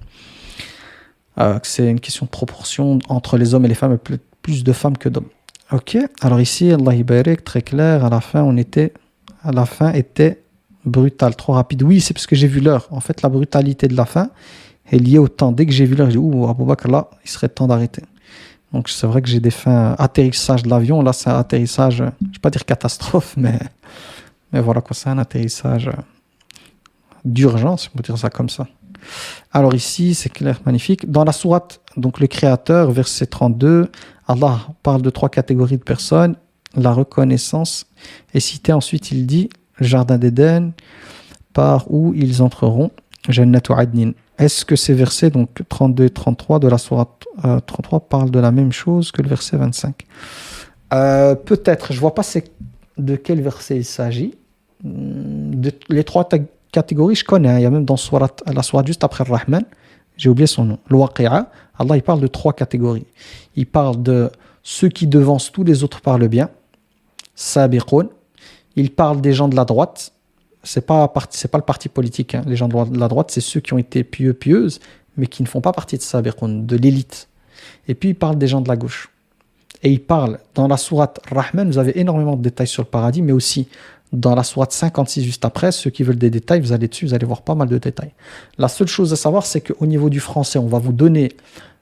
Que c'est une question de proportion entre les hommes et les femmes, et plus de femmes que d'hommes. Ok, alors ici, Allah Ibarak, très clair, à la fin était brutal, trop rapide. Oui, c'est parce que j'ai vu l'heure. En fait, la brutalité de la fin est liée au temps. Dès que j'ai vu l'heure, j'ai dit, ouh, Abou Bakr, là, il serait temps d'arrêter. Donc, c'est vrai que j'ai des fins atterrissage de l'avion. Là, c'est un atterrissage, je ne vais pas dire catastrophe, mais voilà quoi, c'est un atterrissage d'urgence, on peut dire ça comme ça. Alors ici, c'est clair, magnifique. Dans la sourate, donc le Créateur, verset 32, Allah parle de 3 catégories de personnes. La reconnaissance est citée. Ensuite, il dit, le jardin d'Éden, par où ils entreront, Jannatu Adnin. Est-ce que ces versets, donc 32 et 33 de la sourate 33, parlent de la même chose que le verset 25 ? Peut-être, je ne vois pas de quel verset il s'agit. Les 3 catégories, je connais. Il y a même dans la sourate juste après le Rahman, j'ai oublié son nom, le Waqi'a, Allah il parle de 3 catégories. Il parle de ceux qui devancent tous les autres par le bien, Sabiqoun. Il parle des gens de la droite. C'est pas le parti politique. Hein. Les gens de la droite, c'est ceux qui ont été pieux, pieuses, mais qui ne font pas partie de Sabiqoun, de l'élite. Et puis il parle des gens de la gauche. Et il parle, dans la sourate Rahman, vous avez énormément de détails sur le paradis, mais aussi dans la sourate 56 juste après, ceux qui veulent des détails, vous allez dessus, vous allez voir pas mal de détails. La seule chose à savoir, c'est qu'au niveau du français, on va vous donner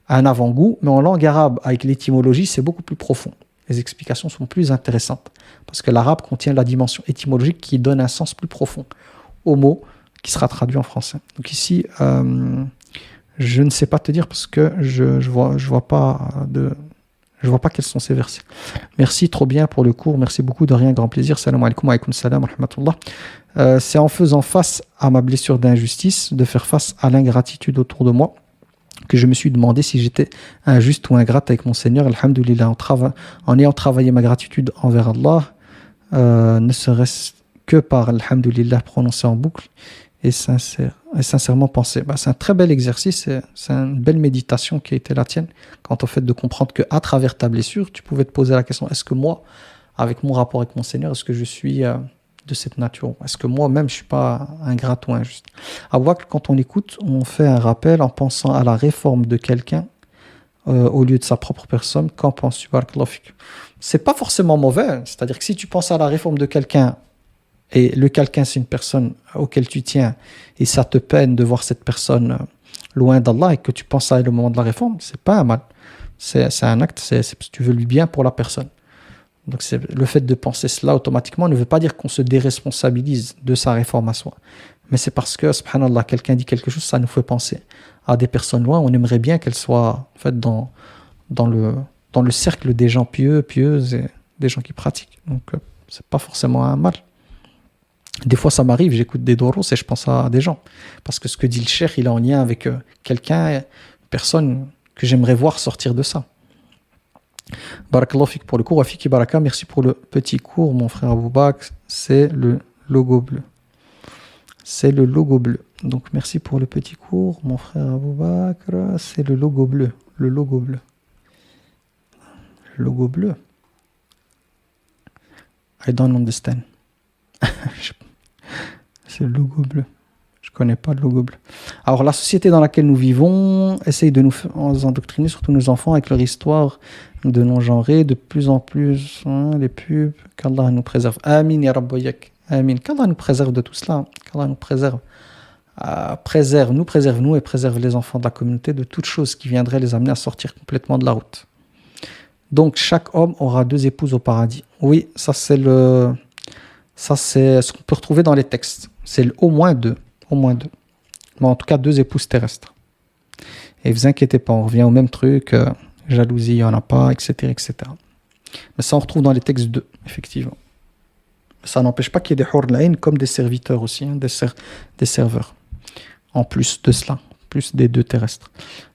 un avant-goût, mais en langue arabe, avec l'étymologie, c'est beaucoup plus profond. Les explications sont plus intéressantes, parce que l'arabe contient la dimension étymologique qui donne un sens plus profond au mot qui sera traduit en français. Donc ici, je ne sais pas te dire, parce que je vois pas quels sont ces versets. Merci, trop bien pour le cours. Merci beaucoup, de rien, grand plaisir. Salam alaikum wa alaykoum salam wa rahmatullah. C'est en faisant face à ma blessure d'injustice, de faire face à l'ingratitude autour de moi, que je me suis demandé si j'étais injuste ou ingrate avec mon Seigneur. Alhamdoulilah, en ayant travaillé ma gratitude envers Allah, ne serait-ce que par Alhamdoulilah prononcé en boucle et sincèrement pensé. C'est un très bel exercice, c'est une belle méditation qui a été la tienne, quant au fait de comprendre qu'à travers ta blessure, tu pouvais te poser la question, est-ce que moi, avec mon rapport avec mon Seigneur, est-ce que je suis de cette nature ? Est-ce que moi-même, je ne suis pas ingrat ou injuste ? À voir que quand on écoute, on fait un rappel en pensant à la réforme de quelqu'un au lieu de sa propre personne. Qu'en penses-tu ? Barakallahu fik. C'est pas forcément mauvais, c'est-à-dire que si tu penses à la réforme de quelqu'un, et le quelqu'un, c'est une personne auquel tu tiens, et ça te peine de voir cette personne loin d'Allah, et que tu penses à elle au moment de la réforme, c'est pas un mal. C'est un acte, tu veux lui bien pour la personne. Donc le fait de penser cela automatiquement ne veut pas dire qu'on se déresponsabilise de sa réforme à soi. Mais c'est parce que, subhanallah, quelqu'un dit quelque chose, ça nous fait penser à des personnes loin, on aimerait bien qu'elles soient en fait, dans le cercle des gens pieux, pieuses, et des gens qui pratiquent. Donc c'est pas forcément un mal. Des fois, ça m'arrive, j'écoute des doros et je pense à des gens. Parce que ce que dit le cheikh, il est en lien avec quelqu'un, une personne que j'aimerais voir sortir de ça. Barakallahu fik pour le cours. Wafiki baraka, merci pour le petit cours, mon frère Abou Bakr. C'est le logo bleu. C'est le logo bleu. Donc, merci pour le petit cours, mon frère Abou Bakr. C'est le logo bleu. Le logo bleu. Le logo bleu. I don't understand. C'est le logo bleu. Je ne connais pas le logo bleu. Alors, la société dans laquelle nous vivons essaye de nous endoctriner, surtout nos enfants, avec leur histoire de non-genré, de plus en plus, les pubs. Qu'Allah nous préserve. Amin, ya Rabbi yak. Amin. Qu'Allah nous préserve de tout cela. Qu'Allah nous préserve. Préserve-nous et préserve les enfants de la communauté de toute chose qui viendrait les amener à sortir complètement de la route. Donc, chaque homme aura 2 épouses au paradis. Oui, ça c'est ce qu'on peut retrouver dans les textes. C'est au moins 2. Au moins 2. Mais en tout cas, 2 épouses terrestres. Et vous inquiétez pas, on revient au même truc. Jalousie, il n'y en a pas, etc., etc. Mais ça, on retrouve dans les textes 2, effectivement. Ça n'empêche pas qu'il y ait des hur al-ayn comme des serviteurs aussi, des serveurs. En plus de cela, plus des 2 terrestres.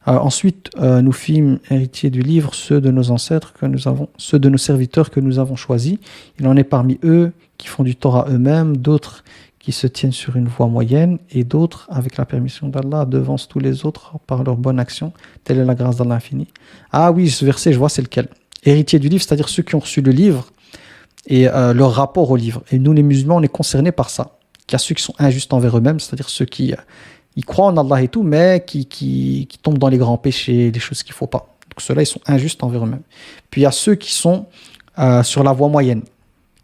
Ensuite, nous fîmes héritiers du livre ceux de nos ancêtres que nous avons, ceux de nos serviteurs que nous avons choisis. Il en est parmi eux qui font du Torah eux-mêmes, d'autres qui se tiennent sur une voie moyenne, et d'autres, avec la permission d'Allah, devancent tous les autres par leur bonne action. Telle est la grâce d'Allah infini. Ah oui, ce verset, je vois, c'est lequel ? Héritiers du livre, c'est-à-dire ceux qui ont reçu le livre et leur rapport au livre. Et nous, les musulmans, on est concernés par ça. Il y a ceux qui sont injustes envers eux-mêmes, c'est-à-dire ceux qui ils croient en Allah et tout, mais qui tombent dans les grands péchés, les choses qu'il ne faut pas. Donc ceux-là, ils sont injustes envers eux-mêmes. Puis il y a ceux qui sont sur la voie moyenne.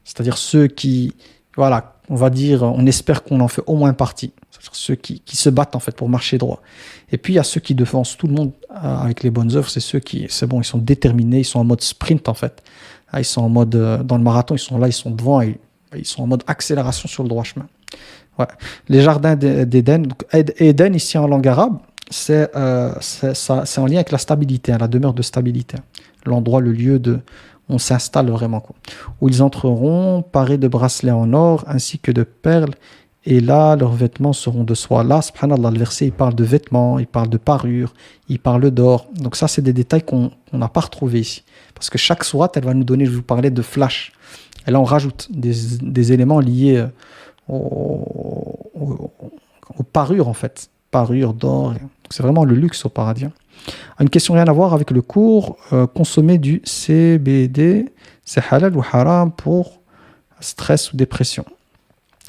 C'est-à-dire ceux qui, voilà, on va dire, on espère qu'on en fait au moins partie. C'est-à-dire ceux qui se battent en fait pour marcher droit. Et puis il y a ceux qui devancent tout le monde avec les bonnes œuvres. C'est ceux qui, c'est bon, ils sont déterminés, ils sont en mode sprint en fait. Ils sont en mode, dans le marathon, ils sont là, ils sont devant et ils sont en mode accélération sur le droit chemin. Ouais. Les jardins d'Éden, donc Éden ici en langue arabe, c'est en lien avec la stabilité, la demeure de stabilité. L'endroit, le lieu de... On s'installe vraiment, quoi. Où ils entreront parés de bracelets en or ainsi que de perles, et là leurs vêtements seront de soie. Là, subhanallah, le verset il parle de vêtements, il parle de parures, il parle d'or. Donc ça, c'est des détails qu'on n'a pas retrouvés ici. Parce que chaque sourate, elle va nous donner, je vous parlais de flash. Et là, on rajoute des éléments liés aux parures, en fait. Parures d'or. Donc c'est vraiment le luxe au paradis. Une question rien à voir avec le cours. Consommer du CBD, c'est halal ou haram pour stress ou dépression?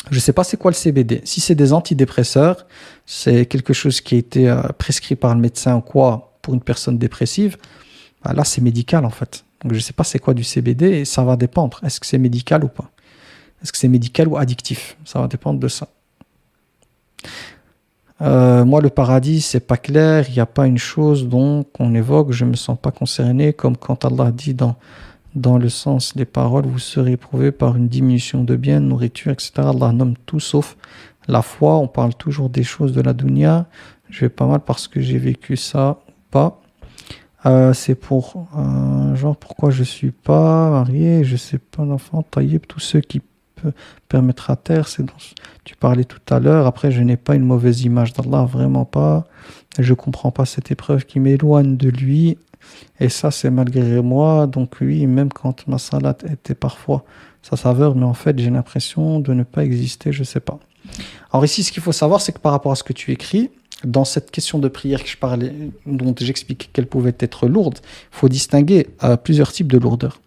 Je ne sais pas c'est quoi le CBD. Si c'est des antidépresseurs, c'est quelque chose qui a été prescrit par le médecin ou quoi pour une personne dépressive, bah là c'est médical en fait. Donc je ne sais pas c'est quoi du CBD et ça va dépendre. Est-ce que c'est médical ou pas? Est-ce que c'est médical ou addictif? Ça va dépendre de ça. Moi, le paradis, c'est pas clair. Il n'y a pas une chose dont on évoque. Je me sens pas concerné, comme quand Allah dit dans le sens des paroles, vous serez éprouvé par une diminution de biens, de nourriture, etc. Allah nomme tout sauf la foi. On parle toujours des choses de la dunya. Je vais pas mal parce que j'ai vécu ça ou pas. C'est pour genre pourquoi je suis pas marié, je sais pas d'enfant, taïb, tous ceux qui permettre à terre, c'est dont tu parlais tout à l'heure. Après, je n'ai pas une mauvaise image d'Allah, vraiment pas. Je comprends pas cette épreuve qui m'éloigne de lui. Et ça, c'est malgré moi. Donc oui, même quand ma salade était parfois sa saveur, mais en fait, j'ai l'impression de ne pas exister, je sais pas. Alors ici, ce qu'il faut savoir, c'est que par rapport à ce que tu écris, dans cette question de prière que je parlais, dont j'expliquais qu'elle pouvait être lourde, il faut distinguer plusieurs types de lourdeur.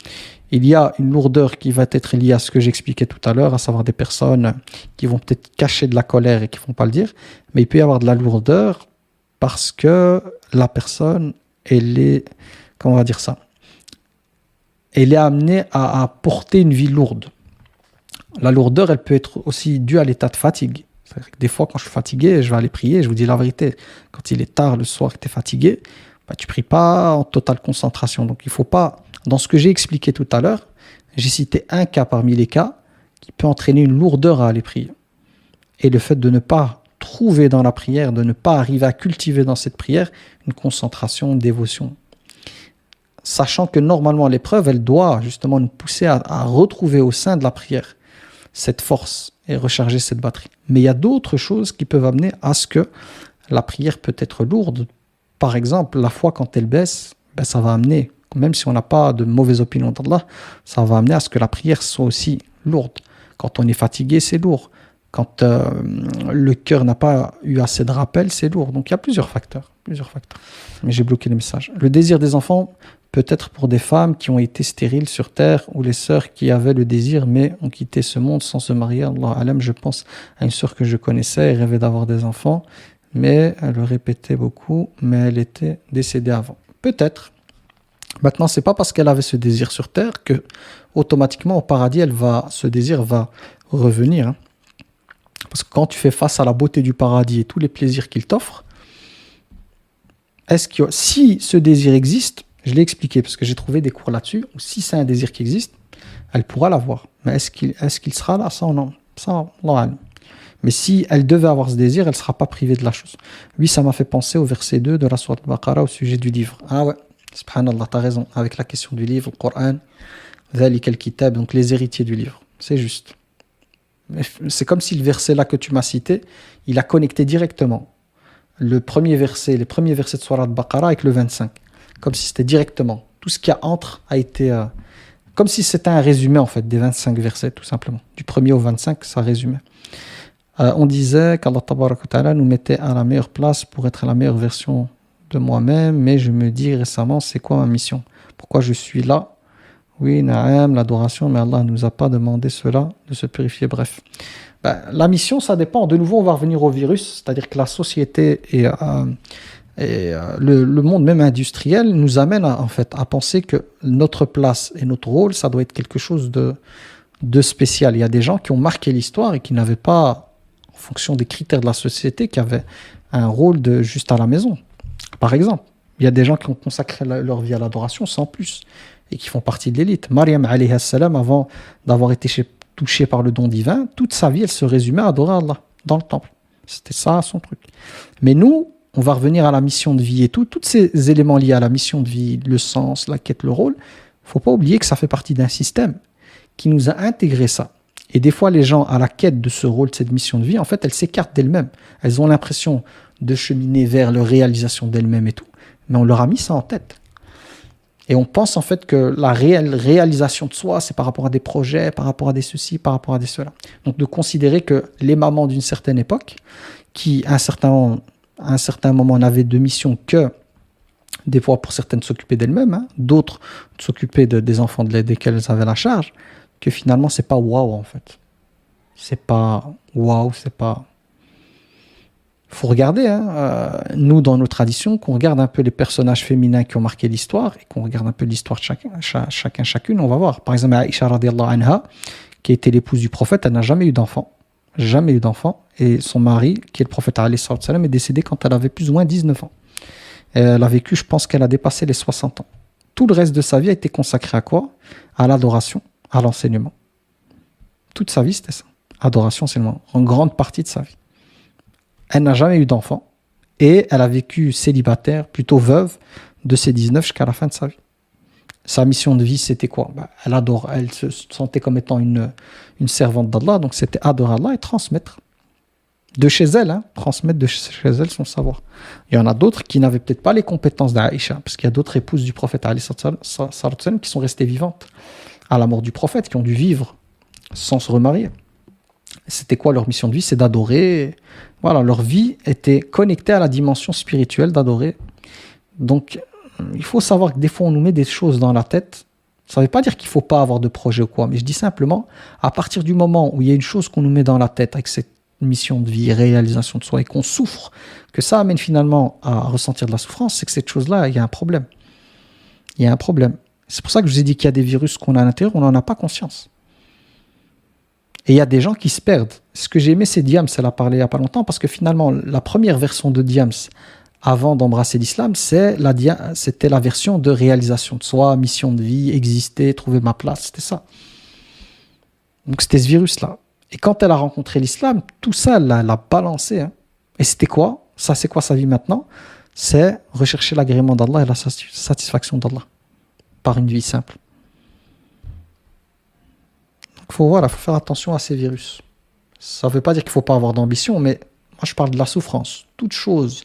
Il y a une lourdeur qui va être liée à ce que j'expliquais tout à l'heure, à savoir des personnes qui vont peut-être cacher de la colère et qui ne vont pas le dire, mais il peut y avoir de la lourdeur parce que la personne, elle est, comment on va dire ça, elle est amenée à porter une vie lourde. La lourdeur, elle peut être aussi due à l'état de fatigue. C'est-à-dire que des fois, quand je suis fatigué, je vais aller prier, je vous dis la vérité, quand il est tard le soir que tu es fatigué, bah, tu ne pries pas en totale concentration. Donc il ne faut pas... Dans ce que j'ai expliqué tout à l'heure, j'ai cité un cas parmi les cas qui peut entraîner une lourdeur à aller prier. Et le fait de ne pas trouver dans la prière, de ne pas arriver à cultiver dans cette prière une concentration, une dévotion. Sachant que normalement l'épreuve, elle doit justement nous pousser à retrouver au sein de la prière cette force et recharger cette batterie. Mais il y a d'autres choses qui peuvent amener à ce que la prière peut être lourde. Par exemple, la foi quand elle baisse, ben ça va amener, même si on n'a pas de mauvaise opinion d'Allah, ça va amener à ce que la prière soit aussi lourde. Quand on est fatigué, c'est lourd. Quand le cœur n'a pas eu assez de rappel, c'est lourd. Donc il y a plusieurs facteurs. Mais j'ai bloqué les messages. Le désir des enfants peut être pour des femmes qui ont été stériles sur terre ou les sœurs qui avaient le désir mais ont quitté ce monde sans se marier. Allah alam, je pense à une sœur que je connaissais et rêvait d'avoir des enfants, mais elle le répétait beaucoup, mais elle était décédée avant. Peut-être. Maintenant, c'est pas parce qu'elle avait ce désir sur terre que automatiquement au paradis, ce désir va revenir. Hein. Parce que quand tu fais face à la beauté du paradis et tous les plaisirs qu'il t'offre, si ce désir existe, je l'ai expliqué parce que j'ai trouvé des cours là-dessus, ou si c'est un désir qui existe, elle pourra l'avoir. Mais est-ce qu'il sera là? Ça, non. Ça, non. Mais si elle devait avoir ce désir, elle ne sera pas privée de la chose. Oui, ça m'a fait penser au verset 2 de la sourate Al-Baqarah au sujet du livre. Ah ouais, subhanallah, t'as raison. Avec la question du livre, le Coran, ذَلِكَ الْكِتَابِ, donc les héritiers du livre. C'est juste. C'est comme si le verset là que tu m'as cité, il a connecté directement les premiers versets de sourate Al-Baqarah avec le 25. Comme si c'était directement. Tout ce qu'il y a entre a été... comme si c'était un résumé en fait des 25 versets tout simplement. Du 1er au 25, ça résumait. On disait qu'Allah Tabaraka wa Ta'ala nous mettait à la meilleure place pour être la meilleure version de moi-même, mais je me dis récemment, c'est quoi ma mission? Pourquoi je suis là? Oui, na'am, l'adoration, mais Allah ne nous a pas demandé cela, de se purifier, bref. La mission, ça dépend. De nouveau, on va revenir au virus, c'est-à-dire que la société le monde même industriel nous amène en fait à penser que notre place et notre rôle, ça doit être quelque chose de spécial. Il y a des gens qui ont marqué l'histoire et qui n'avaient pas, en fonction des critères de la société, qui avaient un rôle de juste à la maison. Par exemple, il y a des gens qui ont consacré leur vie à l'adoration sans plus et qui font partie de l'élite. Maryam alayhi salam, avant d'avoir été touchée par le don divin, toute sa vie, elle se résumait à adorer Allah dans le temple. C'était ça son truc. Mais nous, on va revenir à la mission de vie et tout. Tous ces éléments liés à la mission de vie, le sens, la quête, le rôle, il ne faut pas oublier que ça fait partie d'un système qui nous a intégré ça. Et des fois, les gens à la quête de ce rôle, de cette mission de vie, en fait, elles s'écartent d'elles-mêmes. Elles ont l'impression de cheminer vers leur réalisation d'elles-mêmes et tout. Mais on leur a mis ça en tête. Et on pense en fait que la réelle réalisation de soi, c'est par rapport à des projets, par rapport à des ceci, par rapport à des cela. Donc de considérer que les mamans d'une certaine époque, qui à un certain moment n'avaient de mission que, des fois pour certaines s'occuper d'elles-mêmes, hein, d'autres s'occuper des enfants desquels elles avaient la charge, que finalement c'est pas waouh en fait. C'est pas waouh, c'est pas... Faut regarder, hein, nous dans nos traditions, qu'on regarde un peu les personnages féminins qui ont marqué l'histoire et qu'on regarde un peu l'histoire de chacune, on va voir. Par exemple, Aïcha radiallahu anha, qui était l'épouse du prophète, elle n'a jamais eu d'enfant. Jamais eu d'enfant. Et son mari, qui est le prophète alayhi salam, est décédé quand elle avait plus ou moins 19 ans. Et elle a vécu, je pense qu'elle a dépassé les 60 ans. Tout le reste de sa vie a été consacré à quoi? À l'adoration, à l'enseignement. Toute sa vie, c'était ça. Adoration, enseignement. En grande partie de sa vie. Elle n'a jamais eu d'enfant et elle a vécu célibataire, plutôt veuve, de ses 19 jusqu'à la fin de sa vie. Sa mission de vie, c'était quoi? Elle se sentait comme étant une servante d'Allah, donc c'était adorer Allah et transmettre de chez elle, hein, transmettre de chez elle son savoir. Il y en a d'autres qui n'avaient peut-être pas les compétences d'Aïcha, parce qu'il y a d'autres épouses du prophète qui sont restées vivantes à la mort du prophète, qui ont dû vivre sans se remarier. C'était quoi leur mission de vie? C'est d'adorer. Voilà, leur vie était connectée à la dimension spirituelle d'adorer. Donc, il faut savoir que des fois, on nous met des choses dans la tête. Ça ne veut pas dire qu'il ne faut pas avoir de projet ou quoi, mais je dis simplement, à partir du moment où il y a une chose qu'on nous met dans la tête avec cette mission de vie, réalisation de soi, et qu'on souffre, que ça amène finalement à ressentir de la souffrance, c'est que cette chose-là, il y a un problème. Il y a un problème. C'est pour ça que je vous ai dit qu'il y a des virus qu'on a à l'intérieur, on n'en a pas conscience. Et il y a des gens qui se perdent. Ce que j'ai aimé, c'est Diams, elle a parlé il n'y a pas longtemps, parce que finalement, la première version de Diams, avant d'embrasser l'islam, c'était la version de réalisation de soi, mission de vie, exister, trouver ma place, c'était ça. Donc c'était ce virus-là. Et quand elle a rencontré l'islam, tout ça, elle l'a balancé. Hein. Et c'était quoi? Ça, c'est quoi sa vie maintenant? C'est rechercher l'agrément d'Allah et la satisfaction d'Allah par une vie simple. Il faut faire attention à ces virus. Ça ne veut pas dire qu'il ne faut pas avoir d'ambition, mais moi je parle de la souffrance. Toute chose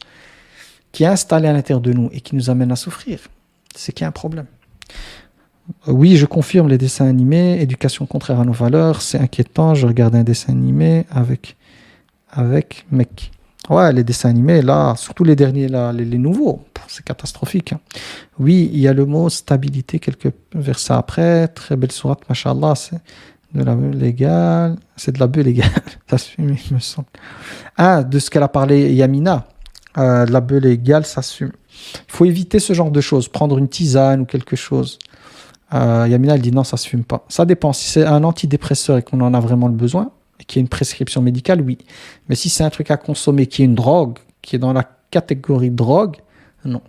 qui est installée à l'intérieur de nous et qui nous amène à souffrir, c'est qu'il y a un problème. Oui, je confirme les dessins animés, éducation contraire à nos valeurs, c'est inquiétant. Je regarde un dessin animé avec mec. Ouais, les dessins animés, là, surtout les derniers, là, les nouveaux, c'est catastrophique. Hein. Oui, il y a le mot stabilité quelques versets après. Très belle sourate, machallah, c'est de la bulle légale. C'est de la bulle légale, ça s'assume, il me semble. Ah, de ce qu'elle a parlé Yamina, de la bulle légale, ça s'assume. Il faut éviter ce genre de choses, prendre une tisane ou quelque chose. Yamina, elle dit non, ça se fume pas. Ça dépend. Si c'est un antidépresseur et qu'on en a vraiment le besoin, et qu'il y a une prescription médicale, oui. Mais si c'est un truc à consommer qui est une drogue, qui est dans la catégorie drogue, non.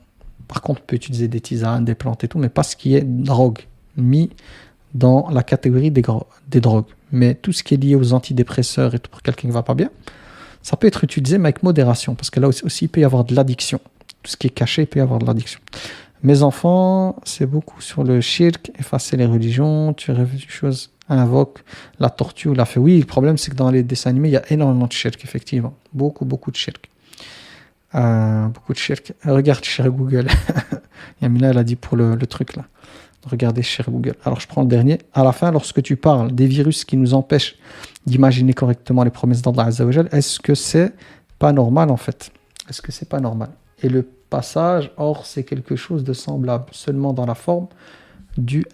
Par contre, on peut utiliser des tisanes, des plantes et tout, mais pas ce qui est drogue, mis dans la catégorie des drogues. Mais tout ce qui est lié aux antidépresseurs et tout pour quelqu'un qui ne va pas bien, ça peut être utilisé, mais avec modération, parce que là aussi, il peut y avoir de l'addiction. Tout ce qui est caché, il peut y avoir de l'addiction. Mes enfants, c'est beaucoup sur le shirk, effacer les religions, tu rêves des choses, invoque la tortue ou la fée. Oui, le problème, c'est que dans les dessins animés, il y a énormément de shirk, effectivement. Beaucoup de shirk. Beaucoup de shirk. Regarde cher Google. Yamina, elle a dit pour le truc là. Regardez cher Google. Alors, je prends le dernier. À la fin, lorsque tu parles des virus qui nous empêchent d'imaginer correctement les promesses d'Allah Azza wa Jal, est-ce que c'est pas normal en fait? Est-ce que c'est pas normal? Et le passage, or, c'est quelque chose de semblable, seulement dans la forme.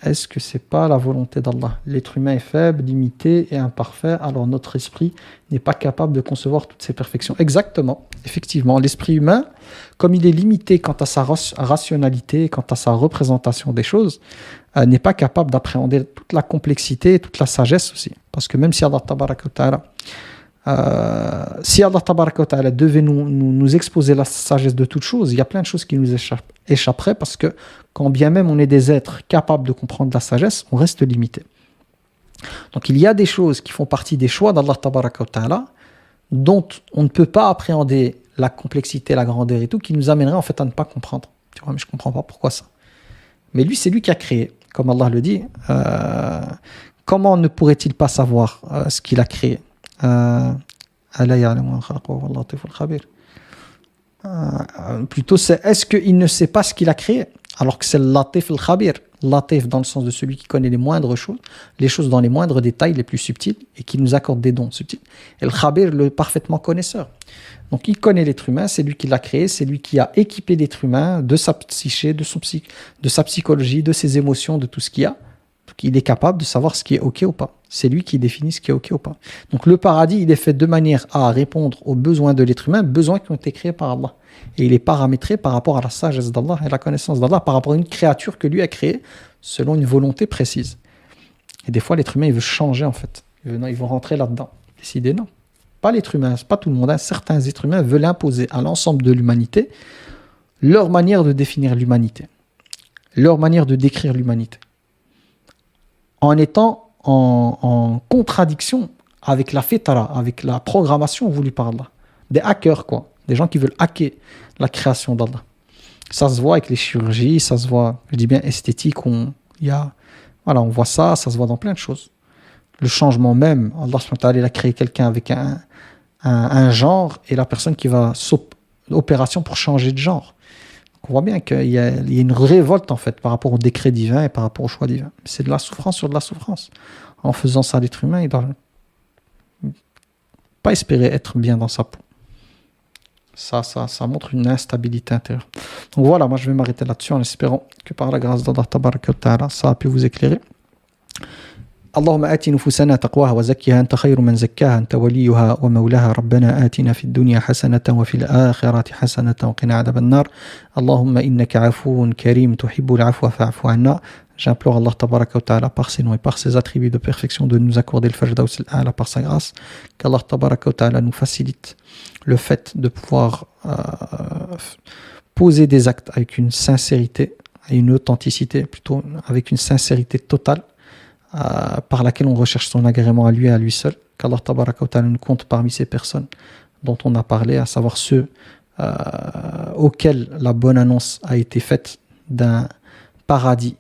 est-ce que c'est pas la volonté d'Allah? L'être humain est faible, limité et imparfait, alors notre esprit n'est pas capable de concevoir toutes ces perfections. Exactement, effectivement, l'esprit humain, comme il est limité quant à sa rationalité, quant à sa représentation des choses, n'est pas capable d'appréhender toute la complexité et toute la sagesse aussi. Parce que même si Allah Tabaraka wa Ta'ala devait nous exposer la sagesse de toutes choses, il y a plein de choses qui nous échapperaient parce que quand bien même on est des êtres capables de comprendre la sagesse, on reste limité. Donc il y a des choses qui font partie des choix d'Allah Tabaraka wa Ta'ala dont on ne peut pas appréhender la complexité, la grandeur et tout, qui nous amènerait en fait à ne pas comprendre. Tu vois, mais je ne comprends pas pourquoi ça. Mais lui, c'est lui qui a créé, comme Allah le dit. Comment ne pourrait-il pas savoir ce qu'il a créé? Plutôt c'est est-ce qu'il ne sait pas ce qu'il a créé alors que c'est le Latif al-Khabir, Latif dans le sens de celui qui connaît les moindres choses, les choses dans les moindres détails les plus subtils et qui nous accorde des dons subtils, et le Khabir, le parfaitement connaisseur. Donc il connaît l'être humain, c'est lui qui l'a créé, c'est lui qui a équipé l'être humain de sa psyché, de sa psychologie, de ses émotions, de tout ce qu'il y a. Donc il est capable de savoir ce qui est OK ou pas. C'est lui qui définit ce qui est OK ou pas. Donc le paradis, il est fait de manière à répondre aux besoins de l'être humain, besoins qui ont été créés par Allah. Et il est paramétré par rapport à la sagesse d'Allah et la connaissance d'Allah, par rapport à une créature que lui a créée selon une volonté précise. Et des fois, l'être humain, il veut changer en fait. Il veut rentrer là-dedans. Décider, non. Pas l'être humain, c'est pas tout le monde. Hein. Certains êtres humains veulent imposer à l'ensemble de l'humanité leur manière de définir l'humanité, leur manière de décrire l'humanité, en étant en contradiction avec la fitra, avec la programmation voulue par Allah. Des hackers, quoi. Des gens qui veulent hacker la création d'Allah. Ça se voit avec les chirurgies, ça se voit, je dis bien esthétique, on voit ça se voit dans plein de choses. Le changement même, Allah subhanahu wa ta'ala, il a créé quelqu'un avec un genre et la personne qui va opération pour changer de genre. On voit bien qu'il y a une révolte en fait par rapport au décret divin et par rapport au choix divin. C'est de la souffrance sur de la souffrance. En faisant ça, l'être humain, il ne doit pas espérer être bien dans sa peau. Ça montre une instabilité intérieure. Donc voilà, moi je vais m'arrêter là-dessus en espérant que par la grâce d'Allah Tabaraka wa Ta'ala, ça a pu vous éclairer. اللهم آت نفوسنا تقواها وزكها أنت خير من زكاها أنت وليها ومولاها ربنا آتنا في الدنيا حسنة وفي الآخرة حسنة وقنا عذاب النار اللهم إنك عفو كريم تحب العفو فاعف عنا. J'implore Allah Tabaraka wa Ta'ala par ses noms et par ses attributs de perfection de nous accorder le Firdaus al-A'la par sa grâce, qu'Allah Tabaraka wa Ta'ala nous facilite le fait de pouvoir poser des actes avec une sincérité et une authenticité, plutôt avec une sincérité totale, par laquelle on recherche son agrément à lui et à lui seul, qu'Allah Tabaraka wa Ta'ala nous compte parmi ces personnes dont on a parlé, à savoir ceux auxquels la bonne annonce a été faite d'un paradis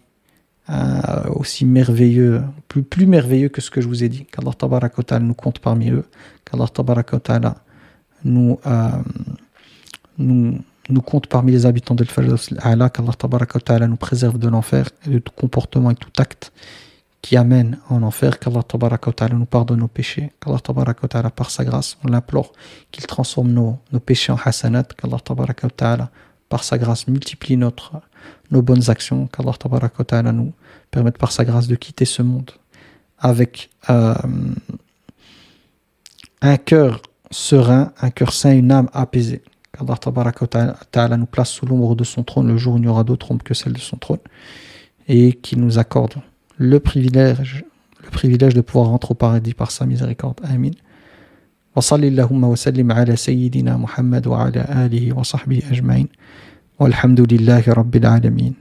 aussi merveilleux, plus merveilleux que ce que je vous ai dit, qu'Allah Tabaraka wa Ta'ala nous compte parmi eux, qu'Allah Tabaraka wa Ta'ala nous compte parmi les habitants de l'Al-Firdaus al-A'la, qu'Allah Tabaraka wa Ta'ala nous préserve de l'enfer et de tout comportement et tout acte qui amène en enfer, qu'Allah Tabaraka wa Ta'ala nous pardonne nos péchés, qu'Allah Tabaraka wa Ta'ala par sa grâce, on l'implore qu'il transforme nos péchés en hasanat, qu'Allah Tabaraka wa Ta'ala par sa grâce multiplie nos bonnes actions, qu'Allah Tabaraka wa Ta'ala nous permette par sa grâce de quitter ce monde avec un cœur serein, un cœur sain, une âme apaisée, qu'Allah Tabaraka wa Ta'ala nous place sous l'ombre de son trône le jour où il n'y aura d'autre ombre que celle de son trône, et qu'il nous accorde le privilège de pouvoir rentrer au paradis par sa miséricorde. Amin. Wa sallallahu wa sallim ala sayyidina Muhammad wa ala alihi wa sahbihi ajma'in. Walhamdulillahi rabbil alamin.